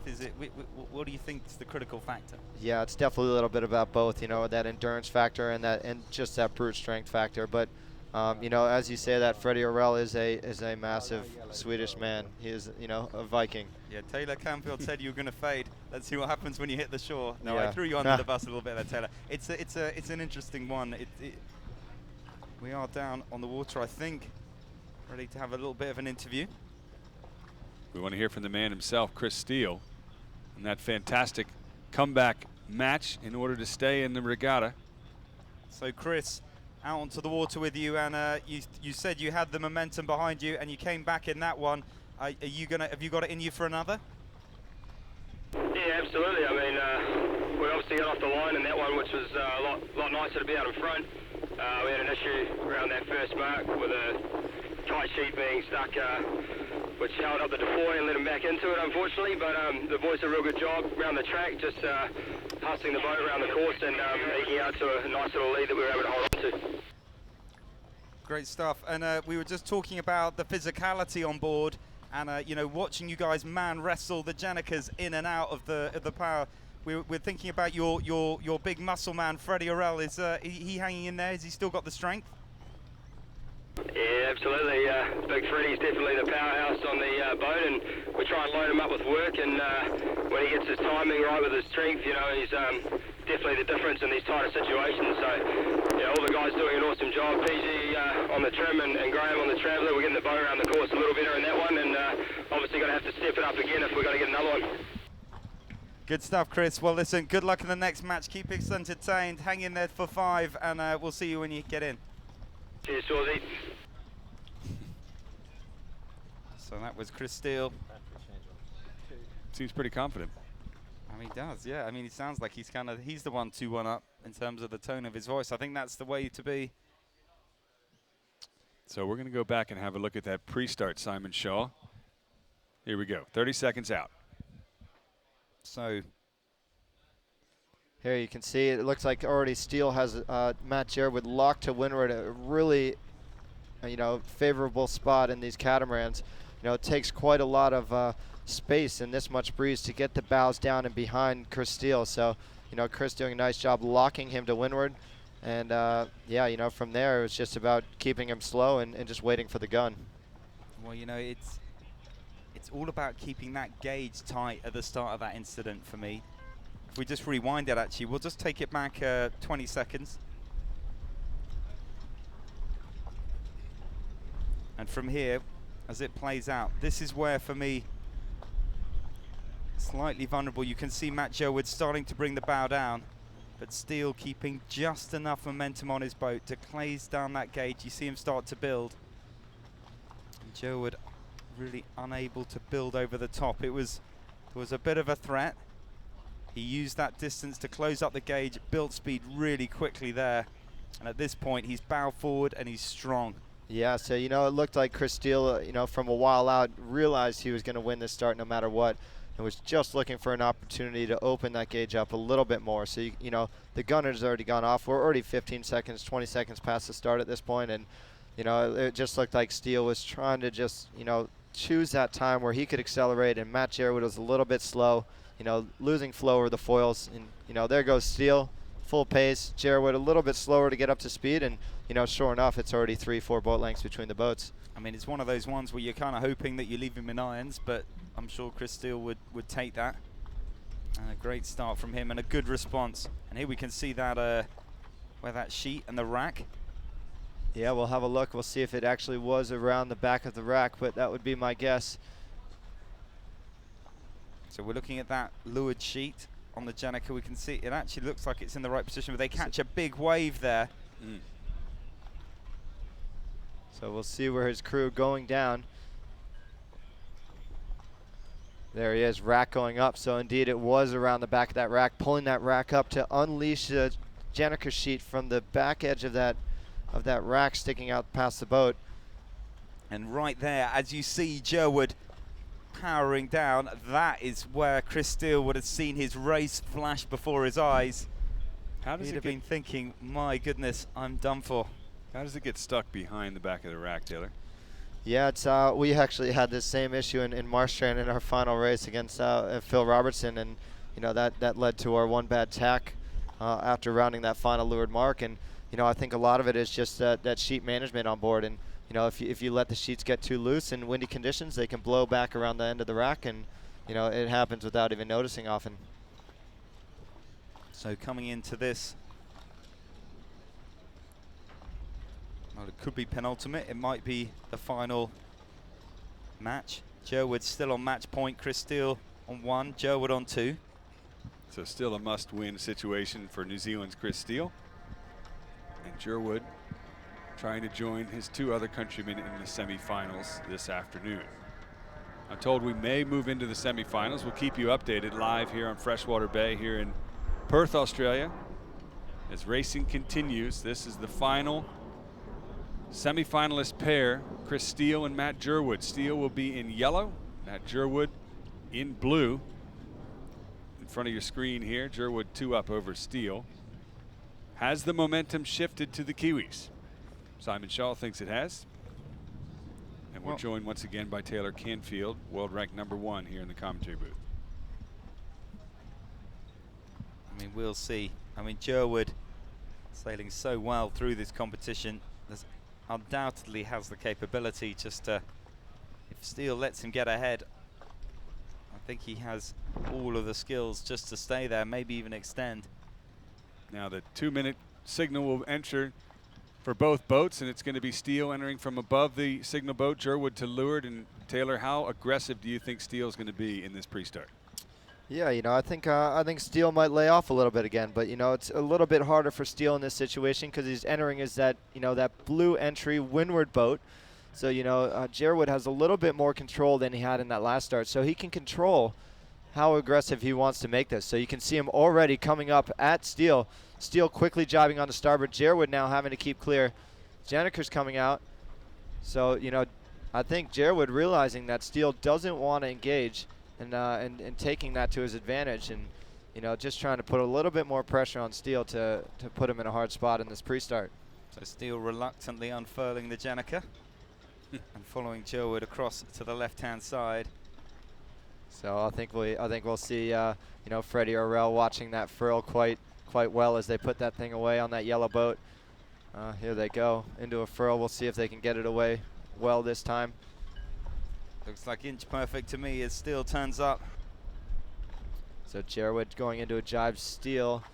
What do you think is the critical factor? Yeah, it's definitely a little bit about both. You know, that endurance factor and just that brute strength factor. But you know, as you say, that Freddie Orell is a massive Swedish man. He is, you know, a Viking. Yeah, Taylor Canfield said you were going to fade. Let's see what happens when you hit the shore. No, yeah. I threw you under the bus a little bit there, Taylor. It's an interesting one. We are down on the water, I think, ready to have a little bit of an interview. We want to hear from the man himself, Chris Steele, and that fantastic comeback match in order to stay in the regatta. So, Chris, out onto the water with you, and you said you had the momentum behind you, and you came back in that one. Have you got it in you for another? Yeah, absolutely. I mean, we obviously got off the line in that one, which was a lot nicer to be out in front. We had an issue around that first mark with a tight sheet being stuck, which held up the defoy and let him back into it, unfortunately. But the boys did a real good job around the track, just hustling the boat around the course and making out to a nice little lead that we were able to hold on to. Great stuff. And we were just talking about the physicality on board, and you know, watching you guys man wrestle the Jenicas in and out of the power. We're thinking about your big muscle man, Freddie Orell. Is he hanging in there? Has he still got the strength? Yeah, absolutely. Big Freddie's definitely the powerhouse on the boat, and we try and load him up with work. And when he gets his timing right with his strength, you know, he's definitely the difference in these tighter situations. So, yeah, all the guys doing an awesome job. PG on the trim and Graham on the Traveller. We're getting the boat around the course a little better in that one, and obviously going to have to step it up again if we're going to get another one. Good stuff, Chris. Well, listen, good luck in the next match. Keep us entertained. Hang in there for 5, and we'll see you when you get in. Cheers, Shawsy. So that was Chris Steele. Seems pretty confident. I mean, he does, yeah. I mean, he sounds like he's the one 2-1 up in terms of the tone of his voice. I think that's the way to be. So we're going to go back and have a look at that pre-start Simon Shaw. Here we go, 30 seconds out. So here you can see it looks like already Steele has Matt Gerwood locked to windward, a really you know, favorable spot in these catamarans. You know, it takes quite a lot of space and this much breeze to get the bows down and behind Chris Steele. So, you know, Chris doing a nice job locking him to windward. And, yeah, you know, from there it was just about keeping him slow and just waiting for the gun. Well, you know, it's all about keeping that gauge tight at the start of that incident for me. If we just rewind it, actually, we'll just take it back 20 seconds. And from here, as it plays out, this is where, for me, slightly vulnerable. You can see Matt Gerwood starting to bring the bow down, but Steele keeping just enough momentum on his boat to close down that gauge. You see him start to build. And Gerwood really unable to build over the top. There was a bit of a threat. He used that distance to close up the gauge, built speed really quickly there. And at this point, he's bow forward and he's strong. Yeah, so, you know, it looked like Chris Steele, you know, from a while out, realized he was going to win this start no matter what, and was just looking for an opportunity to open that gauge up a little bit more. So, you know, the gunner's already gone off. We're already 15 seconds, 20 seconds past the start at this point, and, you know, it just looked like Steele was trying to just, you know, choose that time where he could accelerate, and Matt Gerwood was a little bit slow, you know, losing flow over the foils. And, you know, there goes Steele, full pace. Gerwood a little bit slower to get up to speed, and sure enough, it's already 3-4 boat lengths between the boats. I mean, it's one of those ones where you're kind of hoping that you leave him in irons, but I'm sure Chris Steele would take that. And a great start from him and a good response. And here we can see that where that sheet and the rack. Yeah, we'll have a look. We'll see if it actually was around the back of the rack, but that would be my guess. So we're looking at that leeward sheet on the Jenica. We can see it actually looks like it's in the right position, but they catch a big wave there. So we'll see where his crew going down. There he is, rack going up. So indeed it was around the back of that rack, pulling that rack up to unleash the Jenica sheet from the back edge of that rack sticking out past the boat. And right there, as you see Gerwood powering down, that is where Chris Steele would have seen his race flash before his eyes. How does He'd it have been thinking, my goodness, I'm done for. How does it get stuck behind the back of the rack, Taylor? Yeah, it's we actually had this same issue in Marstrand in our final race against Phil Robertson, and that led to our one bad tack after rounding that final leeward mark. And I think a lot of it is just that sheet management on board. And if you let the sheets get too loose in windy conditions, they can blow back around the end of the rack, and it happens without even noticing often. So coming into this, well, it could be penultimate. It might be the final match. Gerwood still on match point. Chris Steele on 1. Gerwood on 2. So still a must-win situation for New Zealand's Chris Steele. And Gerwood trying to join his 2 other countrymen in the semifinals this afternoon. I'm told we may move into the semifinals. We'll keep you updated live here on Freshwater Bay here in Perth, Australia. As racing continues, this is the final semifinalist pair, Chris Steele and Matt Gerwood. Steele will be in yellow, Matt Gerwood in blue. In front of your screen here, Gerwood 2 up over Steele. Has the momentum shifted to the Kiwis? Simon Shaw thinks it has. And we're joined once again by Taylor Canfield, world ranked #1 here in the commentary booth. I mean, we'll see. I mean, Gerwood sailing so well through this competition. Undoubtedly has the capability just to, if Steele lets him get ahead, I think he has all of the skills just to stay there, maybe even extend. Now the 2-minute signal will enter for both boats, and it's going to be Steele entering from above the signal boat, Gerwood to leeward. And Taylor, how aggressive do you think Steele's going to be in this pre-start? Yeah, I think Steele might lay off a little bit again, but it's a little bit harder for Steele in this situation because he's entering as that that blue entry windward boat. So Gerwood has a little bit more control than he had in that last start, so he can control how aggressive he wants to make this. So you can see him already coming up at Steele. Steele quickly jibing on the starboard. Gerwood now having to keep clear. Janiker's coming out. So I think Gerwood realizing that Steele doesn't want to engage. And taking that to his advantage, and just trying to put a little bit more pressure on Steele to put him in a hard spot in this pre-start. So Steele reluctantly unfurling the Jenica and following Gerwood across to the left-hand side. So I think we'll see Freddie Orrell watching that furl quite well as they put that thing away on that yellow boat. Here they go into a furl. We'll see if they can get it away well this time. Looks like inch perfect to me as Steele turns up. So Gerwood going into a jibe. Steele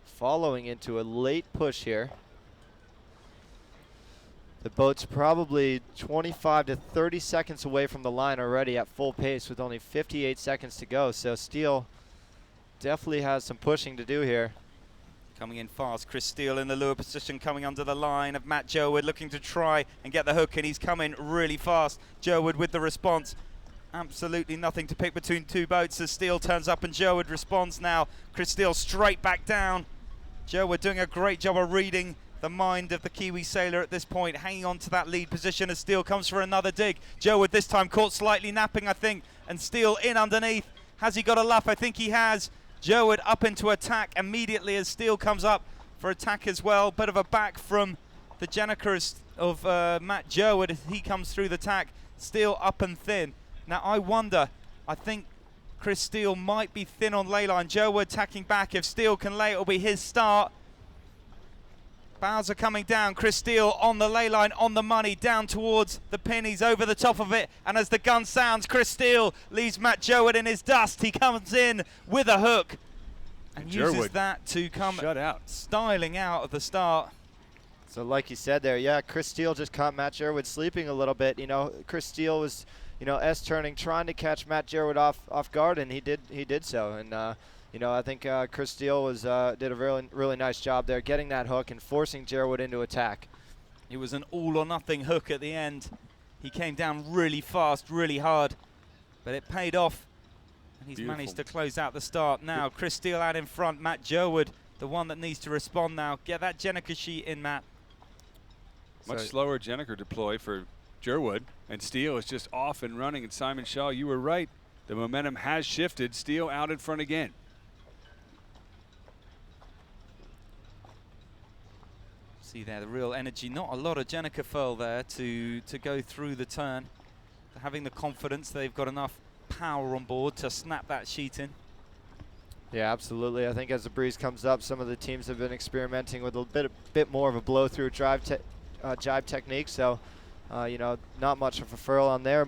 following into a late push here. The boat's probably 25 to 30 seconds away from the line already at full pace with only 58 seconds to go. So Steele definitely has some pushing to do here. Coming in fast, Chris Steele in the lure position, coming under the line of Matt Gerwood, looking to try and get the hook, and he's coming really fast. Gerwood with the response. Absolutely nothing to pick between 2 boats as Steele turns up and Gerwood responds now. Chris Steele straight back down. Gerwood doing a great job of reading the mind of the Kiwi sailor at this point, hanging on to that lead position as Steele comes for another dig. Gerwood this time caught slightly napping, I think, and Steele in underneath. Has he got a luff? I think he has. Gerwood up into attack immediately as Steele comes up for attack as well. Bit of a back from the Jenica of Matt Gerwood as he comes through the tack. Steele up and thin. Now I wonder, I think Chris Steele might be thin on ley line. Gerwood tacking back. If Steele can lay, it'll be his start. Bows are coming down. Chris Steele on the ley line, on the money, down towards the pin. He's over the top of it. And as the gun sounds, Chris Steele leaves Matt Gerwood in his dust. He comes in with a hook and uses that to come shut out, styling out of the start. So like you said there, yeah, Chris Steele just caught Matt Gerwood sleeping a little bit. You know, Chris Steele was, you know, S-turning, trying to catch Matt Gerwood off guard, and he did so. And you know, I think Chris Steele did a really nice job there, getting that hook and forcing Gerwood into attack. It was an all-or-nothing hook at the end. He came down really fast, really hard, but it paid off. And he's managed to close out the start. Now, Chris Steele out in front. Matt Gerwood, the one that needs to respond now. Get that Jenniker sheet in, Matt. Much slower Jenniker deploy for Gerwood, and Steele is just off and running. And Simon Shaw, you were right. The momentum has shifted. Steele out in front again. See there, the real energy. Not a lot of Jenniker furl there to go through the turn. They're having the confidence they've got enough power on board to snap that sheet in. Yeah, absolutely. I think as the breeze comes up, some of the teams have been experimenting with a bit more of a blow-through jibe technique. So, you know, not much of a furl on there.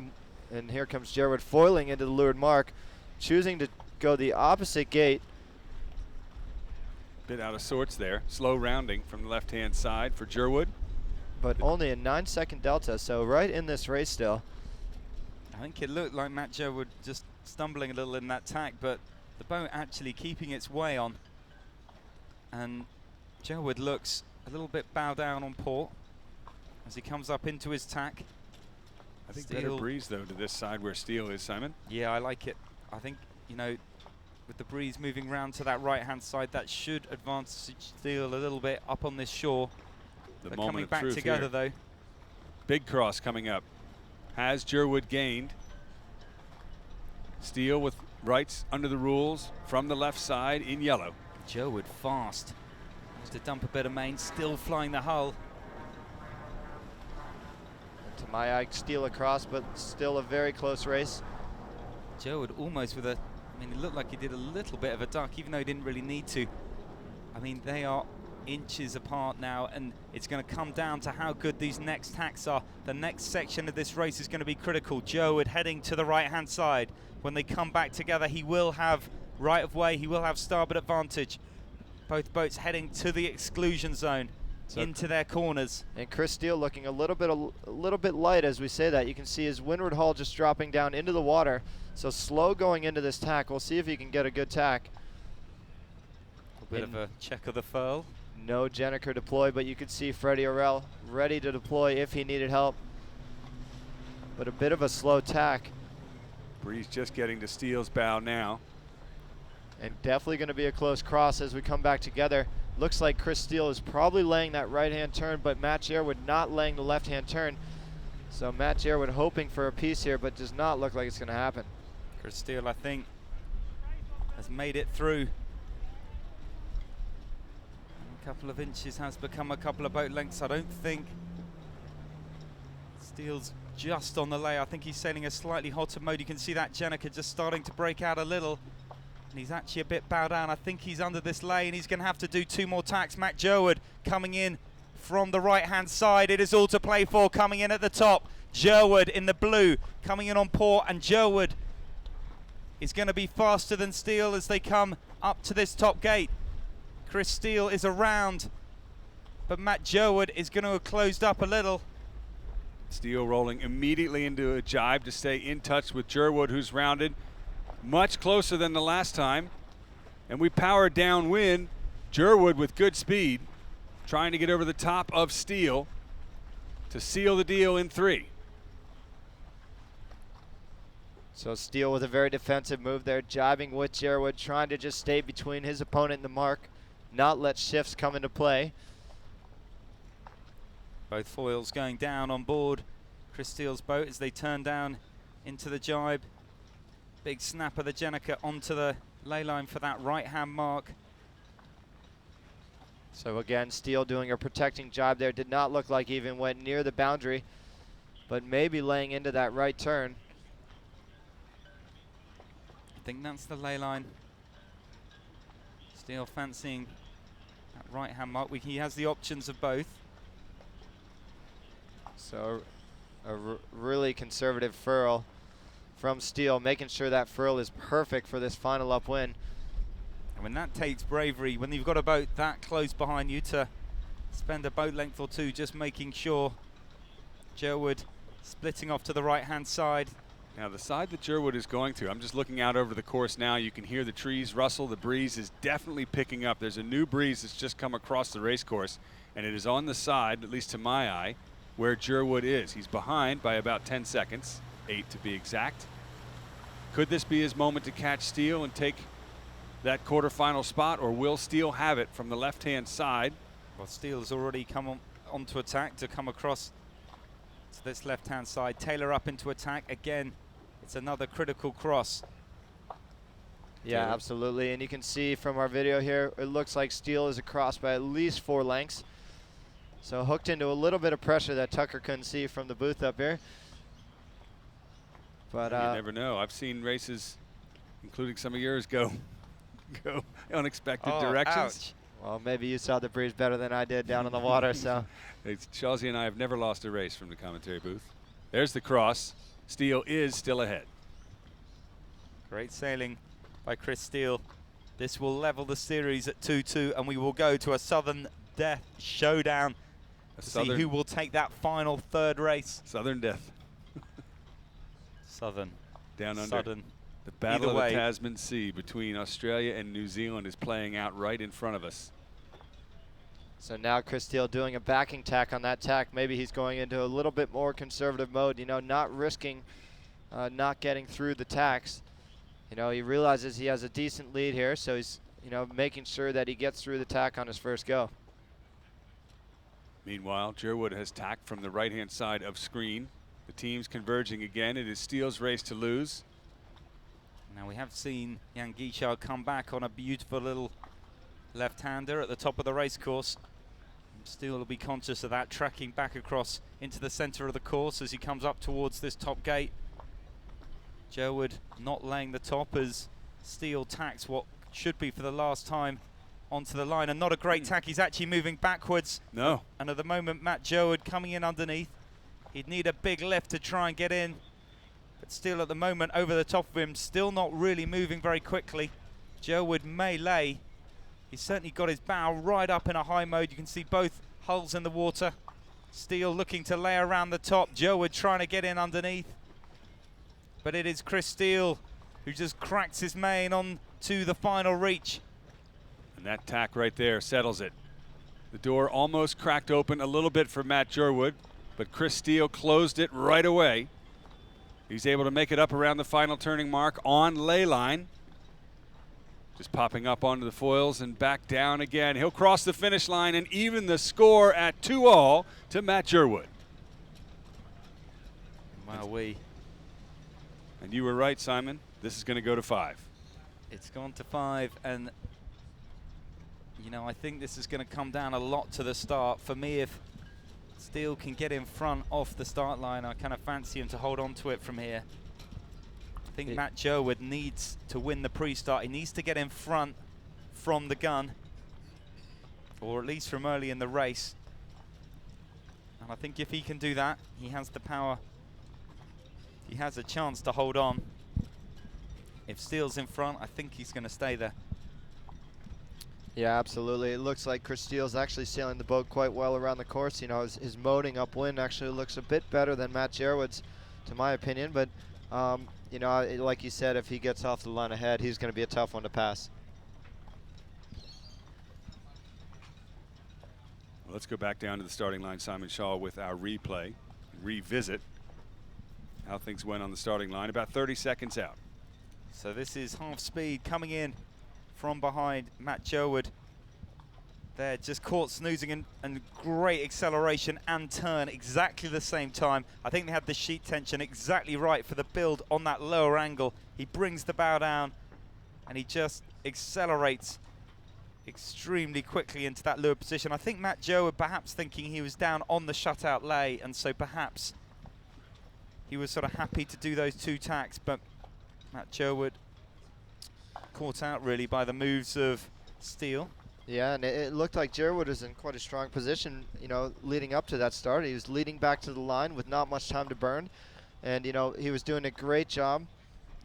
And here comes Gerwood foiling into the leeward mark, choosing to go the opposite gate. Bit out of sorts there. Slow rounding from the left-hand side for Gerwood. But only a 9-second delta, so right in this race still. I think it looked like Matt Gerwood just stumbling a little in that tack, but the boat actually keeping its way on. And Gerwood looks a little bit bow down on port as he comes up into his tack. I think better breeze, though, to this side where Steele is, Simon. Yeah, I like it. I think, you know, with the breeze moving round to that right-hand side, that should advantage Steele a little bit up on this shore. They're coming back together, though. Big cross coming up. Has Gerwood gained? Steele with rights under the rules from the left side in yellow. Gerwood fast. Has to dump a bit of main, still flying the hull. To my eye, Steele across, but still a very close race. Gerwood almost with a, I mean, it looked like he did a little bit of a duck, even though he didn't really need to. I mean, they are inches apart now, and it's going to come down to how good these next tacks are. The next section of this race is going to be critical. Gerwood heading to the right-hand side. When they come back together, he will have right of way, he will have starboard advantage. Both boats heading to the exclusion zone, into their corners. And Chris Steele looking a little bit light as we say that. You can see his windward hull just dropping down into the water. So slow going into this tack. We'll see if he can get a good tack. A bit of a check of the furl. No Jenniker deploy, but you could see Freddie Orell ready to deploy if he needed help. But a bit of a slow tack. Breeze just getting to Steele's bow now. And definitely going to be a close cross as we come back together. Looks like Chris Steele is probably laying that right-hand turn, but Matt Gerwood not laying the left-hand turn. So Matt Gerwood hoping for a piece here, but does not look like it's going to happen. Chris Steele, I think, has made it through. A couple of inches has become a couple of boat lengths. I don't think Steele's just on the lay. I think he's sailing a slightly hotter mode. You can see that Jenniker just starting to break out a little. And he's actually a bit bowed down. I think he's under this lay, and he's going to have to do 2 more tacks. Matt Gerwood coming in from the right-hand side. It is all to play for, coming in at the top. Gerwood in the blue, coming in on port, and Gerwood is going to be faster than Steele as they come up to this top gate. Chris Steele is around, but Matt Gerwood is going to have closed up a little. Steele rolling immediately into a jibe to stay in touch with Gerwood, who's rounded much closer than the last time. And we powered downwind. Gerwood with good speed, trying to get over the top of Steele to seal the deal in 3. So Steele with a very defensive move there, jibing with Gerwood, trying to just stay between his opponent and the mark, not let shifts come into play. Both foils going down on board Chris Steele's boat as they turn down into the jibe. Big snap of the Jenniker onto the ley line for that right-hand mark. So again, Steele doing a protecting jibe there. Did not look like he even went near the boundary, but maybe laying into that right turn. I think that's the ley line. Steele fancying that right-hand mark. He has the options of both. So a really conservative furl from Steele, making sure that furl is perfect for this final upwind. And when that takes bravery, when you've got a boat that close behind you, to spend a boat length or two just making sure. Gerwood splitting off to the right-hand side. Now the side that Gerwood is going to, I'm just looking out over the course now. You can hear the trees rustle. The breeze is definitely picking up. There's a new breeze that's just come across the race course, and it is on the side, at least to my eye, where Gerwood is. He's behind by about 10 seconds, 8 to be exact. Could this be his moment to catch Steele and take that quarterfinal spot, or will Steele have it from the left-hand side? Well, Steele's already come on to attack to come across to this left-hand side. Taylor up into attack again. It's another critical cross. Yeah, absolutely. And you can see from our video here, it looks like Steele is across by at least 4 lengths. So hooked into a little bit of pressure that Tucker couldn't see from the booth up here. But you never know. I've seen races, including some of yours, go unexpected directions. Ouch. Well, maybe you saw the breeze better than I did down in the water. So Chelsea and I have never lost a race from the commentary booth. There's the cross. Steele is still ahead. Great sailing by Chris Steele. This will level the series at 2-2, and we will go to a Southern Death showdown to see who will take that final third race. Southern Death. Southern. Down under. Southern. The battle of the Tasman Sea between Australia and New Zealand is playing out right in front of us. So now Chris Steele doing a backing tack on that tack. Maybe he's going into a little bit more conservative mode, you know, not risking not getting through the tacks. You know, he realizes he has a decent lead here, so he's, you know, making sure that he gets through the tack on his first go. Meanwhile, Gerwood has tacked from the right-hand side of screen. The teams converging again. It is Steele's race to lose. Now we have seen Jan Gishard come back on a beautiful little left-hander at the top of the race course. Steele will be conscious of that, tracking back across into the center of the course as he comes up towards this top gate. Gerwood not laying the top as Steele tacks what should be for the last time onto the line, and not a great tack. He's actually moving backwards. No. And at the moment, Matt Gerwood coming in underneath. He'd need a big lift to try and get in. But Steele at the moment over the top of him, still not really moving very quickly. Gerwood may lay. He's certainly got his bow right up in a high mode. You can see both hulls in the water. Steele looking to lay around the top. Gerwood trying to get in underneath. But it is Chris Steele who just cracks his main on to the final reach. And that tack right there settles it. The door almost cracked open a little bit for Matt Gerwood, but Chris Steele closed it right away. He's able to make it up around the final turning mark on ley line. Just popping up onto the foils and back down again. He'll cross the finish line and even the score at 2-all to Matt Gerwood. Wowee. And you were right, Simon. This is going to go to 5. It's gone to 5, and you know, I think this is going to come down a lot to the start. For me, if Steele can get in front off the start line, I kind of fancy him to hold on to it from here. I think Matt Gerwood needs to win the pre-start. He needs to get in front from the gun, or at least from early in the race. And I think if he can do that, he has the power. He has a chance to hold on. If Steele's in front, I think he's going to stay there. Yeah, absolutely. It looks like Chris Steele's actually sailing the boat quite well around the course. You know, his moding upwind actually looks a bit better than Matt Gerwood's, to my opinion. But, you know, like you said, if he gets off the line ahead, he's going to be a tough one to pass. Well, let's go back down to the starting line, Simon Shaw, with our replay, revisit how things went on the starting line about 30 seconds out. So this is half speed coming in from behind Matt Gerwood. They're just caught snoozing, and great acceleration and turn exactly the same time. I think they had the sheet tension exactly right for the build on that lower angle. He brings the bow down and he just accelerates extremely quickly into that lower position. I think Matt Gerwood perhaps thinking he was down on the shutout lay, and so perhaps he was sort of happy to do those 2 tacks, but Matt Gerwood caught out really by the moves of Steele. Yeah, and it looked like Gerwood was in quite a strong position, you know, leading up to that start. He was leading back to the line with not much time to burn. And, you know, he was doing a great job.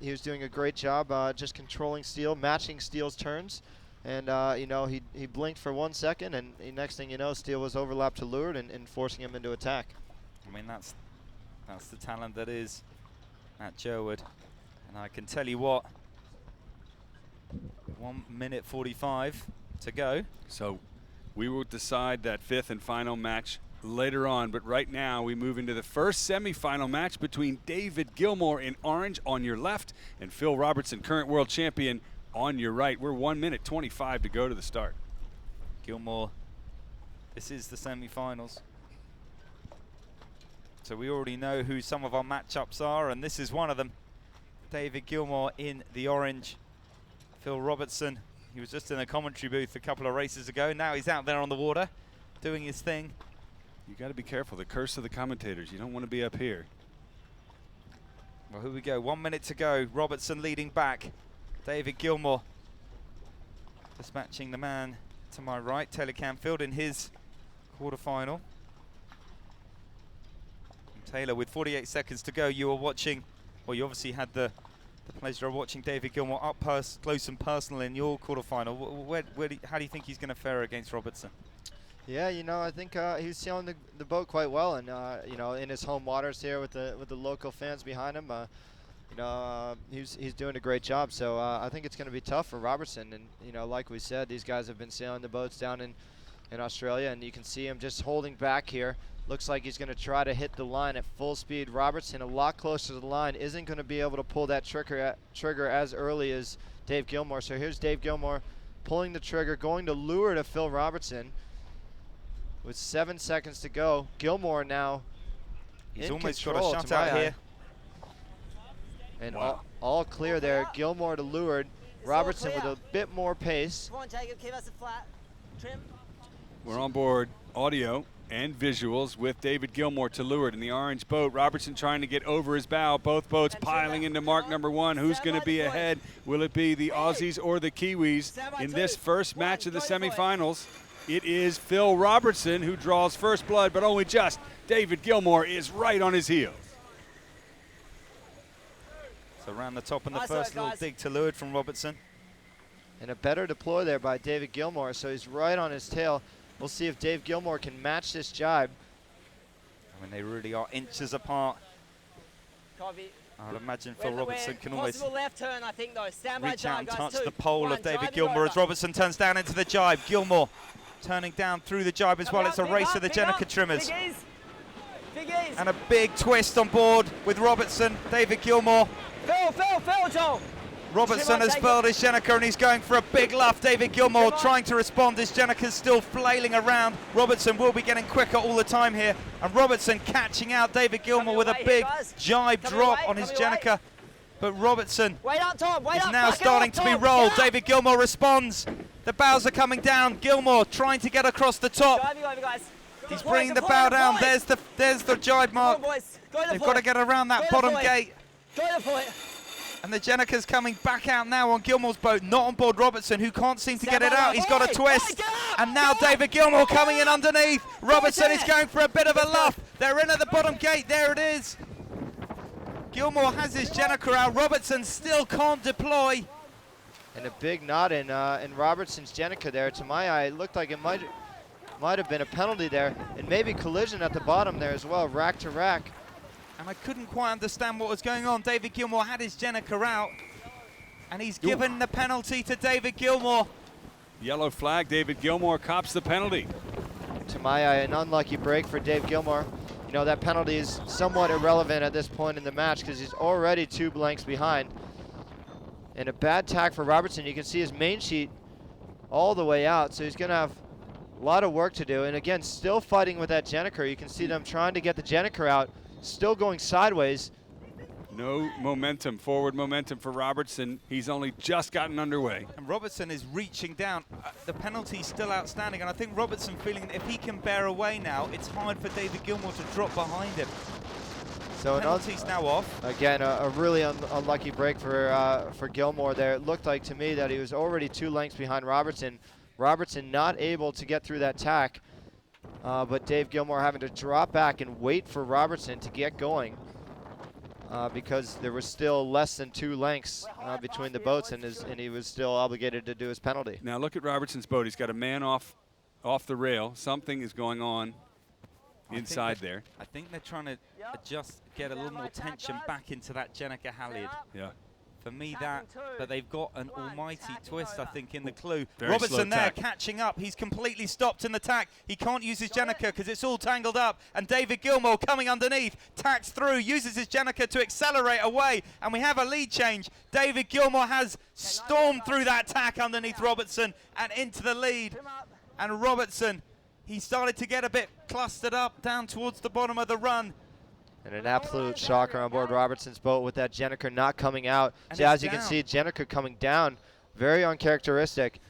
He was doing a great job just controlling Steele, matching Steele's turns. And, you know, he blinked for 1 second, and the next thing you know, Steele was overlapped to Leeward and forcing him into attack. I mean, that's the talent that is at Gerwood. And I can tell you what, 1 minute 45 to go. So we will decide that fifth and final match later on, but right now we move into the first semifinal match between David Gilmore in orange on your left and Phil Robertson, current world champion, on your right. We're 1 minute 25 to go to the start. Gilmore, this is the semifinals. So we already know who some of our matchups are, and this is one of them. David Gilmore in the orange. Phil Robertson, he was just in a commentary booth a couple of races ago. Now he's out there on the water doing his thing. You got to be careful. The curse of the commentators. You don't want to be up here. Well, here we go. 1 minute to go. Robertson leading back. David Gilmore dispatching the man to my right, Taylor Canfield, in his quarterfinal. And Taylor, with 48 seconds to go, you were watching, well, you obviously had the pleasure of watching David Gilmore up close and personal in your quarterfinal. How do you think he's going to fare against Robertson? Yeah, you know, I think he's sailing the boat quite well, and you know, in his home waters here with the local fans behind him, you know, he's doing a great job. So I think it's going to be tough for Robertson. And you know, like we said, these guys have been sailing the boats down in Australia, and you can see him just holding back here. Looks like he's going to try to hit the line at full speed. Robertson, a lot closer to the line, isn't going to be able to pull that trigger as early as Dave Gilmore. So here's Dave Gilmore pulling the trigger, going to lure to Phil Robertson. With 7 seconds to go, Gilmore now he's in almost control got a shutout here. And wow. all clear there. Gilmore to Leeward. Robertson with a bit more pace. Come on, Jacob, keep us a flat trim. We're on board audio and visuals with David Gilmore to Leeward in the orange boat. Robertson trying to get over his bow. Both boats piling into mark number one. Who's going to be ahead? Will it be the Aussies or the Kiwis in this first match of the semifinals? It is Phil Robertson who draws first blood, but only just. David Gilmore is right on his heels. So around the top and the first little dig to Leeward from Robertson. And a better deploy there by David Gilmore, so he's right on his tail. We'll see if Dave Gilmore can match this jibe. I mean, they really are inches apart. Copy. I would imagine Phil Robertson can always left turn, I think, though. Stand by reach out and guys, touch two. the pole One, of David drive Gilmore as over. Robertson turns down into the jibe. Gilmore turning down through the jibe as well. It's a race of the Jenica trimmers. Big ease. And a big twist on board with Robertson. David Gilmore. Phil, Joel. Robertson has furled his Jenica and he's going for a big luff. David Gilmore trying to respond. His Jenica's still flailing around. Robertson will be getting quicker all the time here. And Robertson catching out David Gilmore with a big jibe drop on his Jenica. But Robertson is now starting to be rolled. David Gilmore responds. The bows are coming down. Gilmore trying to get across the top. He's bringing the bow down. There's the jibe mark. They've got to get around that bottom gate. And the Jenica's coming back out now on Gilmore's boat, not on board Robertson, who can't seem to get it out. He's got a twist. And now David Gilmore coming in underneath. Robertson is going for a bit of a luff. They're in at the bottom gate. There it is. Gilmore has his Jenica out. Robertson still can't deploy. And a big knot in Robertson's Jenica there. To my eye, it looked like it might have been a penalty there. And maybe collision at the bottom there as well, rack to rack. And I couldn't quite understand what was going on. David Gilmore had his Jenica out. And he's given the penalty to David Gilmore. Yellow flag, David Gilmore cops the penalty. To my eye, an unlucky break for Dave Gilmore. You know, that penalty is somewhat irrelevant at this point in the match because he's already 2 blanks behind. And a bad tack for Robertson. You can see his main sheet all the way out, so he's going to have a lot of work to do. And again, still fighting with that Jenica. You can see them trying to get the Jenica out, still going sideways. No momentum, forward momentum for Robertson. He's only just gotten underway. And Robertson is reaching down. The penalty's still outstanding, and I think Robertson feeling that if he can bear away now, it's hard for David Gilmore to drop behind him. So penalties now off. Again, a really unlucky break for Gilmore there. It looked like to me that he was already 2 lengths behind Robertson. Robertson not able to get through that tack, but Dave Gilmore having to drop back and wait for Robertson to get going because there was still less than 2 lengths between the boats, and he was still obligated to do his penalty. Now look at Robertson's boat. He's got a man off the rail. Something is going on inside there. I think they're trying to get a little more tension back into that Jenica halyard. Yeah. For me, but they've got an almighty twist, I think, in the clue. Very Robertson there tack. catching up. He's completely stopped in the tack. He can't use his Jenica because it's all tangled up. And David Gilmore coming underneath, tacks through, uses his Jenica to accelerate away. And we have a lead change. David Gilmore has stormed through that tack underneath Robertson and into the lead. And Robertson, he started to get a bit clustered up down towards the bottom of the run. And an absolute shocker on board Robertson's boat with that Jenica not coming out. And So as you can see, Jenica coming down, very uncharacteristic.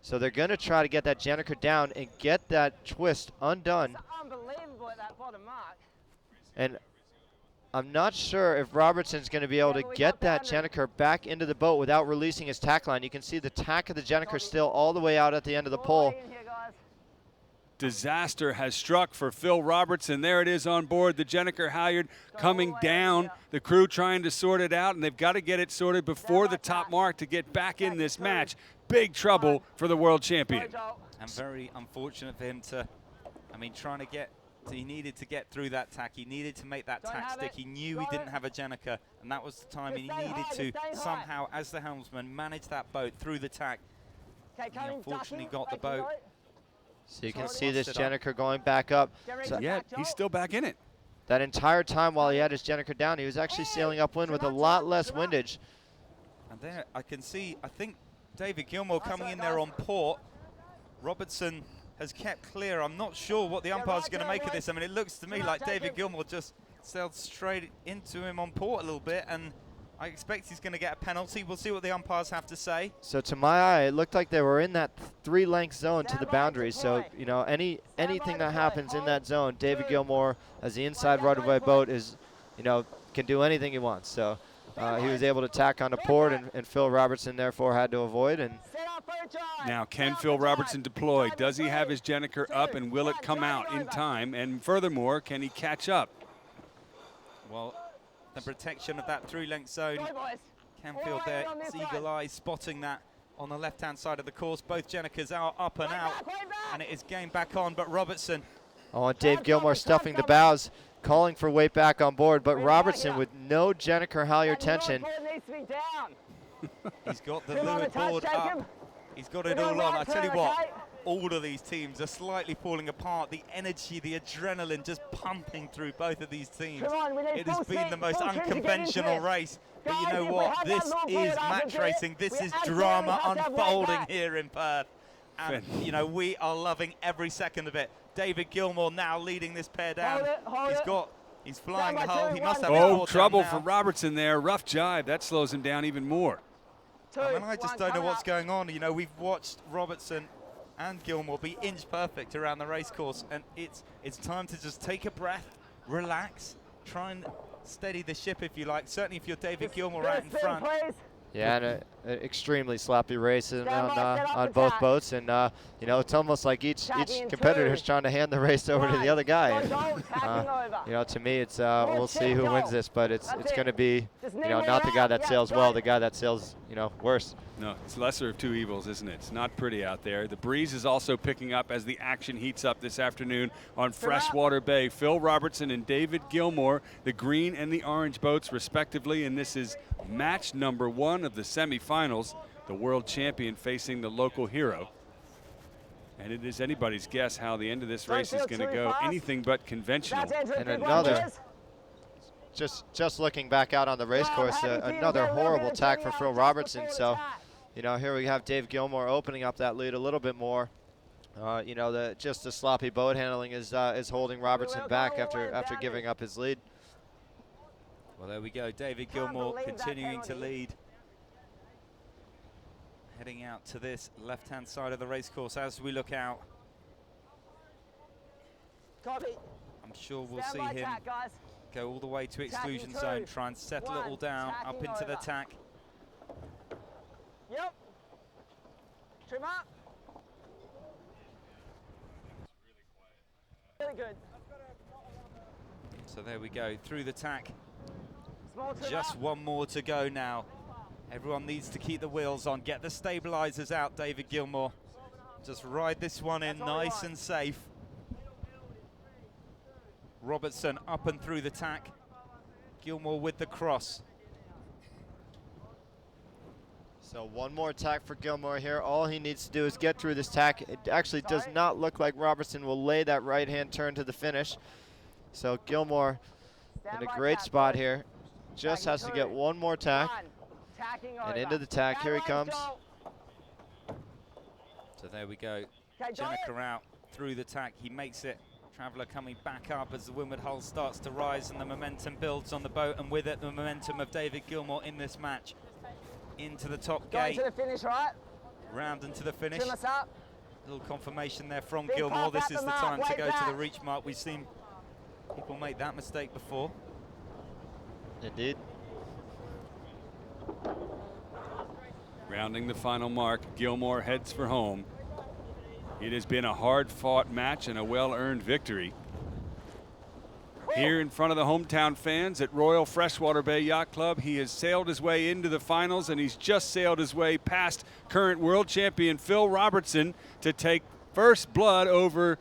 So they're going to try to get that Jenica down and get that twist undone. Unbelievable at that bottom mark. And I'm not sure if Robertson's going to be able to get that Jenica back into the boat without releasing his tack line. You can see the tack of the Jenica still all the way out at the end of the pole. Disaster has struck for Phil Robertson. There it is on board the Jenica halyard coming down. The crew trying to sort it out, and they've got to get it sorted before the top mark to get back in this match. Big trouble for the world champion. And very unfortunate for him to, he needed to get through that tack. He needed to make that tack stick. He knew he didn't have a Jenica, and that was the time he needed to somehow, as the helmsman, manage that boat through the tack. He unfortunately got the boat. So you can see this Jenica going back up. So yeah, he's still back in it. That entire time while he had his Jenica down, he was actually sailing upwind with a lot less windage. And there I can see, I think David Gilmore coming in there on port. Robertson has kept clear. I'm not sure what the umpire's going to make of this. I mean, it looks to me like David Gilmore just sailed straight into him on port a little bit, and I expect he's going to get a penalty. We'll see what the umpires have to say. So to my eye, it looked like they were in that 3-length zone to the boundaries. So, you know, anything that happens in that zone, David Gilmore, as the inside right-of-way boat, is, you know, can do anything he wants. So he was able to tack on to port, and Phil Robertson therefore had to avoid. And now, can Phil Robertson deploy? Does he have his Jenica up, and will it come out in time? And furthermore, can he catch up? Well, the protection of that 3-length zone. Canfield there, it's eagle eye spotting that on the left-hand side of the course. Both Jenicas are up and out, and it is game back on, but Robertson. Oh, and Dave Gilmore stuffing the bows, calling for weight back on board, but Robertson with no Jenica halyard tension. He's got the leeward board up. He's got it all on. I tell you what, all of these teams are slightly falling apart. The energy, the adrenaline just pumping through both of these teams. It has been the most unconventional race. But you know what? This is match racing. This is drama unfolding here in Perth. And, you know, we are loving every second of it. David Gilmore now leading this pair down. He's flying the hull. He must have Oh, trouble for Robertson there. Rough jibe. That slows him down even more. I mean, I just don't know what's going on. You know, we've watched Robertson and Gilmore be inch perfect around the race course, and it's time to just take a breath, relax, try and steady the ship if you like. Certainly if you're David Gilmore out in front. Yeah, and an extremely sloppy race on both boats, and you know, it's almost like each competitor is trying to hand the race over to the other guy. And, you know, to me, it's we'll see who wins this, but it's going to be, you know, not the guy that sails well, the guy that sails, you know, worse. No, it's lesser of two evils, isn't it? It's not pretty out there. The breeze is also picking up as the action heats up this afternoon on Freshwater Bay. Phil Robertson and David Gilmore, the green and the orange boats respectively, and this is match number 1 of the semifinals. The world champion facing the local hero. And it is anybody's guess how the end of this race is going to go. Anything but conventional. And another, just looking back out on the race course, another horrible tack for Phil Robertson. So, you know, here we have Dave Gilmore opening up that lead a little bit more. You know, just the sloppy boat handling is holding Robertson back after giving up his lead. Well, there we go. David Gilmore continuing to lead. Heading out to this left-hand side of the race course as we look out. I'm sure we'll see him Go all the way to exclusion zone, try and settle it all down, up into the tack. Yep. Trim up. Really good. So there we go, through the tack. Small trim Just up. one more to go now. Everyone needs to keep the wheels on. Get the stabilizers out, David Gilmore. Just ride this one in nice and safe. Robertson up and through the tack. Gilmore with the cross. So one more tack for Gilmore here. All he needs to do is get through this tack. It actually does not look like Robertson will lay that right-hand turn to the finish. So Gilmore in a great spot here. Just has to get one more tack. And into the tack, here he comes. So there we go. Jenica out through the tack. He makes it. Traveller coming back up as the windward hull starts to rise and the momentum builds on the boat, and with it the momentum of David Gilmore in this match. Into the top gate. Going to the finish, right? Round into the finish. Trim us up. Little confirmation there from Big Gilmore. pop This at is the the mark, time to way go to the back. reach mark. We've seen people make that mistake before. Indeed. Rounding the final mark, Gilmore heads for home. It has been a hard-fought match and a well-earned victory. Here in front of the hometown fans at Royal Freshwater Bay Yacht Club, he has sailed his way into the finals, and he's just sailed his way past current world champion Phil Robertson to take first blood over,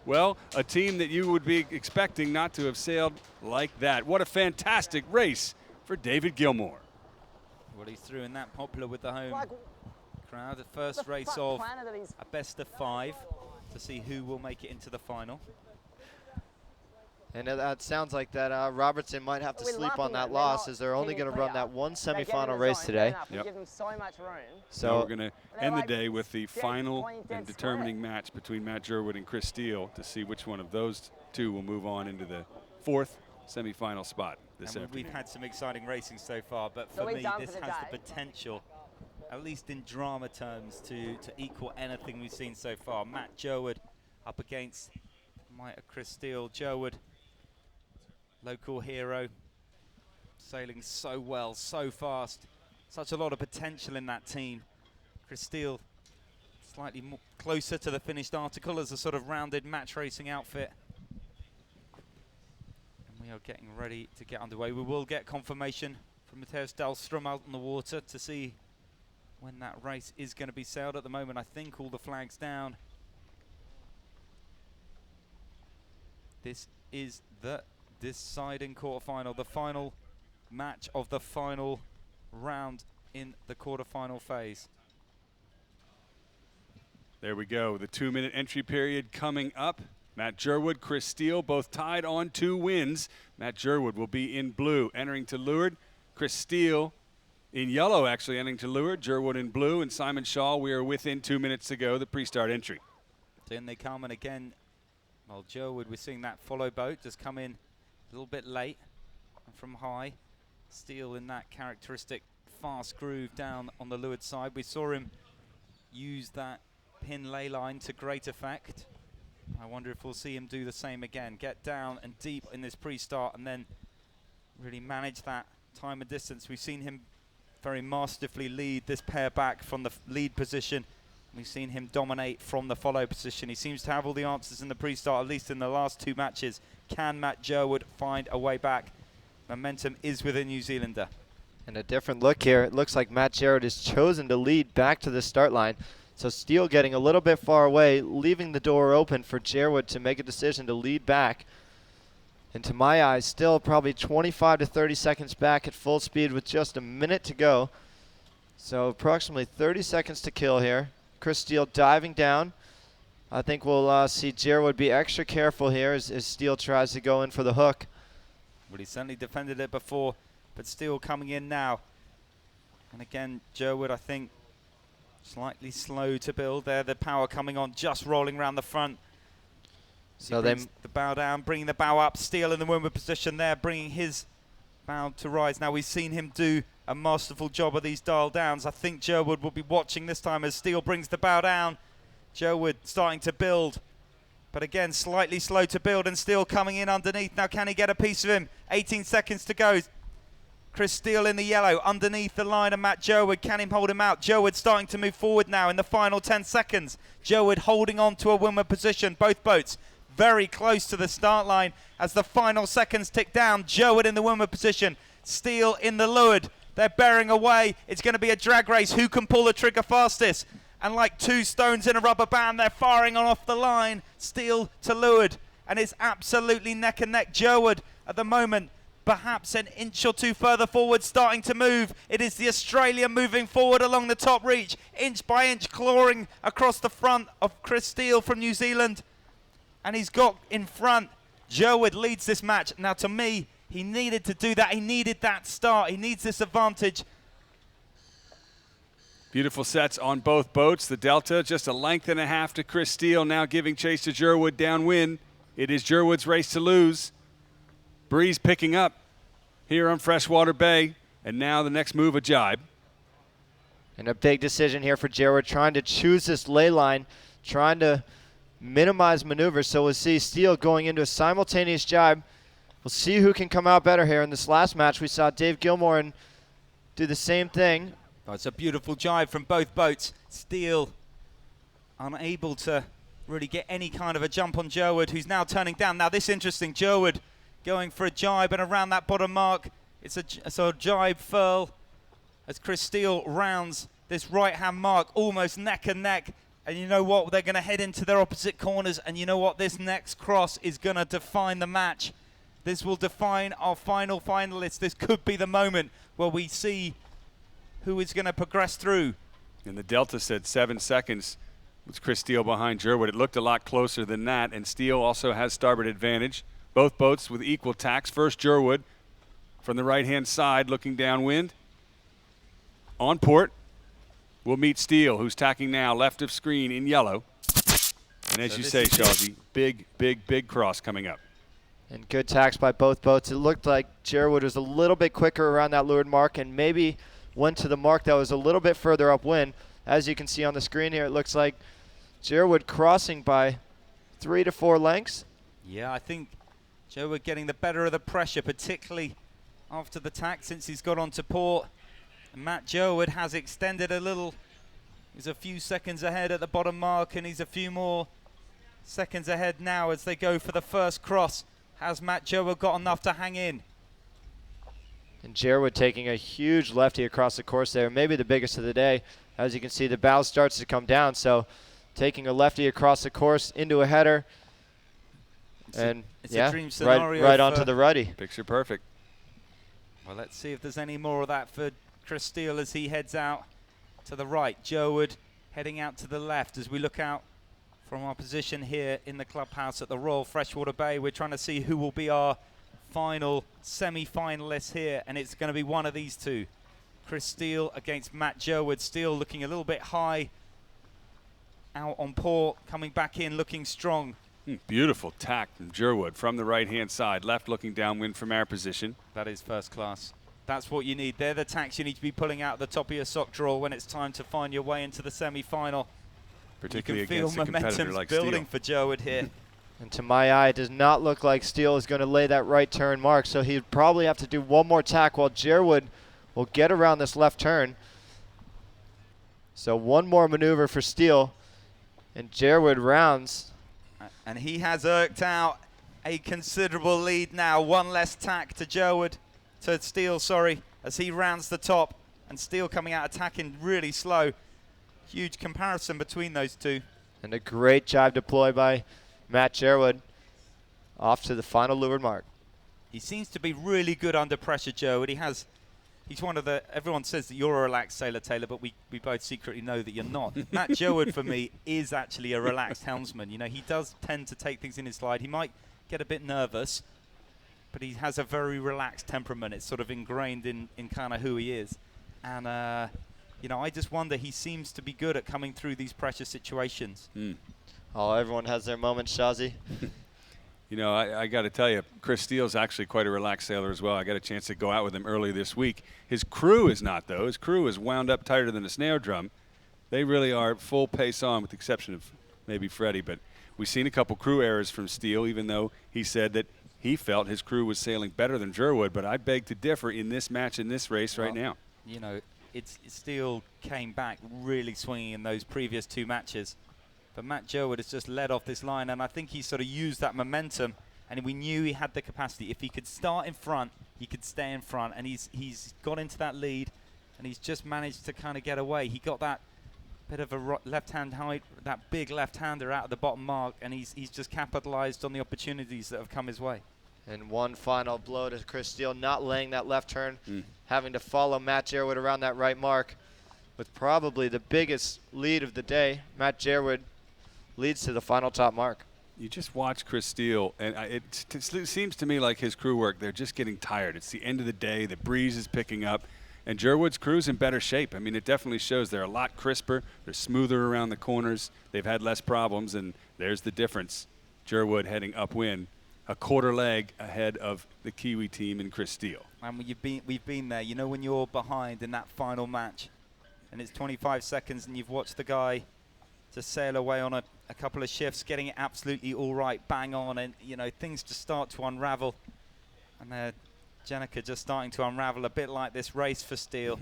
well, a team that you would be expecting not to have sailed like that. What a fantastic race for David Gilmore. Well, he's through in that popular with the home crowd. The first race of a best of 5 to see who will make it into the final. And that sounds like that Robertson might have to sleep on that loss, as they're only going to run that one semifinal race today. Yep. Give them so much room. So we're going to end the day with the final and determining match between Matt Gerwood and Chris Steele to see which one of those two will move on into the 4th semifinal spot this afternoon. We've had some exciting racing so far, but for me this has the potential, at least in drama terms, to equal anything we've seen so far. Matt Gerwood up against Chris Steele. Gerwood, local hero, sailing so well, so fast. Such a lot of potential in that team. Chris Steele, slightly more closer to the finished article as a sort of rounded match racing outfit. And we are getting ready to get underway. We will get confirmation from Matthias Dahlstrom out on the water to see when that race is going to be sailed. At the moment, I think all the flags down. This is the deciding quarterfinal, the final match of the final round in the quarterfinal phase. There we go, the 2-minute entry period coming up. Matt Gerwood, Chris Steele, both tied on 2 wins. Matt Gerwood will be in blue, entering to leeward. Chris Steele in yellow, actually, entering to leeward. Gerwood in blue, and Simon Shaw, we are within 2 minutes to go, the pre-start entry. Then they come, and again, well, Gerwood, we're seeing that follow boat just come in a little bit late and from high. Steele in that characteristic fast groove down on the leeward side. We saw him use that pin lay line to great effect. I wonder if we'll see him do the same again. Get down and deep in this pre-start and then really manage that time and distance. We've seen him very masterfully lead this pair back from the lead position. We've seen him dominate from the follow position. He seems to have all the answers in the pre-start, at least in the last 2 matches. Can Matt Gerwood find a way back? Momentum is with a New Zealander. And a different look here. It looks like Matt Gerwood has chosen to lead back to the start line. So Steele getting a little bit far away, leaving the door open for Gerwood to make a decision to lead back. And to my eyes, still probably 25 to 30 seconds back at full speed with just a minute to go. So approximately 30 seconds to kill here. Chris Steele diving down. I think we'll see Gerwood be extra careful here as Steele tries to go in for the hook. Well, he certainly defended it before, but Steele coming in now. And again, Gerwood, I think, slightly slow to build there. The power coming on, just rolling around the front. So the bow down, bringing the bow up. Steele in the windward position there, bringing his bow to rise. Now we've seen him do a masterful job of these dial downs. I think Gerwood will be watching this time as Steele brings the bow down. Gerwood starting to build. But again, slightly slow to build and Steele coming in underneath. Now can he get a piece of him? 18 seconds to go. Chris Steele in the yellow underneath the line of Matt Gerwood. Can he hold him out? Gerwood starting to move forward now in the final 10 seconds. Gerwood holding on to a windward position. Both boats very close to the start line as the final seconds tick down. Gerwood in the windward position. Steele in the leeward. They're bearing away. It's going to be a drag race. Who can pull the trigger fastest? And like two stones in a rubber band, they're firing on off the line. Steele to leeward. And it's absolutely neck and neck. Gerwood at the moment, perhaps an inch or two further forward, starting to move. It is the Australian moving forward along the top reach, inch by inch, clawing across the front of Chris Steele from New Zealand. And he's got in front. Gerwood leads this match. Now, to me, he needed to do that. He needed that start. He needs this advantage. Beautiful sets on both boats. The delta just a length and a half to Chris Steele, now giving chase to Gerwood downwind. It is Gerwood's race to lose. Breeze picking up here on Freshwater Bay. And now the next move, a jibe. And a big decision here for Gerwood, trying to choose this ley line, trying to minimize maneuvers. So we'll see Steele going into a simultaneous jibe. We'll see who can come out better here. In this last match, we saw Dave Gilmore and do the same thing. Oh, it's a beautiful jibe from both boats. Steele unable to really get any kind of a jump on Gerwood, who's now turning down. Now this interesting, Gerwood going for a jibe and around that bottom mark. It's a jibe furl as Chris Steele rounds this right-hand mark, almost neck and neck. And you know what? They're going to head into their opposite corners. And you know what? This next cross is going to define the match. This will define our final finalists. This could be the moment where we see who is going to progress through. And the delta said 7 seconds with Chris Steele behind Gerwood. It looked a lot closer than that, and Steele also has starboard advantage. Both boats with equal tacks. First Gerwood from the right-hand side looking downwind. On port, we'll meet Steele, who's tacking now left of screen in yellow. And as you say, Shawsey, big cross coming up. And good tacks by both boats. It looked like Gerwood was a little bit quicker around that leeward mark and maybe went to the mark that was a little bit further upwind. As you can see on the screen here, it looks like Gerwood crossing by 3 to 4 lengths. Yeah, I think Gerwood getting the better of the pressure, particularly after the tack since he's got onto port. And Matt Gerwood has extended a little. He's a few seconds ahead at the bottom mark, and he's a few more seconds ahead now as they go for the first cross. Has Matt Gerwood got enough to hang in? And Gerwood taking a huge lefty across the course there, maybe the biggest of the day. As you can see, the bow starts to come down, so taking a lefty across the course into a header. It's yeah, a dream scenario right onto the ruddy. Picture perfect. Well, let's see if there's any more of that for Chris Steele as he heads out to the right. Gerwood heading out to the left as we look out from our position here in the clubhouse at the Royal Freshwater Bay. We're trying to see who will be our final semi-finalists here, and it's going to be one of these two. Chris Steele against Matt Gerwood. Steele looking a little bit high out on port, coming back in looking strong. Beautiful tack from Gerwood from the right-hand side, left looking downwind from our position. That is first class. That's what you need. They're the tacks you need to be pulling out the top of your sock drawer when it's time to find your way into the semi-final. Particularly you can against feel a competitor momentum's like building Steele. for Gerwood here. And to my eye, it does not look like Steele is going to lay that right turn mark, so he'd probably have to do one more tack while Gerwood will get around this left turn. So one more maneuver for Steele, and Gerwood rounds. And he has irked out a considerable lead now. One less tack to Gerwood, to Steele, sorry, as he rounds the top. And Steele coming out attacking really slow. Huge comparison between those two. And a great jibe deploy by Matt Gerwood off to the final leeward mark. He seems to be really good under pressure, Gerwood. He's one of the, everyone says that you're a relaxed sailor, Taylor, but we both secretly know that you're not. Matt Gerwood, for me, is actually a relaxed helmsman. You know, he does tend to take things in his slide. He might get a bit nervous, but he has a very relaxed temperament. It's sort of ingrained in kind of who he is. And, you know, I just wonder, he seems to be good at coming through these pressure situations. Oh, everyone has their moments, Shawsey. You know, I got to tell you, Chris Steele's actually quite a relaxed sailor as well. I got a chance to go out with him early this week. His crew is not, though. His crew is wound up tighter than a snare drum. They really are full pace on, with the exception of maybe Freddie. But We've seen a couple crew errors from Steele, even though he said that he felt his crew was sailing better than Gerwood. But I beg to differ in this match, in this race right now. You know, it still came back really swinging in those previous 2 matches. But Matt Gerwood has just led off this line, and I think he sort of used that momentum, and we knew he had the capacity. If he could start in front, he could stay in front, and he's got into that lead, and he's just managed to kind of get away. He got that bit of a left-hand height, that big left-hander out of the bottom mark, and he's just capitalized on the opportunities that have come his way. And one final blow to Chris Steele, not laying that left turn, having to follow Matt Gerwood around that right mark with probably the biggest lead of the day. Matt Gerwood leads to the final top mark. You just watch Chris Steele, and it seems to me like his crew work, they're just getting tired. It's the end of the day. The breeze is picking up, and Gerwood's crew's in better shape. I mean, it definitely shows they're a lot crisper. They're smoother around the corners. They've had less problems, and there's the difference. Gerwood heading upwind, a quarter leg ahead of the Kiwi team and Chris Steele. And we've been there. You know, when you're behind in that final match, and it's 25 seconds, and you've watched the guy just sail away on a couple of shifts, getting it absolutely all right, bang on, and you know things just start to unravel, and Jenica just starting to unravel a bit like this race for Steele.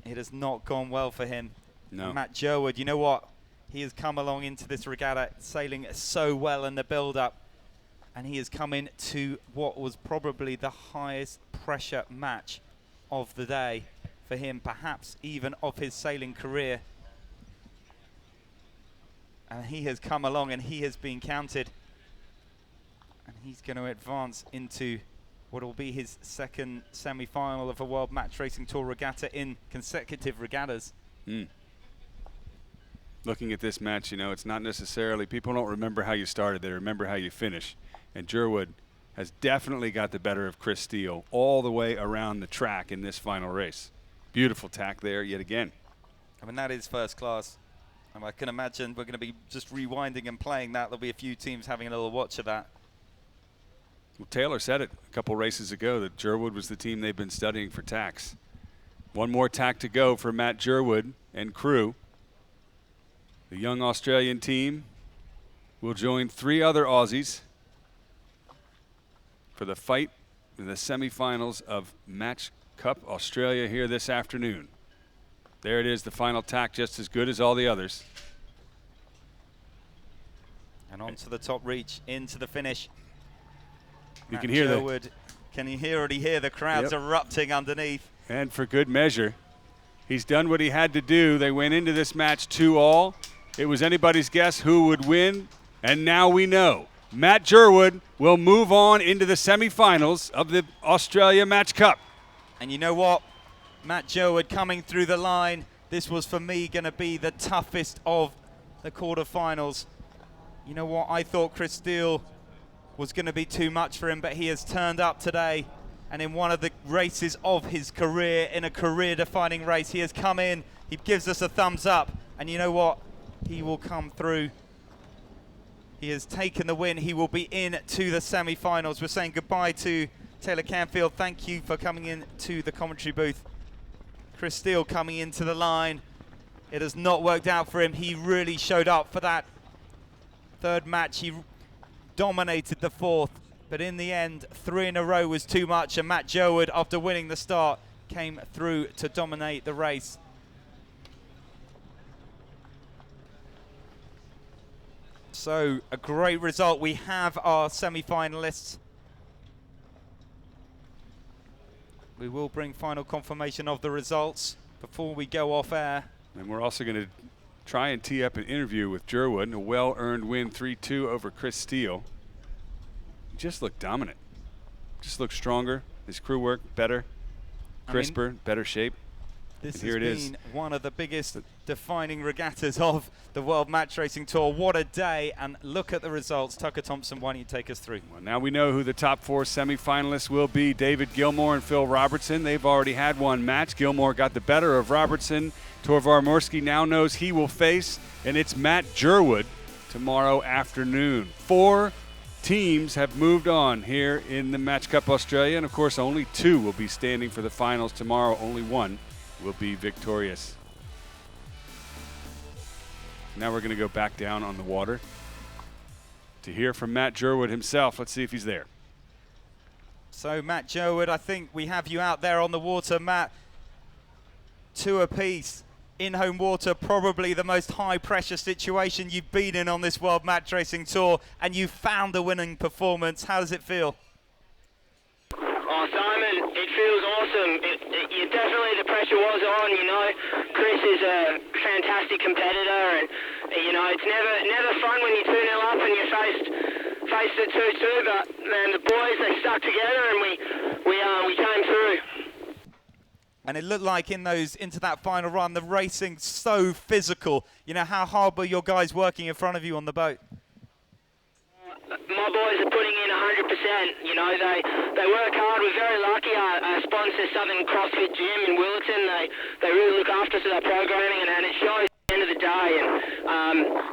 It has not gone well for him. No. Matt Gerwood, you know what? He has come along into this regatta sailing so well in the build-up, and he has come in to what was probably the highest pressure match of the day for him, perhaps even of his sailing career. And he has come along and he has been counted. And he's going to advance into what will be his second semi-final of a World Match Racing Tour regatta in consecutive regattas. Looking at this match, you know, it's not necessarily, people don't remember how you started, they remember how you finish. And Gerwood has definitely got the better of Chris Steele all the way around the track in this final race. Beautiful tack there yet again. I mean, that is first class. I can imagine we're going to be just rewinding and playing that. There'll be a few teams having a little watch of that. Well, Taylor said it a couple races ago that Gerwood was the team they've been studying for tacks. One more tack to go for Matt Gerwood and crew. The young Australian team will join 3 other Aussies for the fight in the semifinals of Match Cup Australia here this afternoon. There it is, the final tack, just as good as all the others. And on to the top reach, into the finish. You can hear Gerwood, can you already hear the crowds erupting underneath? And for good measure. He's done what he had to do. They went into this match 2-all. It was anybody's guess who would win, and now we know. Matt Gerwood will move on into the semifinals of the Australia Match Cup. And you know what? Matt Gerwood coming through the line. This was, for me, going to be the toughest of the quarterfinals. You know what? I thought Chris Steele was going to be too much for him, but he has turned up today. And in one of the races of his career, in a career-defining race, he has come in. He gives us a thumbs up. And you know what? He will come through. He has taken the win. He will be in to the semi-finals. We're saying goodbye to Taylor Canfield. Thank you for coming in to the commentary booth. Chris Steele coming into the line. It has not worked out for him. He really showed up for that third match. He dominated the fourth, but in the end, 3 in a row was too much, and Matt Gerwood, after winning the start, came through to dominate the race. So, a great result. We have our semi-finalists. We will bring final confirmation of the results before we go off air. And we're also going to try and tee up an interview with Gerwood, a well-earned win 3-2 over Chris Steele. He just looked dominant. Just looked stronger. His crew work better, crisper, better shape. This has been one of the biggest defining regattas of the World Match Racing Tour. What a day, and look at the results. Tucker Thompson, why don't you take us through? Well, now we know who the top 4 semifinalists will be. David Gilmore and Phil Robertson. They've already had one match. Gilmore got the better of Robertson. Torvar Murki now knows he will face, and it's Matt Gerwood tomorrow afternoon. 4 teams have moved on here in the Match Cup Australia, and of course only 2 will be standing for the finals tomorrow. Only 1 will be victorious. Now we're going to go back down on the water to hear from Matt Gerwood himself. Let's see if he's there. So Matt Gerwood, I think we have you out there on the water, Matt. 2 apiece in home water, probably the most high pressure situation you've been in on this World Match Racing Tour, and you found a winning performance. How does it feel? Oh, Simon, it feels awesome. Definitely the pressure was on, you know. Chris is a fantastic competitor, and, you know, it's never fun when you're 2-0 up and you're faced at 2-2, but, man, the boys, they stuck together and we came through. And it looked like into that final run, the racing so physical. You know, how hard were your guys working in front of you on the boat? My boys are putting in 100%. You know, they work hard. We're very lucky. Our sponsor, Southern CrossFit Gym in Willetton, they really look after us with our programming, and it shows at the end of the day. And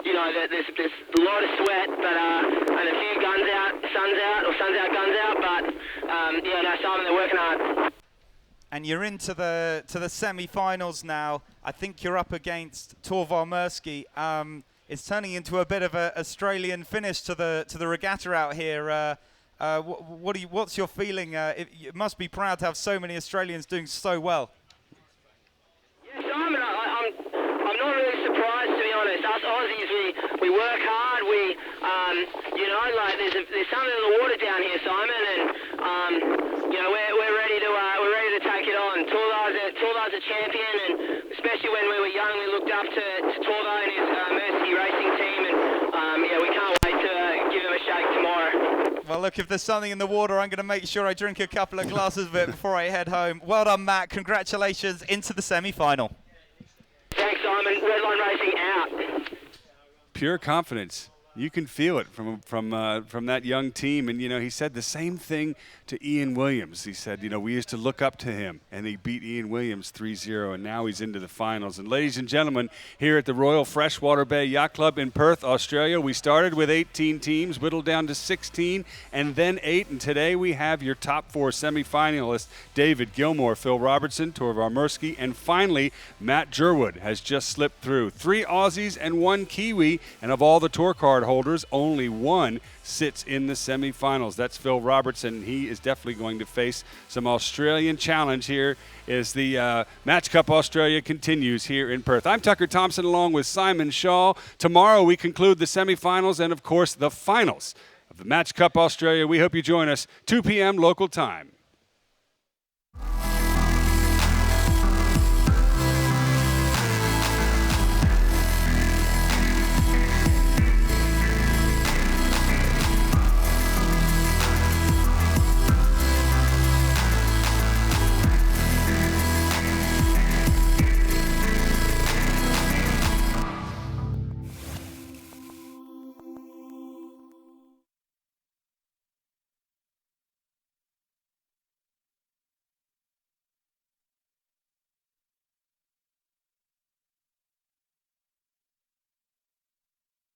you know, there's a lot of sweat, but and a few suns out, guns out. But yeah, no, Simon, they're working hard. And you're into the semi-finals now. I think you're up against Torvar Murki. It's turning into a bit of an Australian finish to the regatta out here. What's your feeling? You must be proud to have so many Australians doing so well. Yeah, Simon, I'm not really surprised, to be honest. Us Aussies, we work hard. You know, like there's something in the water down here, Simon, and you know, we're ready to take it on. Torvar's a champion, and especially when we were young, we looked up to Torvar and his Murki racing team, and yeah, we can't wait to give him a shake tomorrow. Well, look, if there's something in the water, I'm going to make sure I drink a couple of glasses of it before I head home. Well done, Matt. Congratulations into the semi-final. Thanks, Simon. Redline Racing out. Pure confidence. You can feel it from that young team. And, you know, he said the same thing to Ian Williams. He said, you know, we used to look up to him, and he beat Ian Williams 3-0, and now he's into the finals. And ladies and gentlemen, here at the Royal Freshwater Bay Yacht Club in Perth, Australia, we started with 18 teams, whittled down to 16, and then 8. And today we have your top 4 semifinalists: David Gilmore, Phil Robertson, Torvar Murki, and finally, Matt Gerwood has just slipped through. 3 Aussies and 1 Kiwi, and of all the tour card holders, only 1 sits in the semifinals. That's Phil Robertson. He is definitely going to face some Australian challenge here as the Match Cup Australia continues here in Perth. I'm Tucker Thompson along with Simon Shaw. Tomorrow we conclude the semifinals and, of course, the finals of the Match Cup Australia. We hope you join us 2 p.m. local time.